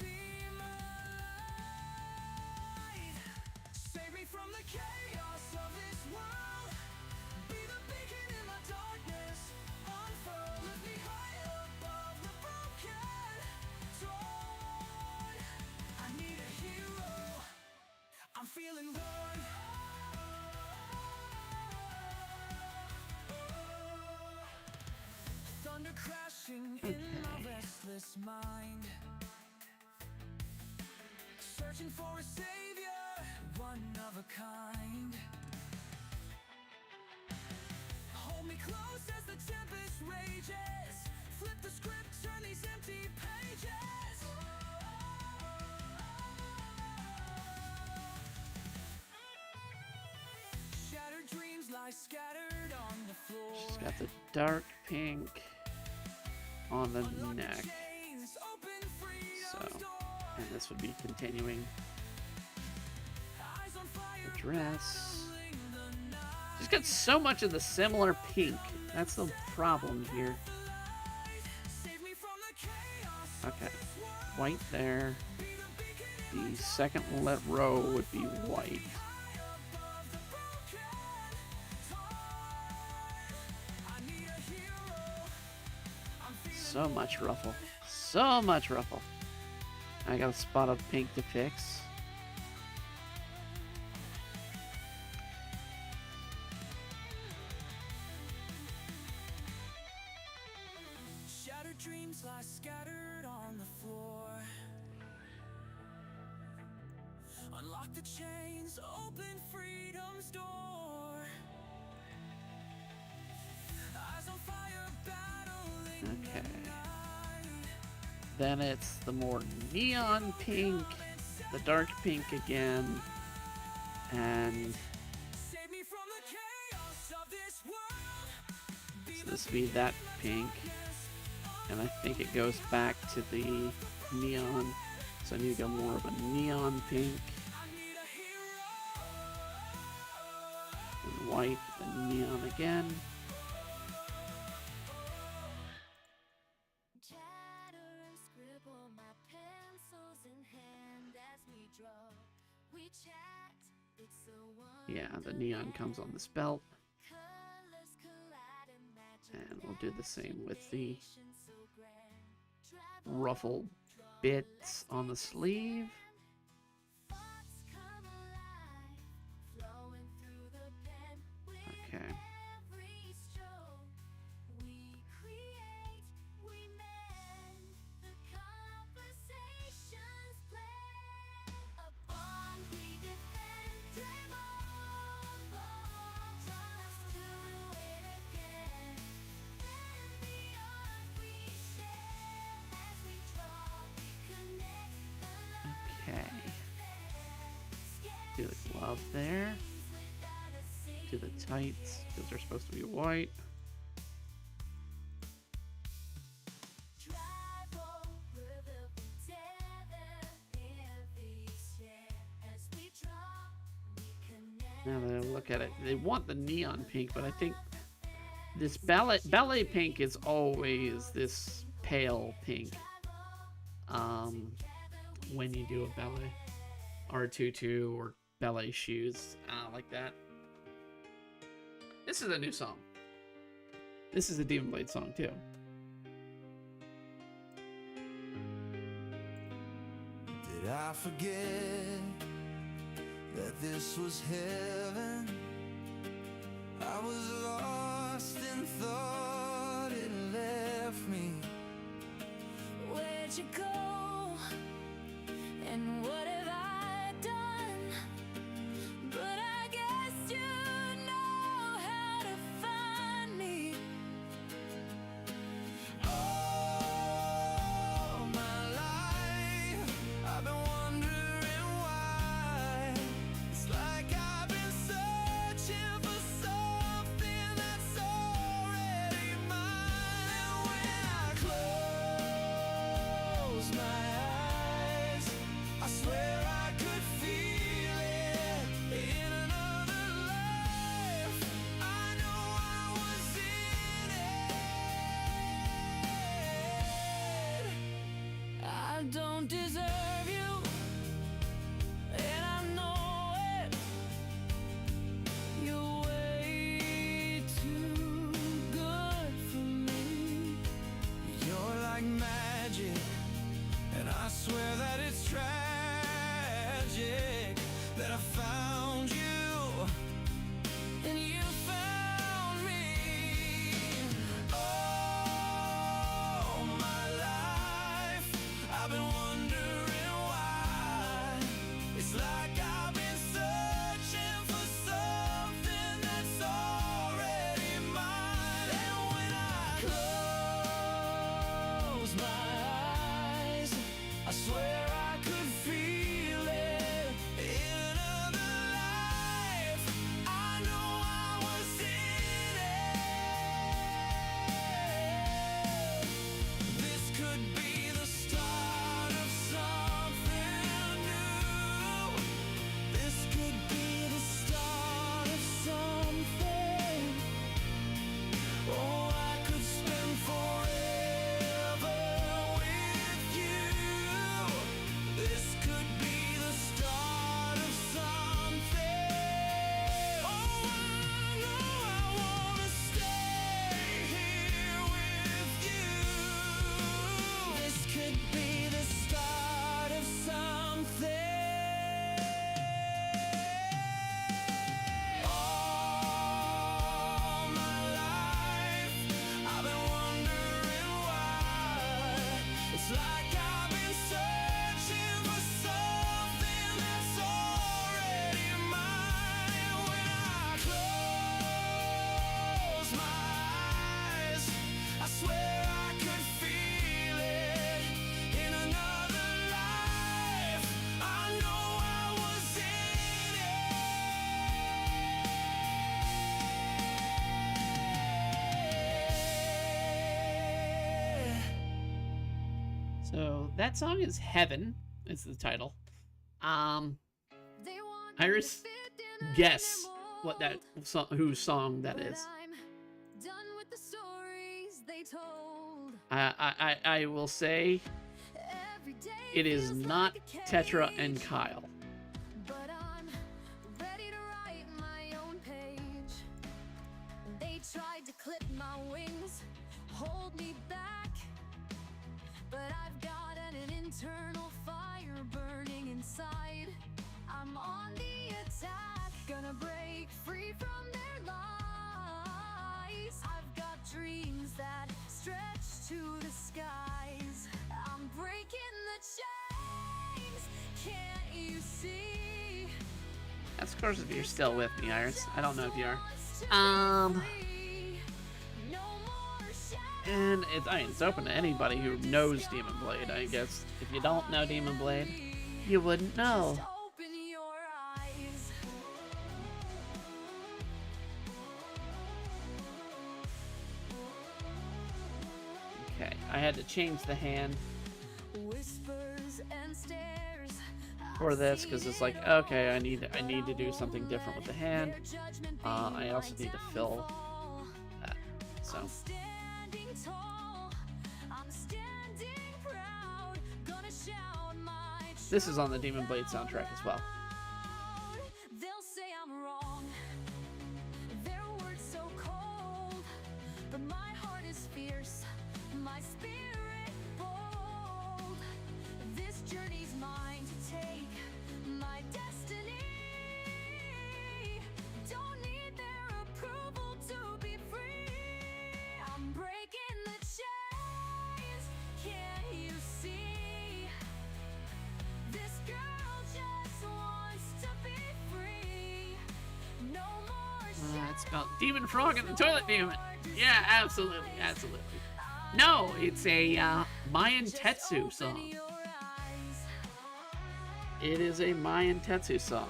Speaker 4: be my light. Save me from the chaos of this world. Be the beacon in my darkness. Unfurl, lift me high above the broken torn. I need a hero. I'm feeling worn. Thunder crashing in my restless mind. Searching for a savior, one of a kind. Hold me close as the tempest rages. Flip the script, turn these empty pages. Shattered dreams lie scattered on the floor.
Speaker 2: She's got the dark pink on the neck. So, and this would be continuing the dress. She's got so much of the similar pink. That's the problem here. Okay, white there. The second row would be white. So much ruffle. so much ruffle. I got a spot of pink to fix.
Speaker 4: Shattered dreams lie scattered on the floor. Unlock the chains, open freedom's door. Eyes on fire, battling
Speaker 2: Okay.
Speaker 4: the night.
Speaker 2: Then it's the more neon pink, the dark pink again, and
Speaker 4: Save me from the chaos of this world. Be
Speaker 2: so
Speaker 4: the
Speaker 2: this would be that pink, and I think it goes back to the neon, so I need to go more of a neon pink,
Speaker 4: I need a hero.
Speaker 2: and white, then neon again.
Speaker 1: Chatter and scribble, my pencils in hand as we draw. We chat, it's so
Speaker 2: Yeah, the neon comes on this belt,
Speaker 1: colors collide and magic
Speaker 2: and we'll do the same with the
Speaker 1: nation so grand. Travel,
Speaker 2: ruffled bits on the sleeve.
Speaker 1: thoughts come alive, flowing through the pen with
Speaker 2: Okay.
Speaker 1: every stroke. We create, we mend, the conversations blend. A bond we defend, dream on, draw us to it again. Then the art we share, as we draw, we connect the love.
Speaker 2: Okay. Do the glove there. Do the tights, because they're supposed to be white.
Speaker 1: Drive over the tether, heavy share. As we draw, we connect.
Speaker 2: Now that I look at it, they want the neon pink, but I think this ballet pink is always this pale pink. When you do a ballet or a tutu or ballet shoes, like that. This is a new song. This is a Demon Blade song too.
Speaker 4: Did I forget that this was heaven? I was lost and thought it left me. Where'd you go? And what have I done? But I guess you know how to find me. All my life I've been wondering why. It's like I've been searching for something that's already mine. And when I close my eyes, I swear I could feel it in another life. I know I was in it. I don't deserve you, and I know it. You're way too good for me. You're like magic, and I swear that it's tragic that I found you and you found me. All my life I've been wondering something. All my life, I've been wondering why. It's like I've been searching for something that's already mine. When I close my eyes, I swear I could feel it in another life. I know I was in it.
Speaker 2: So that song is Heaven, is the title. Iris, guess what that whose song that is.
Speaker 1: Done with the stories they told.
Speaker 2: I will say
Speaker 1: Every day
Speaker 2: it is
Speaker 1: feels
Speaker 2: not
Speaker 1: like a
Speaker 2: Tetra and
Speaker 1: cage,
Speaker 2: Kyle.
Speaker 1: but I'm ready to write my own page. They tried to clip my wings, hold me back, but I've got an internal fire burning inside. I'm on the attack, gonna break free from their lies. I've got dreams that stretch to the skies. I'm breaking the chains, can't you see?
Speaker 2: That's of course if you're still with me, Iris. I don't know if you are.
Speaker 1: No more
Speaker 2: And it's open to anybody who knows Demon Blade. I guess if you don't know Demon Blade, you wouldn't know.
Speaker 1: Just open your eyes.
Speaker 2: Okay, I had to change the hand
Speaker 1: Whispers and stares.
Speaker 2: for this because it's like, okay, I need to do something different with the hand. I also need to fill that. So
Speaker 1: I'm standing tall. I'm standing proud. Gonna shout my
Speaker 2: this is on the Demon Blade soundtrack as well.
Speaker 1: truth. They'll say I'm wrong. Their words so cold, but my heart is fierce. My spirit bold. This journey's mine to take. My destiny. Don't need their approval to be free. I'm breaking the chains. Can't you see? This girl just wants to be free. No more
Speaker 2: It's about Demon Frog and the Toilet Demon. Yeah, absolutely, absolutely. No, it's a Mayan Tetsu song. It is a Mayan Tetsu song.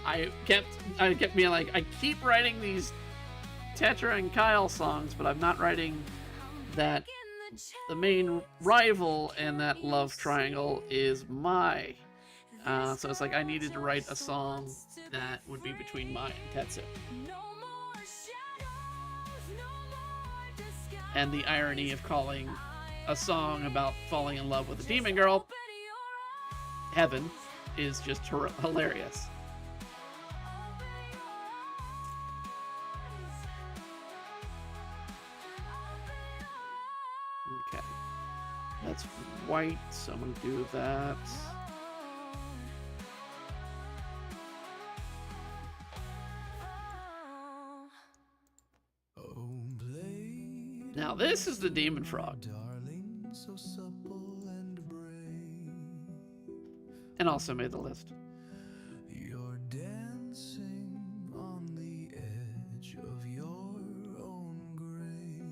Speaker 2: I kept being like, I keep writing these Tetra and Kyle songs, but I'm not writing that the main rival in that love triangle is Mai. So it's like I needed to write a song that would be between Mai and Tetsu. And the irony of calling a song about falling in love with a demon girl Heaven is just hilarious. Okay. That's white, so I'm gonna do that.
Speaker 4: Oh, blade,
Speaker 2: Now this is the Demon Frog.
Speaker 4: darling, so supple and brave.
Speaker 2: And also made the list.
Speaker 4: You're dancing on the edge of your own grave.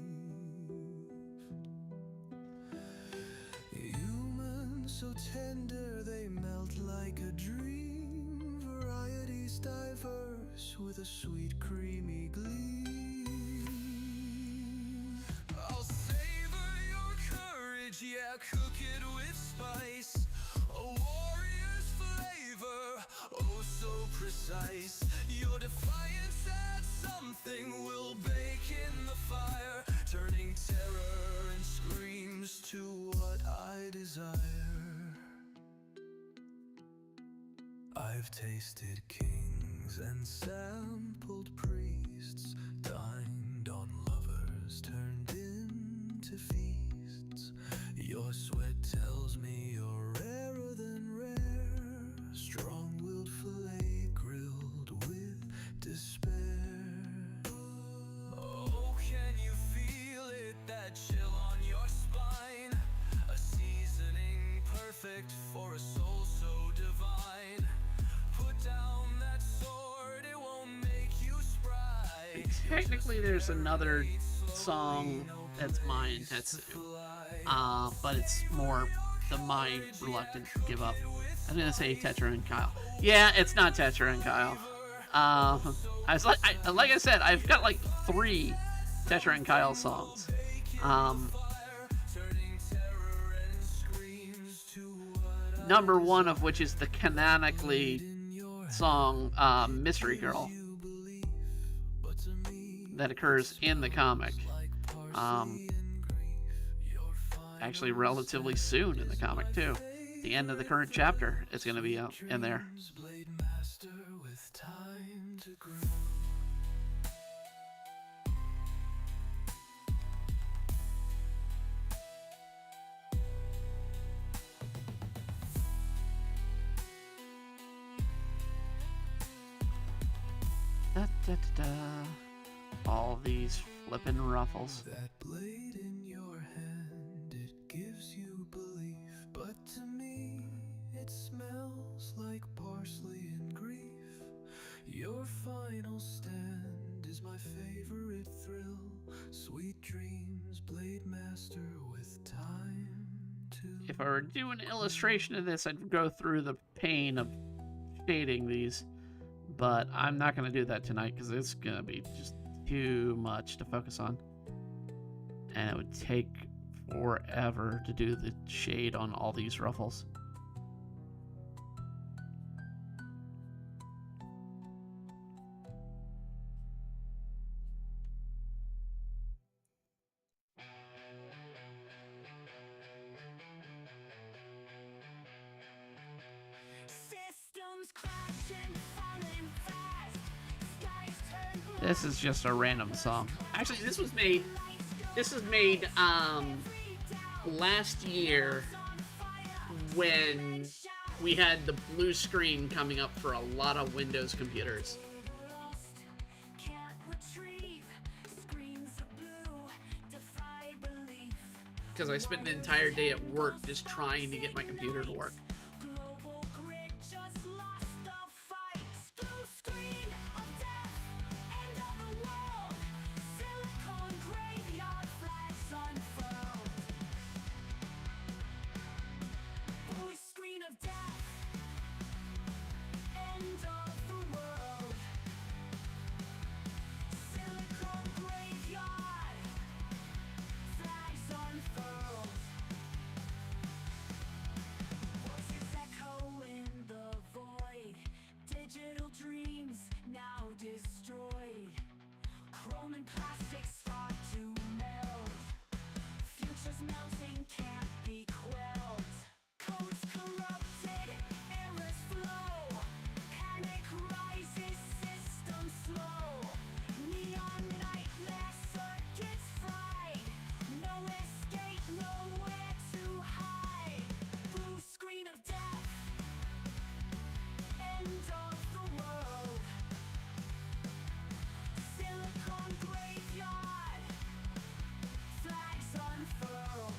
Speaker 4: Humans so tender they melt like a dream. Varieties diverse with a sweet creamy gleam. I'll savor your courage, yeah, cook it with spice. A warrior's flavor, oh so precise. Your defiance adds something will bake in the fire, turning terror and screams to what I desire. I've tasted kings and sampled priests, dined on lovers turned into feasts. Your sweat tells me you're rarer than rare, strong-willed fillet grilled with despair. Oh, can you feel it, that chill on your spine? A seasoning perfect for a soul so divine. Put down that sword, it won't make you spry.
Speaker 2: Technically, there's another song that's mine, Tetsu. But it's more the my reluctant to give up. I'm gonna say Tetra and Kyle. Yeah, it's not Tetra and Kyle. I was like I said, I've got like 3 Tetra and Kyle songs. Number 1 of which is the canonically song Mystery Girl that occurs in the comic. Actually, relatively soon in the comic, too. The end of the current chapter is going to be in there. Da, da, da, da. All these flippin' ruffles.
Speaker 4: That blade in your hand, it gives you belief, but to me it smells like parsley and grief. Your final stand is my favorite thrill. Sweet dreams, Blade Master, with time to...
Speaker 2: If I were to do an illustration of this, I'd go through the pain of shading these. But I'm not going to do that tonight because it's going to be just too much to focus on. And it would take forever to do the shade on all these ruffles.
Speaker 1: Systems crashing, falling fast. Skies turn blue.
Speaker 2: This is just a random song. Actually, this was made last year when we had the blue screen coming up for a lot of Windows computers.
Speaker 1: Can't retrieve. Screens of blue defy belief.
Speaker 2: Because I spent an entire day at work just trying to get my computer to work.
Speaker 1: Global grid just lost the fight. Blue screen of death, end of the world. Silicon graveyard flags unfurled. Blue screen of death, end of the world. Silicon graveyard flags unfurled. Voices echo in the void. Digital dreams now destroyed. Chrome and plastic start to melt. Futures melting can't be quelled. Codes corrupted, errors flow. Panic rises, system slow. Neon nightmare circuits fried. No escape, nowhere to hide. Blue screen of death, end of the world. Silicon graveyard, flags unfurled.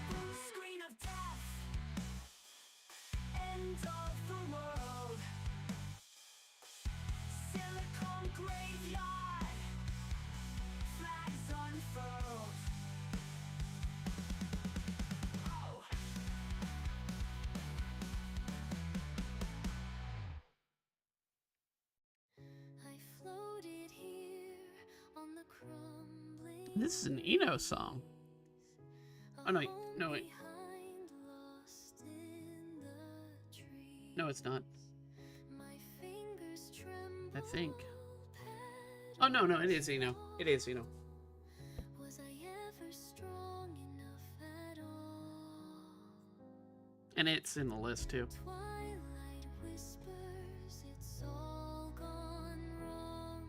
Speaker 1: Blue screen of death, end of the world. Silicon graveyard, flags unfurled. Oh.
Speaker 5: I floated here on the crumbling.
Speaker 2: This is an Eno song. Oh, no, no, wait.
Speaker 5: Behind, lost in the trees.
Speaker 2: No, it's not.
Speaker 5: My fingers tremble.
Speaker 2: I think. Oh, no, it is Eno. It is Eno.
Speaker 5: Was I ever strong
Speaker 2: And it's in the list too.
Speaker 5: Twilight whispers, it's all gone wrong.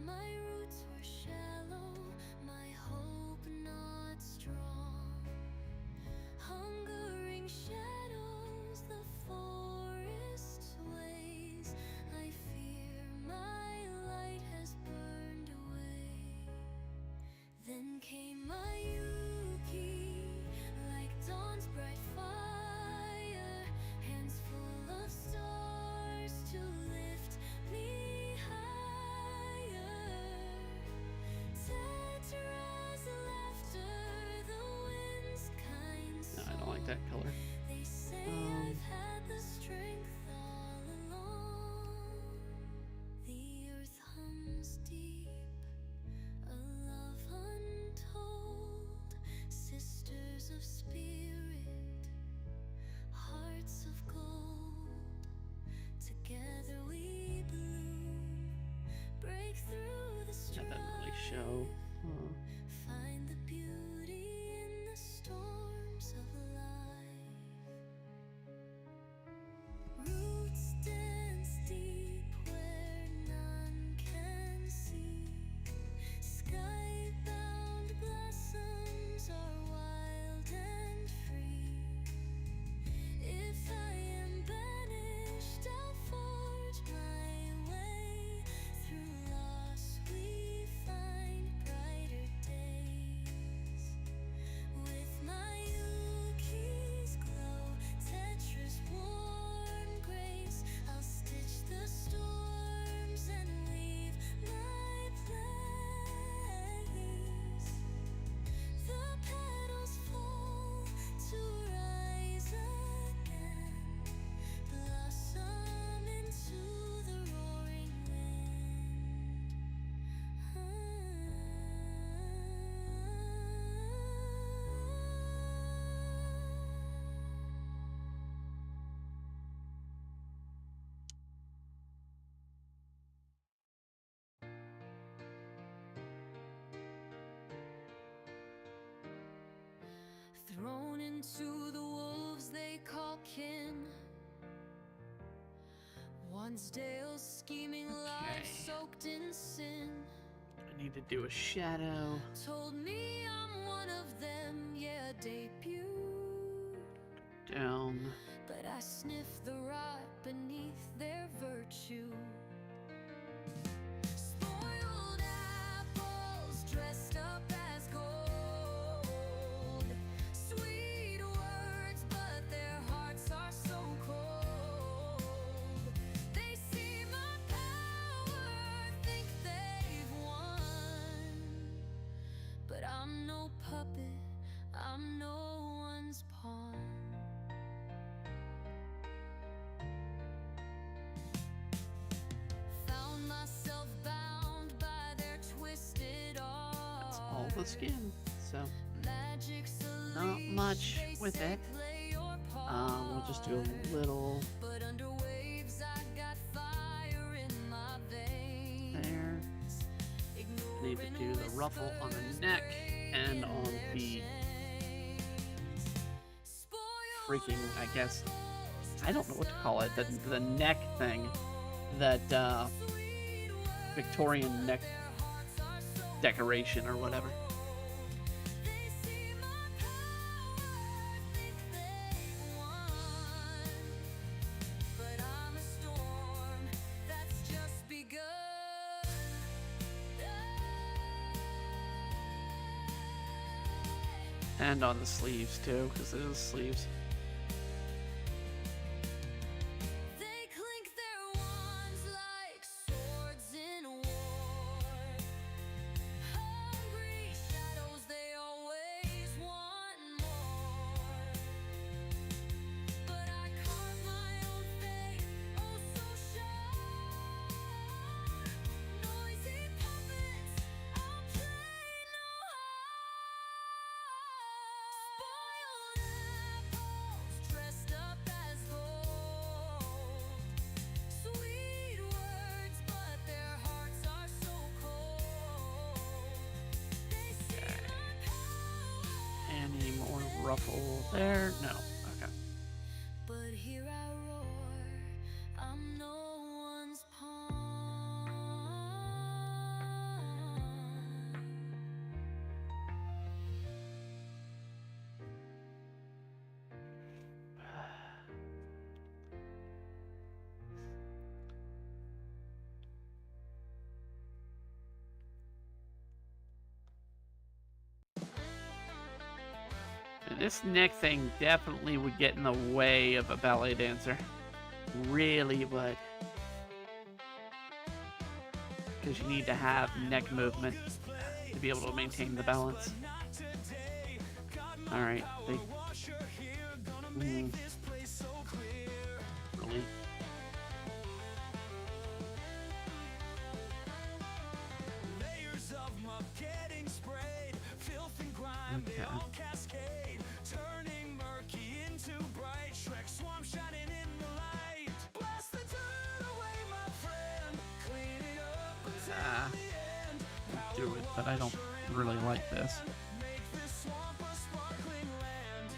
Speaker 5: My roots were shallow, my hope not strong. Hungering shadows, the forest's ways. I fear my light has burned away. Then came my Yuki, like dawn's bright fire, hands full of stars to lift me higher. Tetra's laughter, the wind's kind
Speaker 2: No,
Speaker 5: song.
Speaker 2: I don't like that color.
Speaker 5: They say I've had the strength all along. The earth hums deep, a love untold. Sisters of spirit, hearts of gold. Together we bloom, break through the
Speaker 2: That
Speaker 5: strife.
Speaker 2: doesn't really show.
Speaker 5: Find the beauty in the storms of life. Roots dance deep where none can see. Sky-bound blossoms are wild and free. If I am banished, I'll forge my way. Through loss we find brighter days. With my Yuki's glow, Tetra's warm grace, I'll stitch the storms and weave my place. The petals fall to rise again, blossom into the roaring wind. Thrown into the wolves they call kin. Once Dale's scheming life
Speaker 2: Okay.
Speaker 5: soaked in sin.
Speaker 2: I need to do a shadow.
Speaker 5: Told me I'm one of them, yeah, debuted.
Speaker 2: Down.
Speaker 5: But I sniff the rot beneath their virtue. Spoiled apples dressed up as gold. Sweet words, but their hearts are so cold. They see my power, think they've won. But I'm no puppet, I'm no one's pawn. Found myself bound by their twisted arms.
Speaker 2: That's all the skin. So
Speaker 5: Magic's a
Speaker 2: not
Speaker 5: leash,
Speaker 2: much
Speaker 5: they
Speaker 2: with
Speaker 5: say
Speaker 2: it.
Speaker 5: play your
Speaker 2: We'll just do a little
Speaker 5: But under waves I got fire in my veins.
Speaker 2: there. I need to do the ruffle on the neck and on the freaking, I guess, I don't know what to call it, the neck thing, that Victorian neck decoration or whatever. And on the sleeves too, because there's sleeves.
Speaker 5: They clink their wands like swords in war. Hungry shadows, they always want more. But I carve my own fate, oh so sharp. Noisy puppets, I'll play no harm. Spoiled apples dressed up as gold. Sweet words, but their hearts are so cold. They see my power.
Speaker 2: Any more ruffle there? No. Okay. This neck thing definitely would get in the way of a ballet dancer. Really would. Because you need to have neck movement to be able to maintain the balance. Alright, they... Really?
Speaker 4: Layers of muck getting sprayed, filth and grime, they
Speaker 2: Okay.
Speaker 4: all cascade, turning murky into bright. Shrek swamp shining in the light. Blast the dirt away, my friend. Clean it up until the end.
Speaker 2: Do it, but I don't really like this.
Speaker 4: Make this swamp a sparkling land.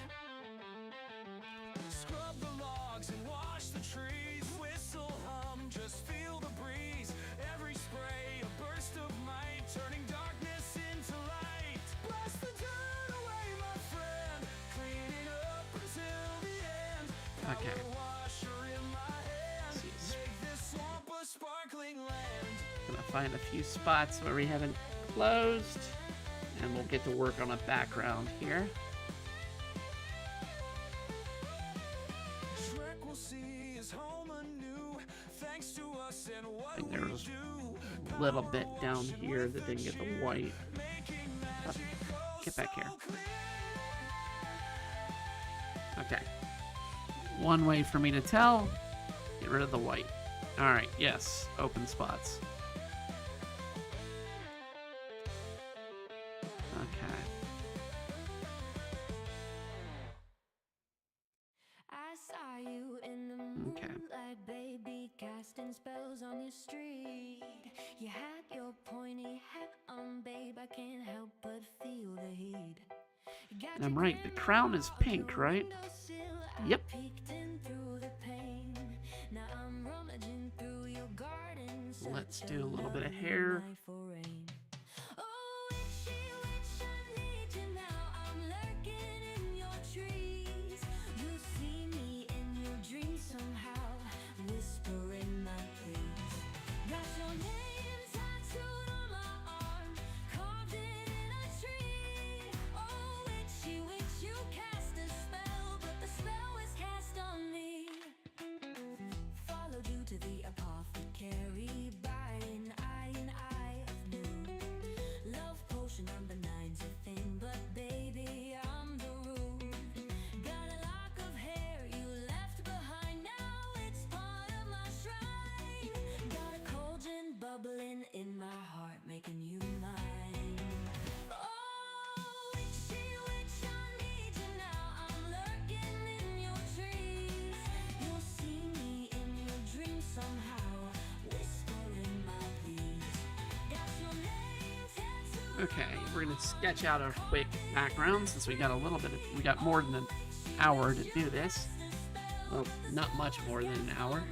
Speaker 4: Scrub the logs and wash the trees. Whistle, hum, just feel the breeze. Every spray, a burst of might, turning darkness into light. Blast the dirt away, my friend. Clean it up until the end.
Speaker 2: Okay.
Speaker 4: Power washer in my hand.
Speaker 2: Jeez.
Speaker 4: Make this swamp a sparkling land.
Speaker 2: Gonna find a few spots where we haven't closed, and we'll get to work on a background here.
Speaker 4: Shrek will see his home anew, thanks to us and what
Speaker 2: think
Speaker 4: we
Speaker 2: there was
Speaker 4: do.
Speaker 2: A little bit down here that didn't get the white. Oh, get back here. Okay. One way for me to tell, get rid of the white. Alright, yes, open spots. Okay.
Speaker 5: I saw you in the moonlight, baby, casting spells on your street. You had your pointy hat on, babe, I can't help but feel the heat.
Speaker 2: And I'm right, the crown is pink, right? Yep. Let's do a little bit of hair.
Speaker 5: To the apothecary, by an eye of noon. Love potion number 9's a thing, but baby, I'm the rule. Got a lock of hair you left behind, now it's part of my shrine. Got a cauldron bubbling in my heart, making you mine. Oh, witchy witch, I need you now. I'm lurking in your trees. You'll see me in your dreams somehow, whispering my pleas. Got your name tattooed.
Speaker 2: Okay, we're gonna sketch out a quick background since we got we got more than an hour to do this. Well, not much more than an hour,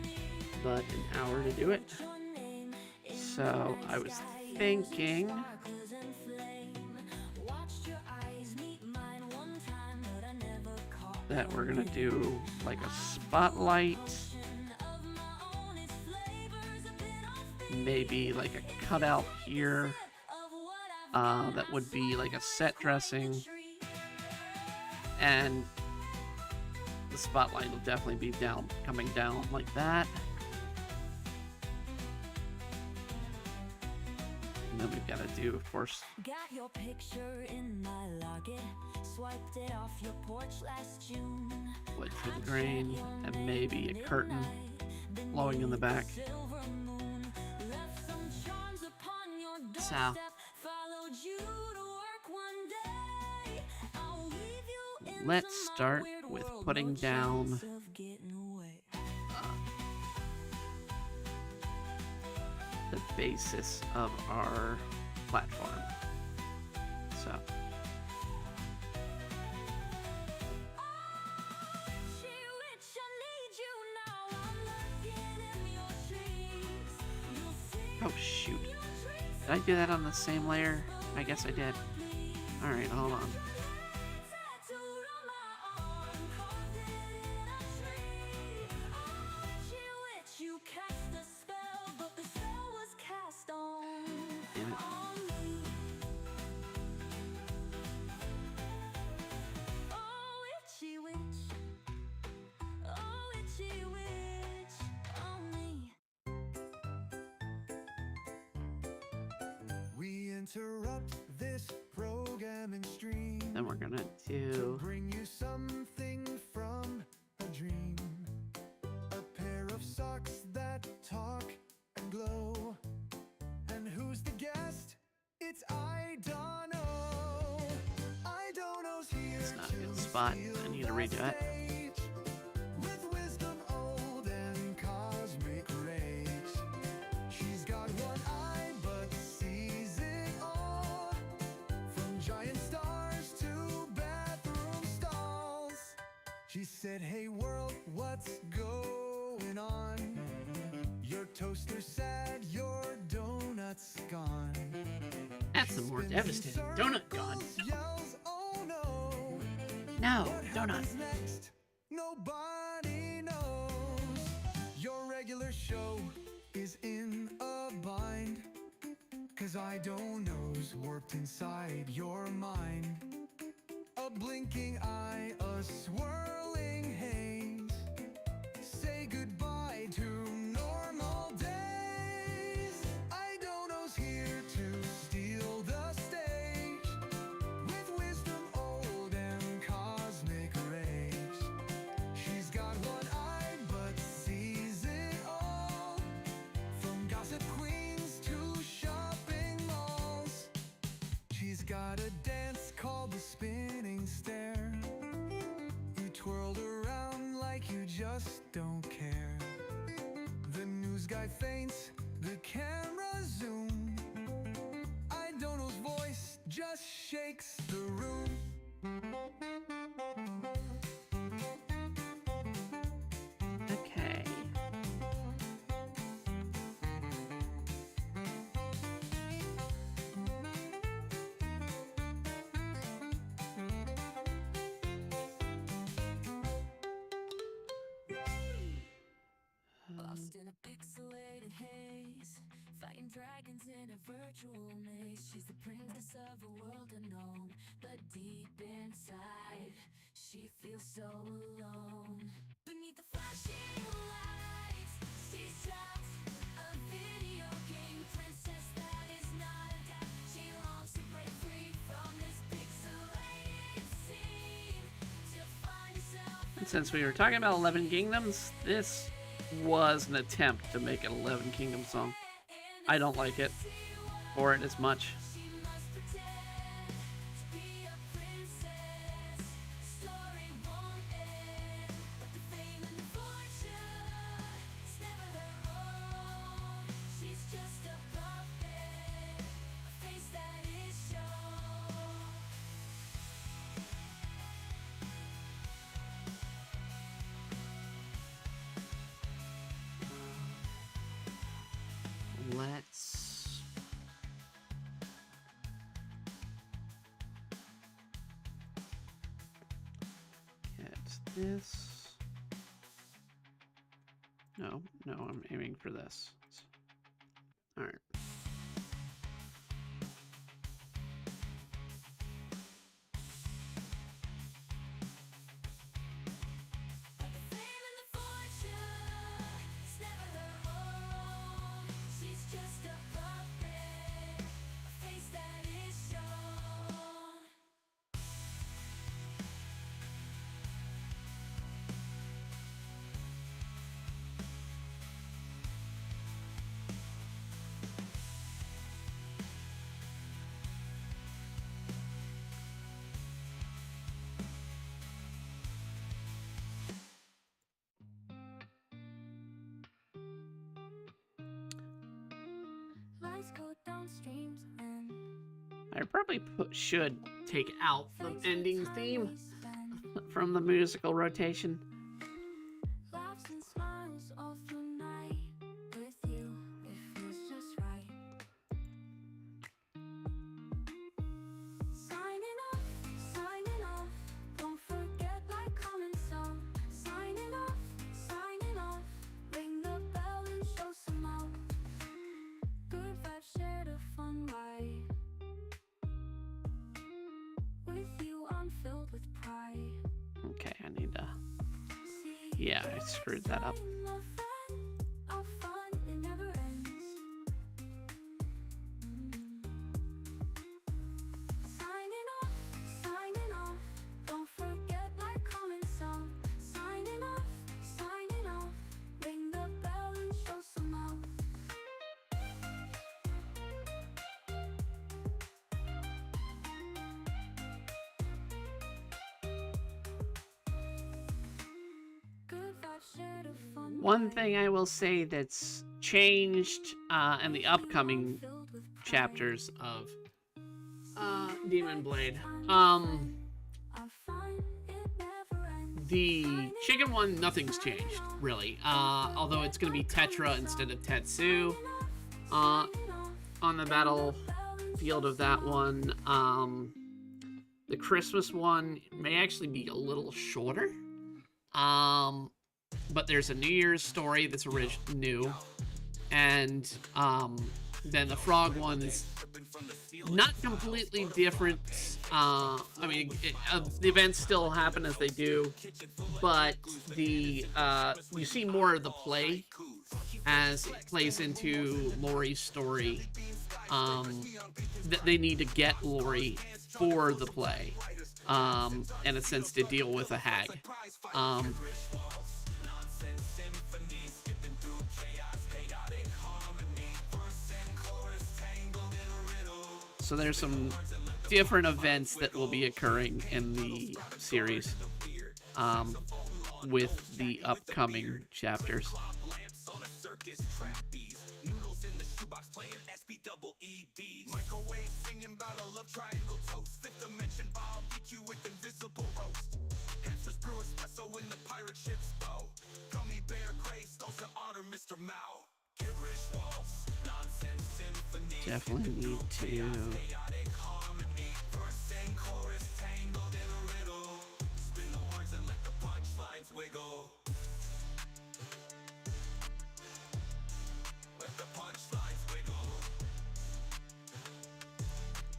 Speaker 2: but an hour to do it. So I was thinking
Speaker 5: Sparkles and flame. Watched your eyes meet mine one time, but I never caught
Speaker 2: that we're gonna do like a spotlight,
Speaker 5: of my own. Its flavors a bit off
Speaker 2: maybe like a cutout here.
Speaker 5: of what I've
Speaker 2: That would be like a set dressing, and the spotlight will definitely be coming down like that. And then we've got to do, of course,
Speaker 5: got your picture in my locket. Swiped it off your porch last June.
Speaker 2: wood for the grain, and maybe a curtain blowing in the back.
Speaker 5: Silver moon left some charms upon your
Speaker 2: So,
Speaker 5: doorstep. Followed you to work one day. I'll leave you in
Speaker 2: let's
Speaker 5: the
Speaker 2: start
Speaker 5: weird
Speaker 2: with
Speaker 5: world,
Speaker 2: putting
Speaker 5: no
Speaker 2: down
Speaker 5: chance of getting away.
Speaker 2: the basis of our platform. So,
Speaker 5: She witch, I need you now. I'm lurking in your trees. You'll see
Speaker 2: oh shoot.
Speaker 5: your trees.
Speaker 2: Did I do that on the same layer? I guess I did. Alright, hold on.
Speaker 5: Tattooed on my arm, carved it in a tree. Oh, witchy witch, you cast a spell, but the spell was cast on
Speaker 2: Damn it.
Speaker 5: me. Oh,
Speaker 4: lemon stream.
Speaker 2: Then we're gonna do.
Speaker 4: Bring you something from a dream. A pair of socks that talk and glow. And who's the guest? It's I don't know. I don't know's here.
Speaker 2: It's not a good spot. I need to redo it.
Speaker 4: With wisdom old and cosmic rays. She's got one eye but sees it all. From giant stars to bathroom stalls. She said, hey world, what's going on? Your toaster's sad, your donut's gone.
Speaker 2: That's the more devastating. Donut gone.
Speaker 4: Yells, oh no.
Speaker 2: No,
Speaker 4: What
Speaker 2: donut.
Speaker 4: happens next? Nobody knows. Your regular show is in a bind. 'Cause I don't know's warped inside your mind. A blinking eye, a swirling haze. Say goodbye to normal days. I don't know's here to steal the stage. With wisdom old and cosmic rays. She's got one eye but sees it all. From gossip queens to shopping malls. She's got a dance called the spinning stare. You twirled around like you just don't care. The news guy faints, the camera zoom. I don't know's voice just shakes the room.
Speaker 2: Okay.
Speaker 5: Lost in a pixelated haze, fighting dragons in a virtual maze. She's the princess of a world unknown, but deep inside, she feels so alone. Beneath the flashing lights, she's trapped, a video game princess that is not a death. She longs to break free from this pixelated scene, to find herself.
Speaker 2: And since we were talking about 11 Kingdoms, this was an attempt to make an 11 Kingdom song. I don't like it for it as much.
Speaker 5: She must pretend to be a princess. Story won't end, but the fame and the fortune is never her own. She's just a puppet, a face that is shown.
Speaker 2: Let's get this. No, I'm aiming for this. All right.
Speaker 5: The fame and the fortune is never her own. She's just a puppet, a face that is shown. Lights go down streams and
Speaker 2: I probably should take out the ending theme from the musical rotation.
Speaker 5: laughs and smiles all through night. With you, it feels just right. Signing off. Don't forget like, comment, some. Signing off. Ring the bell and show some out. Good vibes share the fun ride. With you, I'm filled with pride.
Speaker 2: Okay, I need to.
Speaker 5: See,
Speaker 2: Yeah, I screwed that up.
Speaker 5: my friend, our fun, it never ends. Signing
Speaker 2: One thing I will say that's changed in the upcoming chapters of Demon Blade. The chicken one, nothing's changed, really. Although it's going to be Tetra instead of Tetsu on the battlefield of that one. The Christmas one may actually be a little shorter. But there's a New Year's story that's new. And then the Frog one's not completely different. I mean, the events still happen as they do, but the you see more of the play as it plays into Lori's story. That they need to get Lori for the play, in a sense, to deal with a hag. So there's some different events that will be occurring in the series with the upcoming chapters. Definitely need to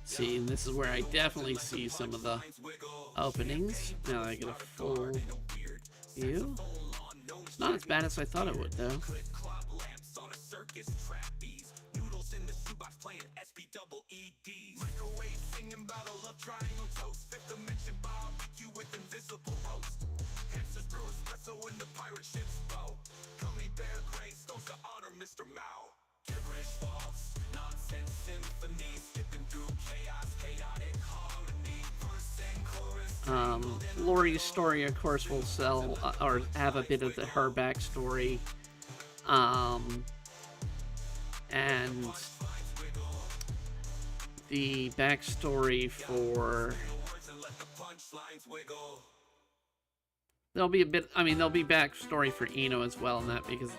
Speaker 2: see, and this is where I definitely see some of the openings. Now that I get a full view. It's not as bad as I thought it would, though. Lori's story, of course, will sell or have a bit of her backstory, and the backstory for there'll be a bit. I mean, there'll be backstory for Eno as well in that, because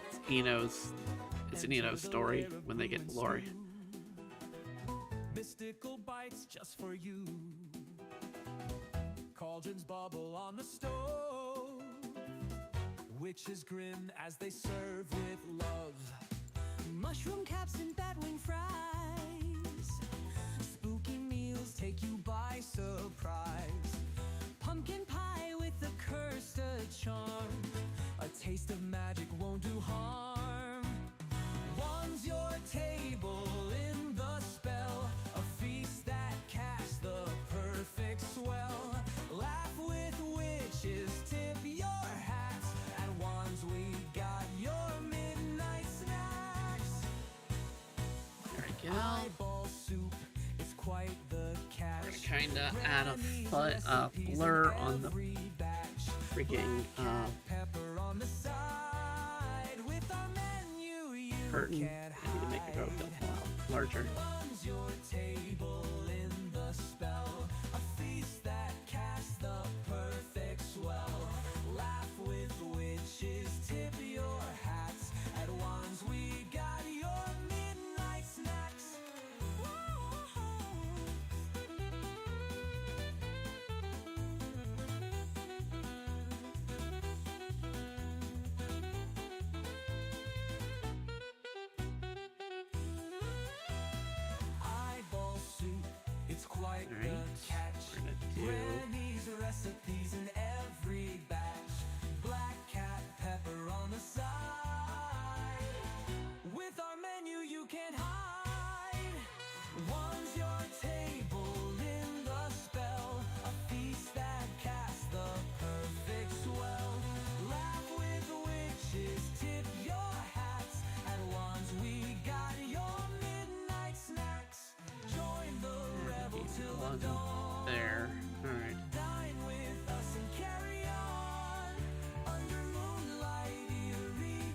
Speaker 2: it's an Eno story when they get Lori.
Speaker 4: Mystical bites just for you. Cauldrons bubble on the stove. Witches grin as they serve with love.
Speaker 5: Mushroom caps and batwing fries. Spooky meals take you by surprise. Pumpkin pie with a curse to charm.
Speaker 4: A taste of magic won't do harm. One's your table in the spell. A feast that casts the perfect swell. Laugh with witches, tip your hats. At Wands we got your midnight snacks.
Speaker 2: There we go.
Speaker 4: Eyeball soup, it's quite the catch.
Speaker 2: Kinda add a blur on the freaking
Speaker 4: Pepper on the side. With our menu you
Speaker 2: curtain.
Speaker 4: can't
Speaker 2: I need to make it go larger.
Speaker 4: One's your table in the spell. A feast that casts the perfect swell. Laugh with witches, tip your hats. At Wands we got your midnight snacks. Eyeball soup, it's quite
Speaker 2: All
Speaker 4: the
Speaker 2: right,
Speaker 4: catch.
Speaker 2: we're gonna do
Speaker 4: Granny's recipes in every batch. Black cat pepper on the side. With our menu you can't hide. One's your table in the spell. A feast that casts the perfect swell. Laugh with witches, tip your hats. At Wands we got your midnight snacks. Join the revel till the
Speaker 2: one
Speaker 4: dawn.
Speaker 2: there. All right.
Speaker 4: Dine with us and carry on. Under moonlight, eerie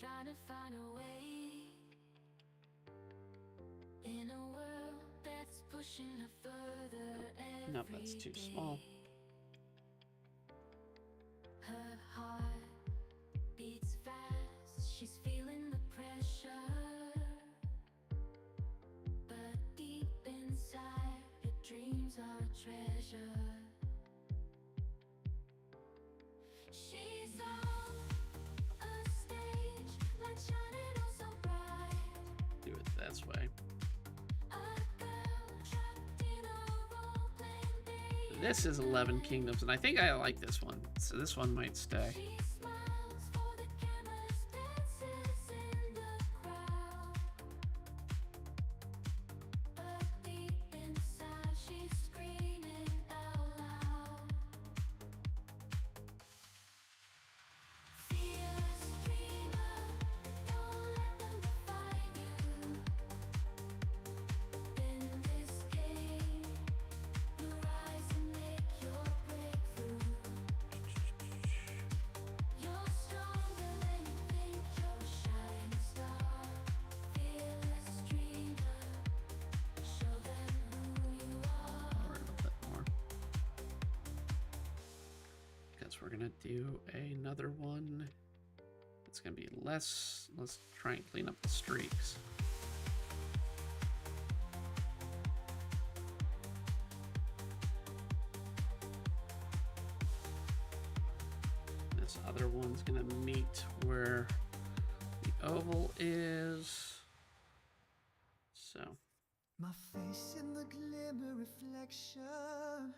Speaker 5: trying to find a way in a world that's pushing her further every
Speaker 2: Nope, that's too small.
Speaker 5: day. Her heart beats fast, she's feeling the pressure, but deep inside her dreams are a treasure. She's on a stage, light shining oh so bright.
Speaker 2: Do it this way.
Speaker 5: A girl trapped in a role-playing day.
Speaker 2: This is 11 Kingdoms, and I think I like this one, so this one might stay.
Speaker 5: She smiles for the cameras, dances in the crowd, but deep inside she's screaming out loud. Fearless dreamer, don't let them define you. In this game, you rise and make your breakthrough. You're stronger than you think, you're a shining star. Fearless dreamer, show them who you are.
Speaker 2: Or a little bit more. Because we're gonna do another one. It's gonna be less. Let's try and clean up the streaks. This other one's gonna meet where the oval is. So
Speaker 4: My face in the glimmer reflection.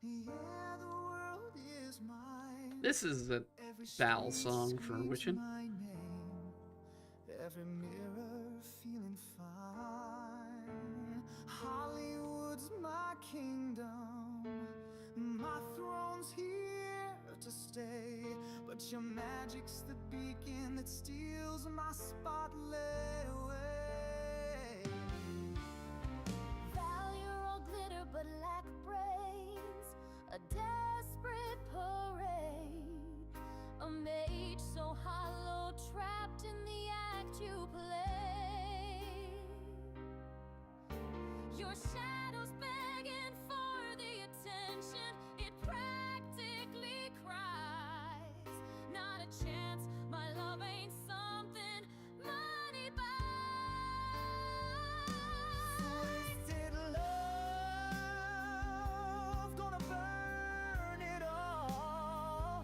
Speaker 4: Yeah, the world is mine.
Speaker 2: this is a
Speaker 4: Every
Speaker 2: Val
Speaker 4: street
Speaker 2: song for
Speaker 4: screams
Speaker 2: Witchin'.
Speaker 4: my name. Every mirror feeling fine. Hollywood's my kingdom. My throne's here to stay. But your magic's the beacon that steals my spotlight away. Value all glitter but lack brains. A desperate parade. A mage so hollow, trapped in the act you play. Your shadow's begging for the attention. It practically cries. Not a chance, my love ain't something money buys. Wasted love, gonna burn it all.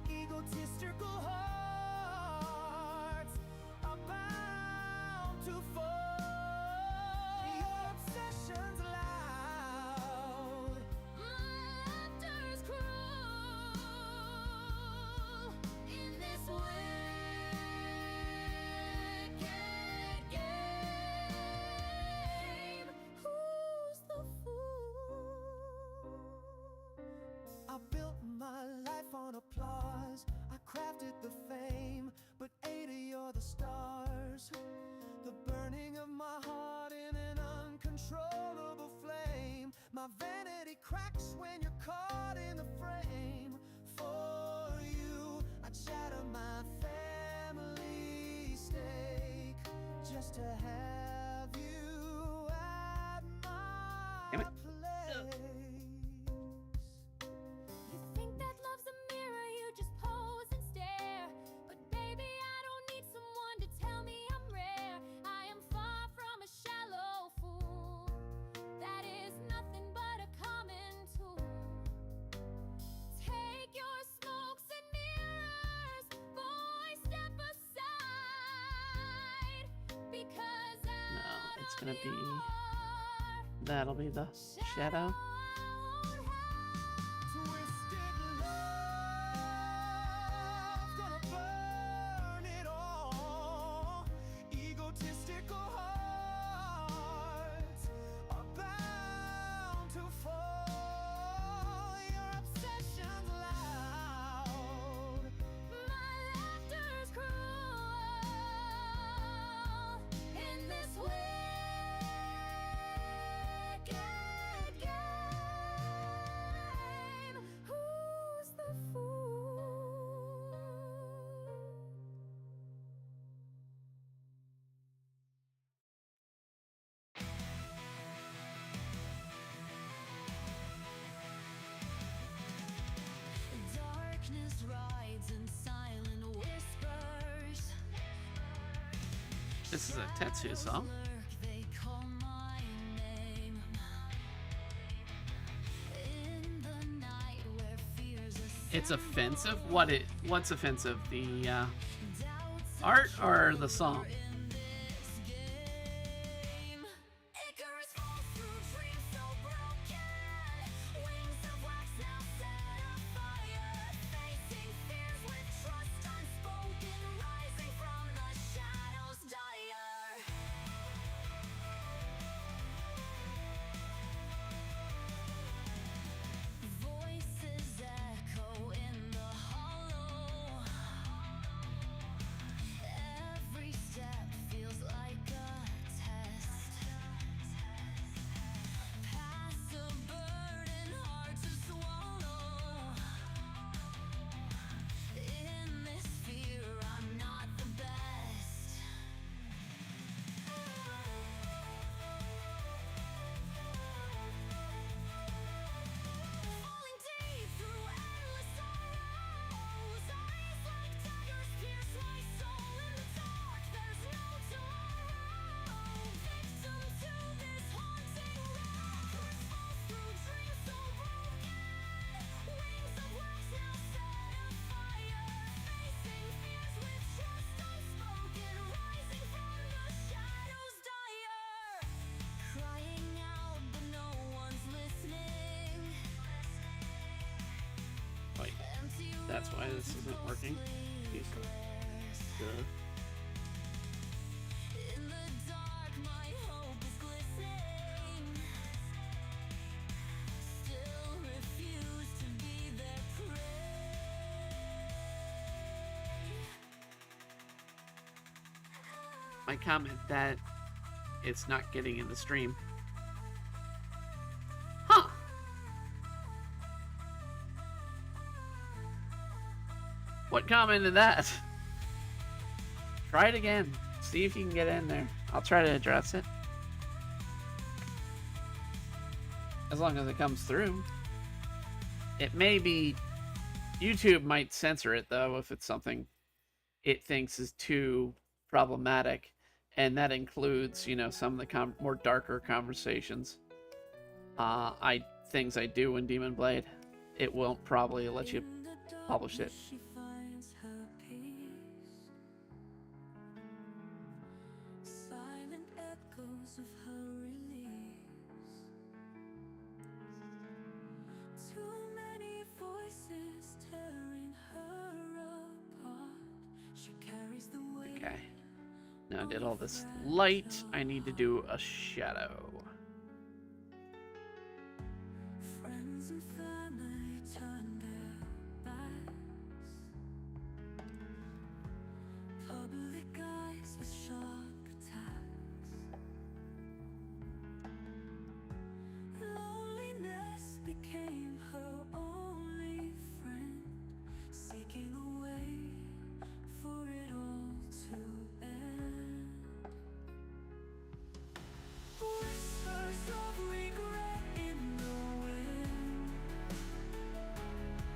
Speaker 4: Egotistical hearts are bound to fall. Your obsession's loud. My laughter's cruel. In this wicked game, who's the fool? I built my life on applause. I crafted the fame, but Ada, you're the stars. The burning of my heart in an uncontrollable flame. My vanity cracks when you're caught in the frame. For you, I shatter my family stake just to have you at
Speaker 2: Damn
Speaker 4: my
Speaker 2: it.
Speaker 4: place. You think that love's a mirror, you just pose and stare. But baby, I don't need someone to tell me I'm rare. I am far from a shallow fool. That is nothing but a common tool. Take your smokes and mirrors, boy, step aside. Because
Speaker 2: No,
Speaker 4: out
Speaker 2: it's
Speaker 4: of
Speaker 2: gonna be.
Speaker 4: your
Speaker 2: That'll be the shadow.
Speaker 4: Twisted love, gonna burn it all. Egotistical hearts are bound to fall. Your obsession's loud. My laughter's cruel. In this wicked game.
Speaker 5: rides and silent whispers.
Speaker 2: This is a Tetsu song.
Speaker 5: Lurk, they call my name. In the night where fears
Speaker 2: It's offensive? What's offensive? The
Speaker 5: doubts
Speaker 2: art or the song?
Speaker 5: in this game. Icarus falls through dreams so broken. Wings of wax now set afire. Facing fears with trust unspoken. Rising from the shadows dire. Voices echo in the hollow. Every step feels like a test. Pass a burden hard to swallow. In this fear, I'm not the best. Falling deep through endless sorrows. Eyes like daggers pierce my soul. In the dark, there's no tomorrow. Victim to this haunting road. Fall through dreams so broken. Wings of wax now set afire. Facing fears with trust unspoken. Rising from the shadows dire. Crying out, but no one's listening.
Speaker 2: Wait,
Speaker 5: Empty
Speaker 2: that's why this isn't working. Good.
Speaker 5: in the dark, my hope is glistening. Still refuse to be their prey.
Speaker 2: My comment that it's not getting in the stream. Huh. What commented that? Try it again. See if you can get in there. I'll try to address it. As long as it comes through. It may be... YouTube might censor it, though, if it's something it thinks is too problematic. And that includes, you know, some of the more darker conversations. Things I do in Demon Blade. It won't probably let you
Speaker 5: In the
Speaker 2: publish it.
Speaker 5: darkness, she finds her peace. Silent echoes of her release. Too many voices tearing her apart. She carries the weight.
Speaker 2: Okay. Now I did all this light. I need to do a shadow.
Speaker 5: Friends and family turn their backs. Public eyes with sharp attacks. Loneliness became her only friend, seeking a way for it all to end. Whispers of regret in the wind.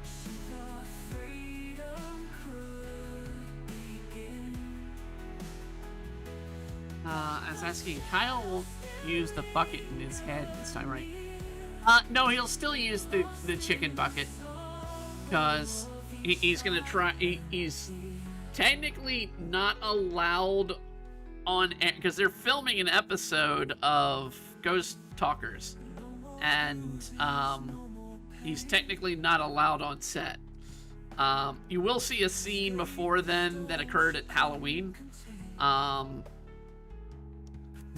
Speaker 5: She thought freedom could begin.
Speaker 2: I was asking, Kyle will use the bucket in his head this time, right? No, he'll still use the chicken bucket. Because he's gonna try... He's technically not allowed on... Because they're filming an episode of Ghost Talkers. And he's technically not allowed on set. You will see a scene before then that occurred at Halloween.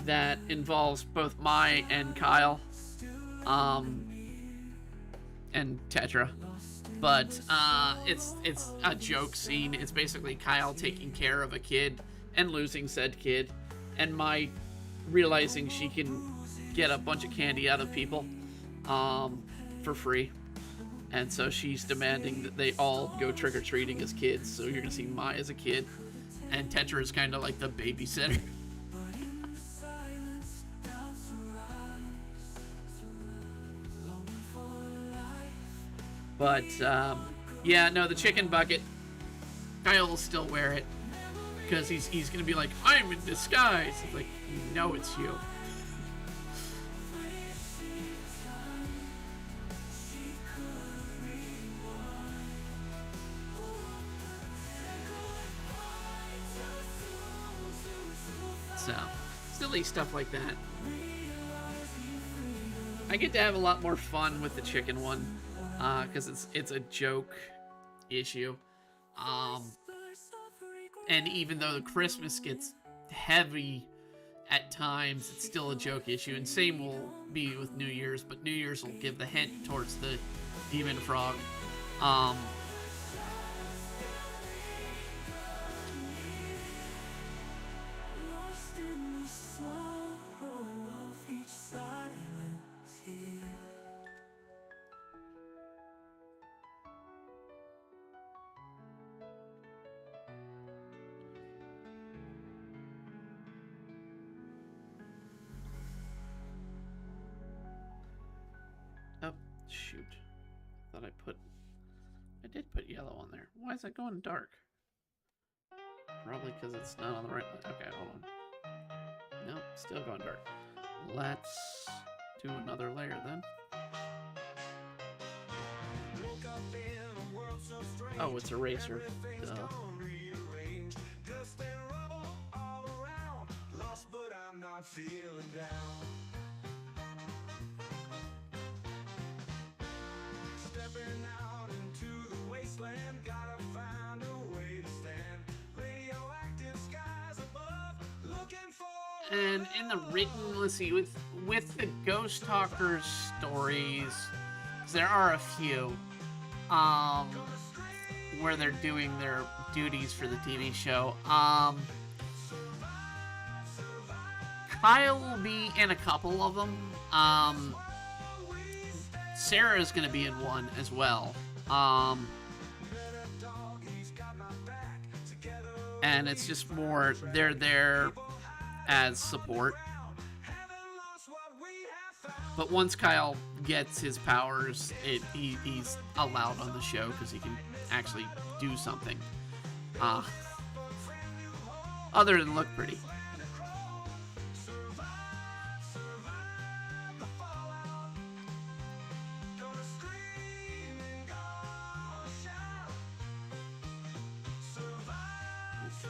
Speaker 2: That involves both Mai and Kyle. And Tetra. But it's a joke scene. It's basically Kyle taking care of a kid and losing said kid, and Mai realizing she can get a bunch of candy out of people for free. And so she's demanding that they all go trick-or-treating as kids. So you're gonna see Mai as a kid, and Tetra is kind of like the babysitter. But Yeah, no, the chicken bucket. Kyle will still wear it because he's gonna be like, I'm in disguise. It's like, no, it's you. So, silly stuff like that. I get to have a lot more fun with the chicken one, because it's a joke issue. And even though the Christmas gets heavy at times, it's still a joke issue. And same will be with New Year's, but New Year's will give the hint towards the demon frog.
Speaker 4: Lost in the sorrow of each silent tear.
Speaker 2: Oh, shoot. I did put yellow on there. Why is it going dark? Probably because it's not on the right line. Okay, hold on. Nope, still going dark. Let's do another layer then. Oh, it's eraser. Duh.
Speaker 4: Stepping out into the wasteland, gotta find a way to stand. Radioactive skies above, looking for.
Speaker 2: And in the written, let's see, with the Ghost Talkers stories, 'cause there are a few, where they're doing their duties for the TV show. Kyle will be in a couple of them. Sarah is going to be in one as well. And it's just more, they're there as support. But once Kyle gets his powers, he's allowed on the show because he can actually do something. Other than look pretty.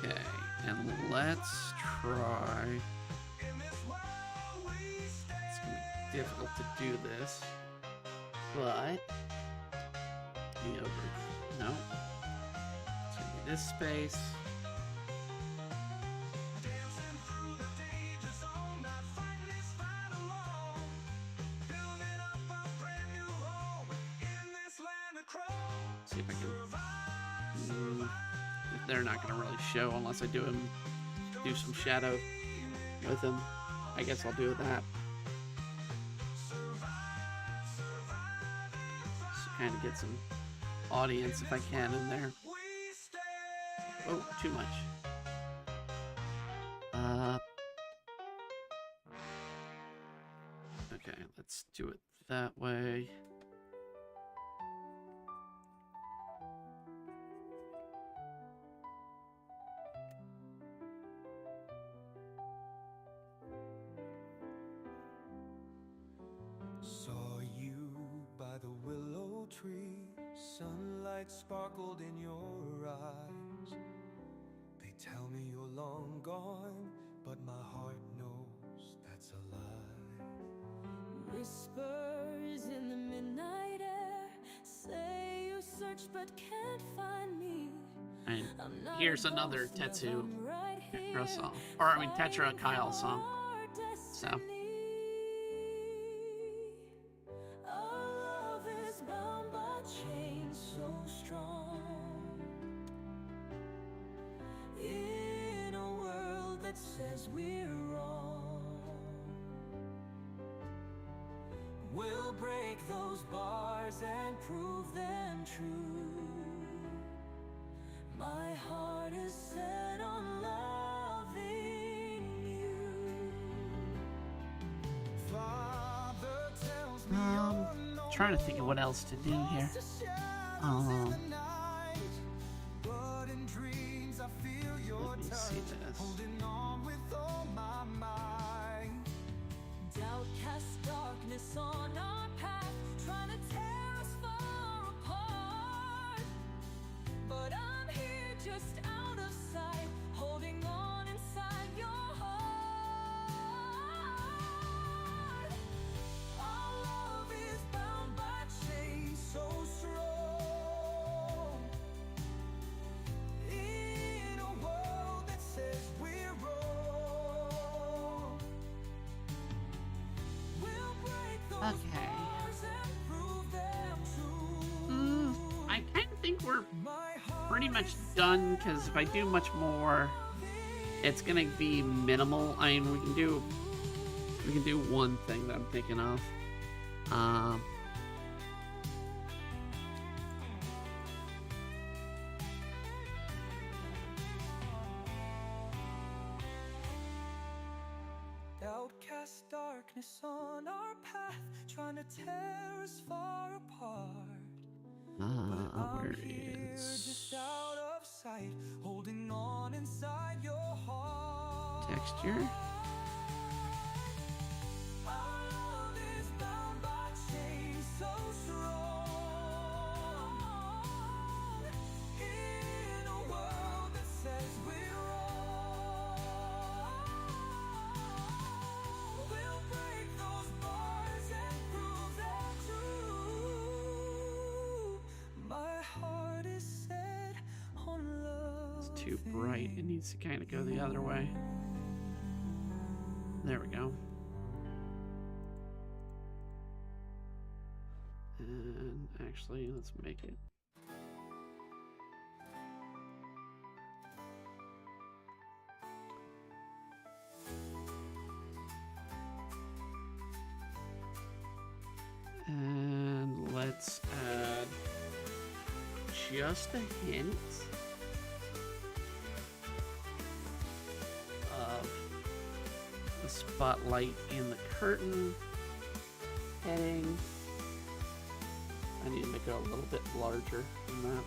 Speaker 2: Okay, and let's try. It's gonna be difficult to do this, but the over. No, it's gonna be this space. See if I can. They're not going to really show unless I do some shadow with them. I guess I'll do that. So kind of get some audience if I can in there. Oh, too much. Okay, let's do it that way.
Speaker 4: Saw you by the willow tree, sunlight sparkled in your eyes. They tell me you're long gone, but my heart knows that's a lie.
Speaker 5: Whispers in the midnight air say you search but can't find me.
Speaker 2: And here's another Tetsu Tetra song. Or, I mean, Tetra Kyle song. So.
Speaker 5: Our love is bound by chains so strong. In a world that says we're wrong,
Speaker 4: We'll break those bars and prove them true.
Speaker 5: my heart is set on loving you.
Speaker 4: Father tells me
Speaker 2: Trying to think of what else to do here.
Speaker 4: to share in the night. just out of sight, holding on inside your heart. Our love is bound by chains so strong. In a world that says we're wrong, we'll break those
Speaker 2: Okay.
Speaker 4: bars and prove them true.
Speaker 2: I kind of think we're
Speaker 4: My heart
Speaker 2: pretty much done, because if I do much more, it's gonna be minimal. I mean, we can do one thing that I'm thinking of.
Speaker 4: doubt casts darkness on our path, trying to tear us far apart.
Speaker 2: Where
Speaker 4: I'm here
Speaker 2: is
Speaker 4: just out of sight, holding on inside your heart.
Speaker 2: texture?
Speaker 4: Our love is bound by chains so strong. In a world that says we're wrong, we'll break those bars and prove them true. My heart is set on love.
Speaker 2: It's too bright. It needs to kind of go the other way. There we go. And actually, let's make it. And let's add just a hint of the spotlight in the curtain heading. I need to make it a little bit larger than that.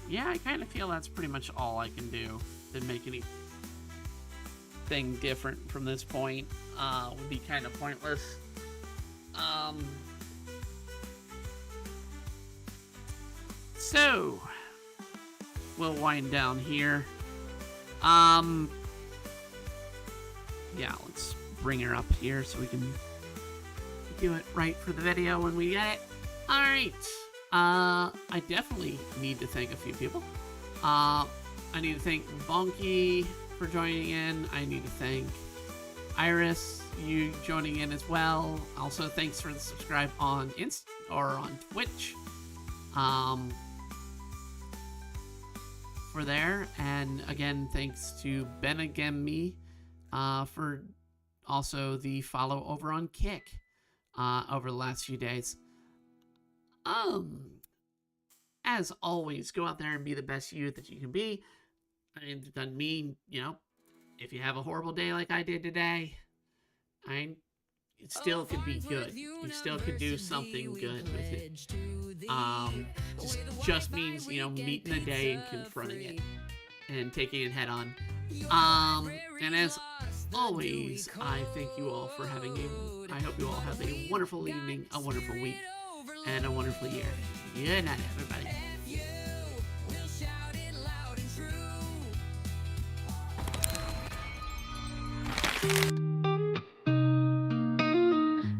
Speaker 2: Yeah, I kind of feel that's pretty much all I can do to make anything different from this point. Would be kind of pointless. So we'll wind down here. Yeah, let's bring her up here so we can do it right for the video when we get it. All right. I definitely need to thank a few people. I need to thank Bonky for joining in. I need to thank Iris, you joining in as well. Also, thanks for the subscribe on on Twitch. For there, and again, thanks to Benagemi for also the follow over on Kick over the last few days. As always, go out there and be the best you that you can be. It doesn't mean, if you have a horrible day like I ded today, it still could be good. You still could do something good with it. Just means, meeting the day and confronting it and taking it head on. And as always, I thank you all for I hope you all have a wonderful evening, a wonderful week, and a wonderful year. Good night, everybody.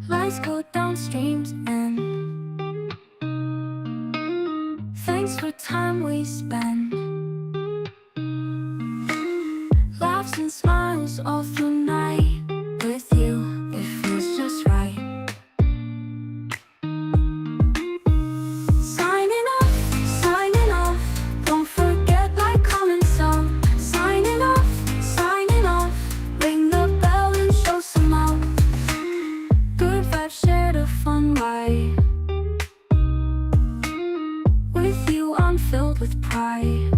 Speaker 5: Lights go down streams and thanks for time we spent. Laughs and smiles all through night. With you, it feels just right. Signing off, don't forget like, comment, some. Signing off, ring the bell and show some out. Good vibes, share the fun ride. With you, I'm filled with pride.